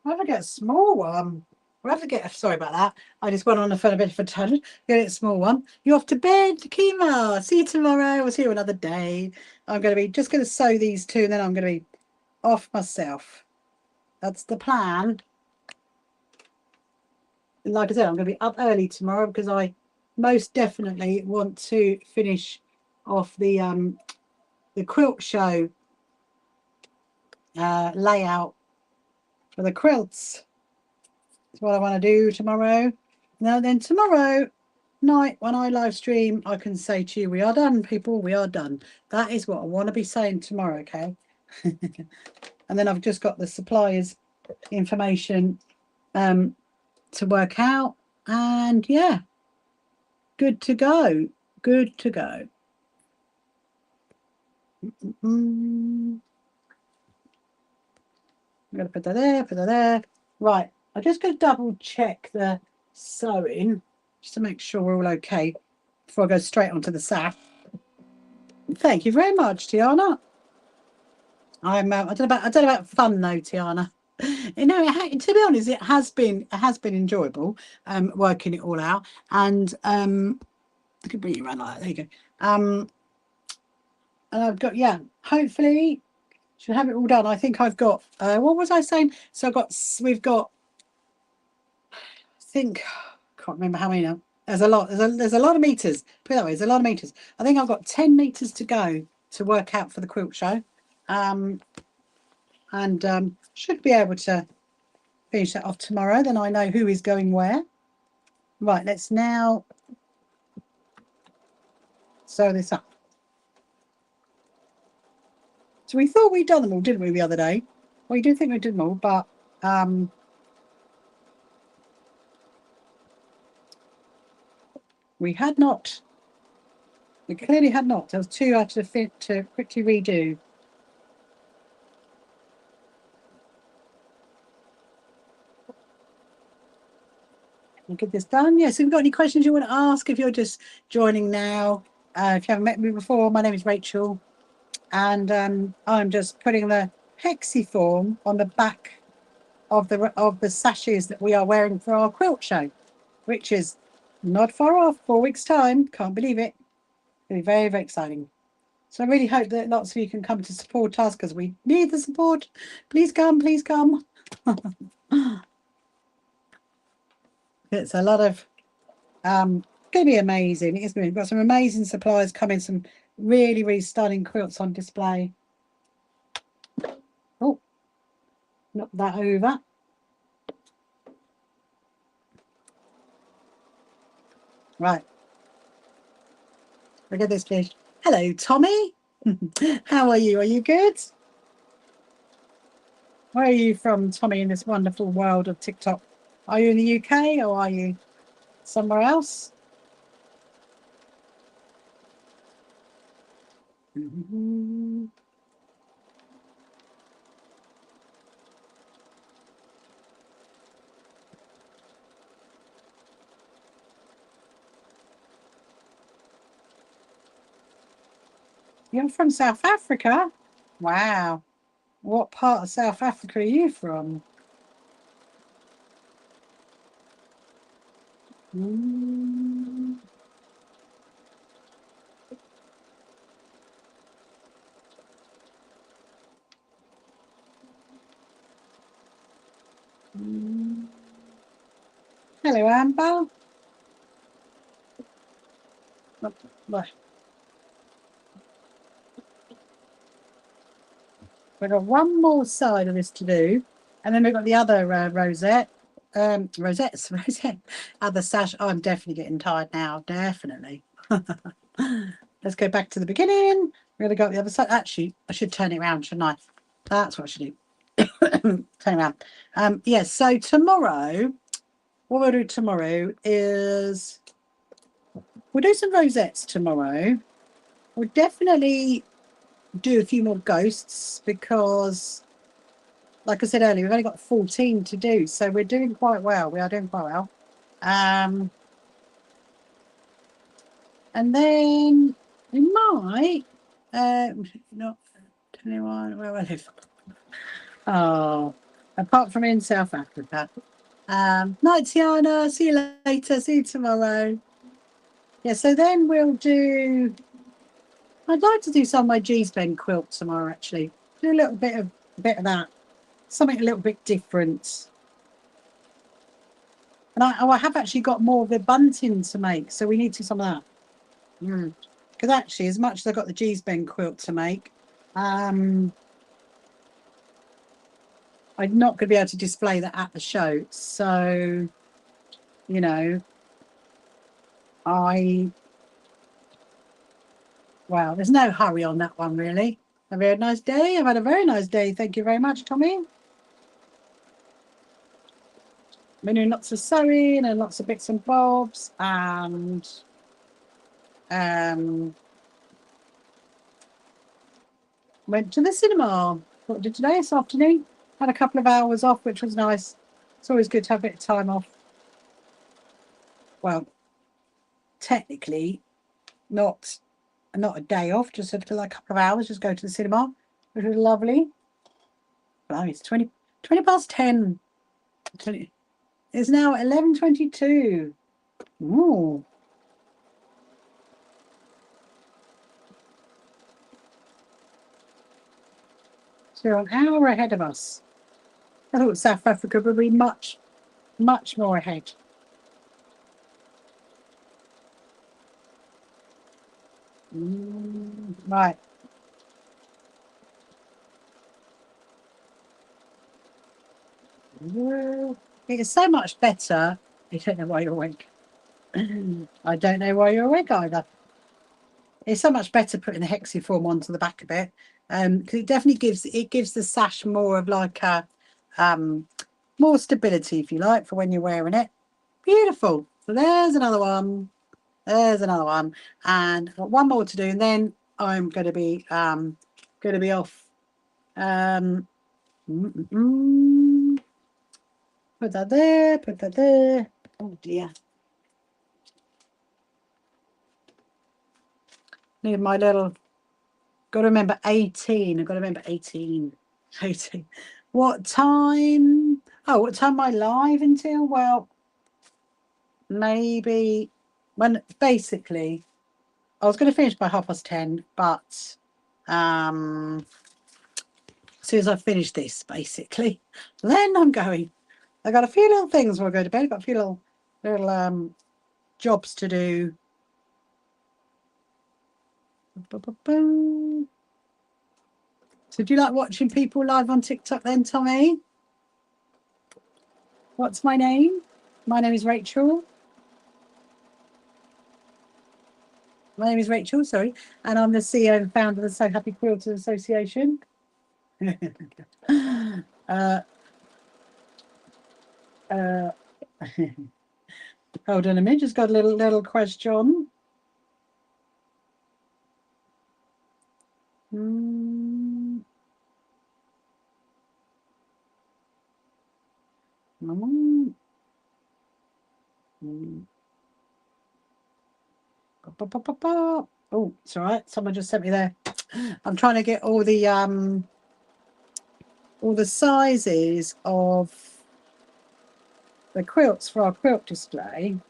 I'll have to get a small one. We'll have to get, sorry about that. I just went on the phone a bit of a tangent. Get a small one. You're off to bed, Kima. See you tomorrow. We'll see you another day. I'm going to be just going to sew these two, and then I'm going to be off myself. That's the plan. Like I said, I'm going to be up early tomorrow because I most definitely want to finish off the quilt show layout for the quilts. That's what I want to do tomorrow. Now then tomorrow night when I live stream, I can say to you, we are done, people, we are done. That is what I want to be saying tomorrow, okay? And then I've just got the suppliers information to work out, and yeah, good to go. Good to go. I'm going to put that there, put that there. Right, I'm just going to double check the sewing just to make sure we're all okay before I go straight onto the Sash. Thank you very much, Tiana. I don't know about fun though, Tiana. You know, to be honest, it has been enjoyable working it all out, and I can bring you around like that. There you go. And I've got, yeah, hopefully should have it all done. I think I've got what was I saying? So we've got, I think, can't remember how many now. There's a lot. There's a lot of meters. Put it that way, there's a lot of meters. I think I've got 10 meters to go to work out for the quilt show. And should be able to finish that off tomorrow. Then I know who is going where. Right, let's now sew this up. So we thought we'd done them all, didn't we, the other day? Well, you do think we did them all, but we had not. We clearly had not. There was two I had to fit to quickly redo. We'll get this done. Yeah, so if you've got any questions you want to ask, if you're just joining now, if you haven't met me before, my name is Rachel, and I'm just putting the hexiform on the back of the sashes that we are wearing for our quilt show, which is not far off, 4 weeks' time. Can't believe it. It'll be very, very exciting. So I really hope that lots of you can come to support us because we need the support. Please come, please come. It's a lot of going to be amazing. It's going to be, we've got some amazing supplies coming, some really, really stunning quilts on display. Oh, knock that over. Right. Look at this fish. Hello, Tommy. How are you? Are you good? Where are you from, Tommy, in this wonderful world of TikTok? Are you in the UK or are you somewhere else? You're from South Africa? Wow. What part of South Africa are you from? Hello, Amber. We've got one more side of this to do, and then we've got the other rosette. Rosette. Other sash. Oh, I'm definitely getting tired now. Definitely. Let's go back to the beginning. We're going to go up the other side. Actually, I should turn it around, shouldn't I? That's what I should do. Turn around. Yes, so tomorrow, what we'll do tomorrow is we'll do some rosettes tomorrow. We'll definitely do a few more ghosts because, like I said earlier, we've only got 14 to do, so we're doing quite well. We are doing quite well. And then we might not 21 where I live. Oh, apart from in South Africa. Night, Tiana. See you later. See you tomorrow. Yeah, so then we'll do. I'd like to do some of my G-Spend quilt tomorrow. Actually, do a little bit of that, something a little bit different. And I have actually got more of the bunting to make, so we need to do some of that. Because actually, as much as I've got the G-Spend quilt to make, I'm not going to be able to display that at the show. So, you know, well, there's no hurry on that one, really. Have you had a nice day? I've had a very nice day. Thank you very much, Tommy. Been doing lots of sewing and lots of bits and bobs, and went to the cinema. What did today? This afternoon. Had a couple of hours off, which was nice. It's always good to have a bit of time off. Well, technically, not a day off, just for like a couple of hours, just go to the cinema, which was lovely. Oh, it's 20 past 10. It's now 11:22. Ooh. So you're an hour ahead of us. I thought South Africa would be much, much more ahead. Right. It is so much better. I don't know why you're awake. I don't know why you're awake either. It's so much better putting the hexiform onto the back of it, because it definitely gives the sash more of like a more stability, if you like, for when you're wearing it. Beautiful. So there's another one. There's another one, and I've got one more to do, and then I'm going to be off. Put that there. Put that there. Oh dear. Need my little. Got to remember 18. I've got to remember 18. 18. What time? Oh, what time am I live until? Well, maybe when basically I was going to finish by 10:30, but as soon as I finish this, basically, then I'm going. I got a few little things before I go to bed. I've got a few little jobs to do. So do you like watching people live on TikTok then, Tommy? What's my name? My name is Rachel. My name is Rachel, sorry, and I'm the CEO and founder of the So Happy Quilters Association. Hold on a minute, just got a little question. Oh, it's all right. Someone just sent me there. I'm trying to get all the sizes of the quilts for our quilt display. And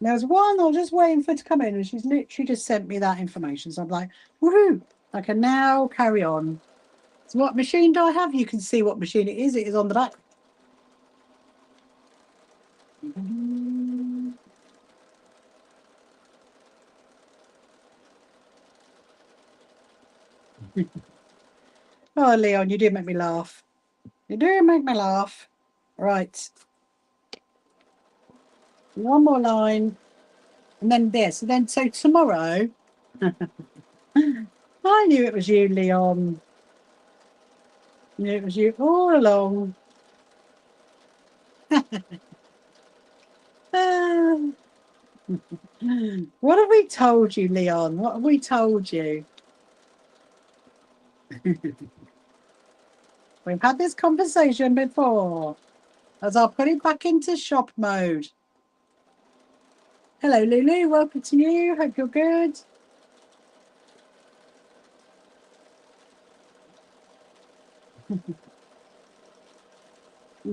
there was one I was just waiting for it to come in, and she's literally just sent me that information. So I'm like, woohoo! I can now carry on. So what machine do I have? You can see what machine it is. It is on the back. Oh, Leon, you do make me laugh. You do make me laugh. Right. One more line. And then this. And then so tomorrow. I knew it was you, Leon. I knew it was you all along. What have we told you, Leon? What have we told you? We've had this conversation before. As I'll put it back into shop mode. Hello, Lulu. Welcome to you. Hope you're good.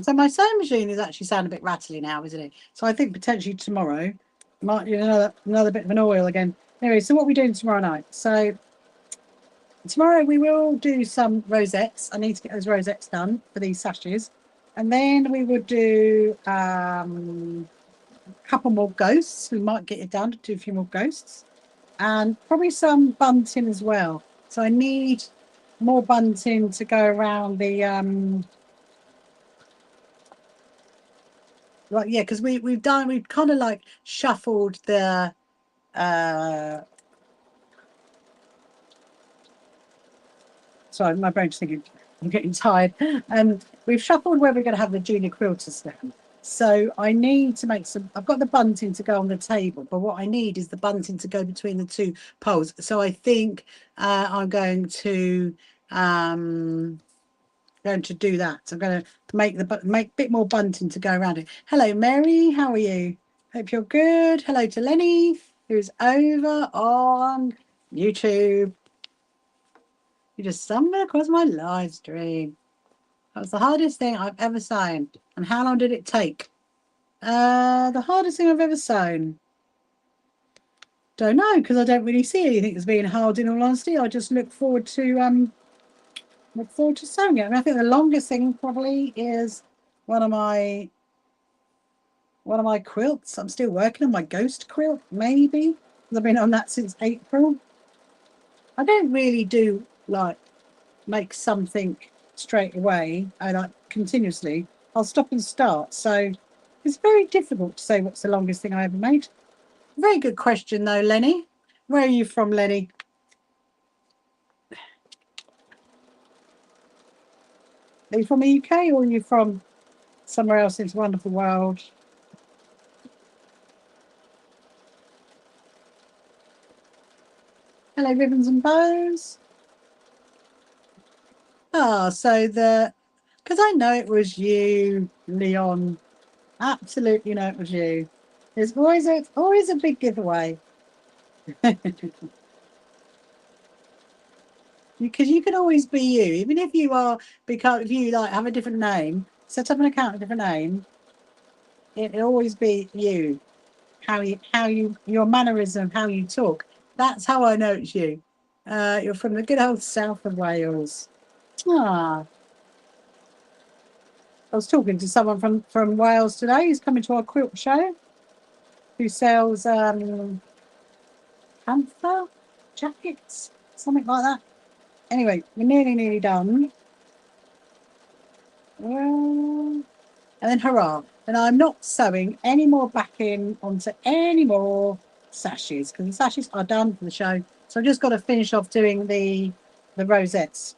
So my sewing machine is actually sounding a bit rattly now, isn't it? So I think potentially tomorrow might need another bit of an oil again. Anyway, so what are we doing tomorrow night? So tomorrow we will do some rosettes. I need to get those rosettes done for these sashes. And then we will do a couple more ghosts. We might get it done to do a few more ghosts. And probably some bunting as well. So I need more bunting to go around the like, yeah, because we've kind of like shuffled the Sorry, my brain's thinking I'm getting tired. We've shuffled where we're going to have the junior quilters down. So I need to make some. I've got the bunting to go on the table, but what I need is the bunting to go between the two poles. So I think I'm going to do that. So I'm going to make a bit more bunting to go around it. Hello, Mary. How are you? Hope you're good. Hello to Lenny, who's over on YouTube. You just stumbled across my live stream. That was the hardest thing I've ever sewn. And how long did it take? The hardest thing I've ever sewn. Don't know, because I don't really see anything as being hard, in all honesty. I just look forward to sewing it. And I think the longest thing probably is one of my quilts. I'm still working on my ghost quilt, maybe. I've been on that since April. I don't really do like make something straight away. I like continuously. I'll stop and start. So it's very difficult to say what's the longest thing I ever made. Very good question though, Lenny. Where are you from, Lenny? Are you from the UK or are you from somewhere else in this wonderful world? Hello, ribbons and bows. Ah, so because I know it was you, Leon. Absolutely know it was you. There's always a big giveaway. Because you can always be you, even if you like have a different name, set up an account with a different name, it'll always be you. Your mannerism, how you talk. That's how I know it's you. You're from the good old south of Wales. Ah, I was talking to someone from Wales today who's coming to our quilt show, who sells panther jackets, something like that. Anyway, we're nearly done. Well, and then hurrah. And I'm not sewing any more backing onto any more sashes, because the sashes are done for the show. So I've just got to finish off doing the rosettes.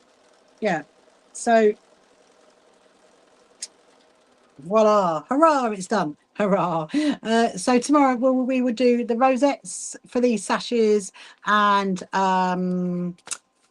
Yeah. So voila, hurrah, it's done. Hurrah. So tomorrow we will do the rosettes for these sashes and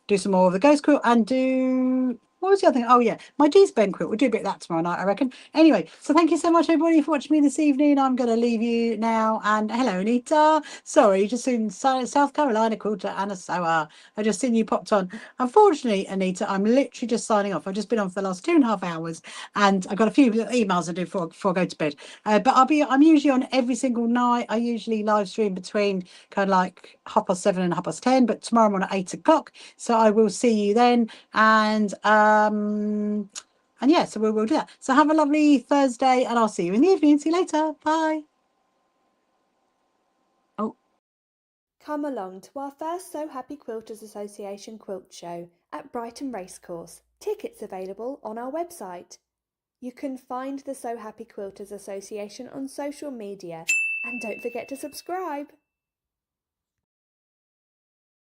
do some more of the ghost quilt and do what was the other thing? Oh yeah, my D-Spend quilt. We'll do a bit of that tomorrow night, I reckon. Anyway, so thank you so much everybody for watching me this evening. I'm going to leave you now. And hello, Anita. Sorry, just in South Carolina quilter and a sewer. I just seen you popped on. Unfortunately, Anita, I'm literally just signing off. I've just been on for the last 2.5 hours, and I've got a few emails I do before I go to bed. But I'm usually on every single night. I usually live stream between kind of like 7:30 and 10:30, but tomorrow I'm on at 8 o'clock. So I will see you then. And yeah, so we'll do that. So have a lovely Thursday, and I'll see you in the evening. See you later. Bye. Oh.
Come along to our first So Happy Quilters Association quilt show at Brighton Racecourse. Tickets available on our website. You can find the So Happy Quilters Association on social media, and don't forget to subscribe.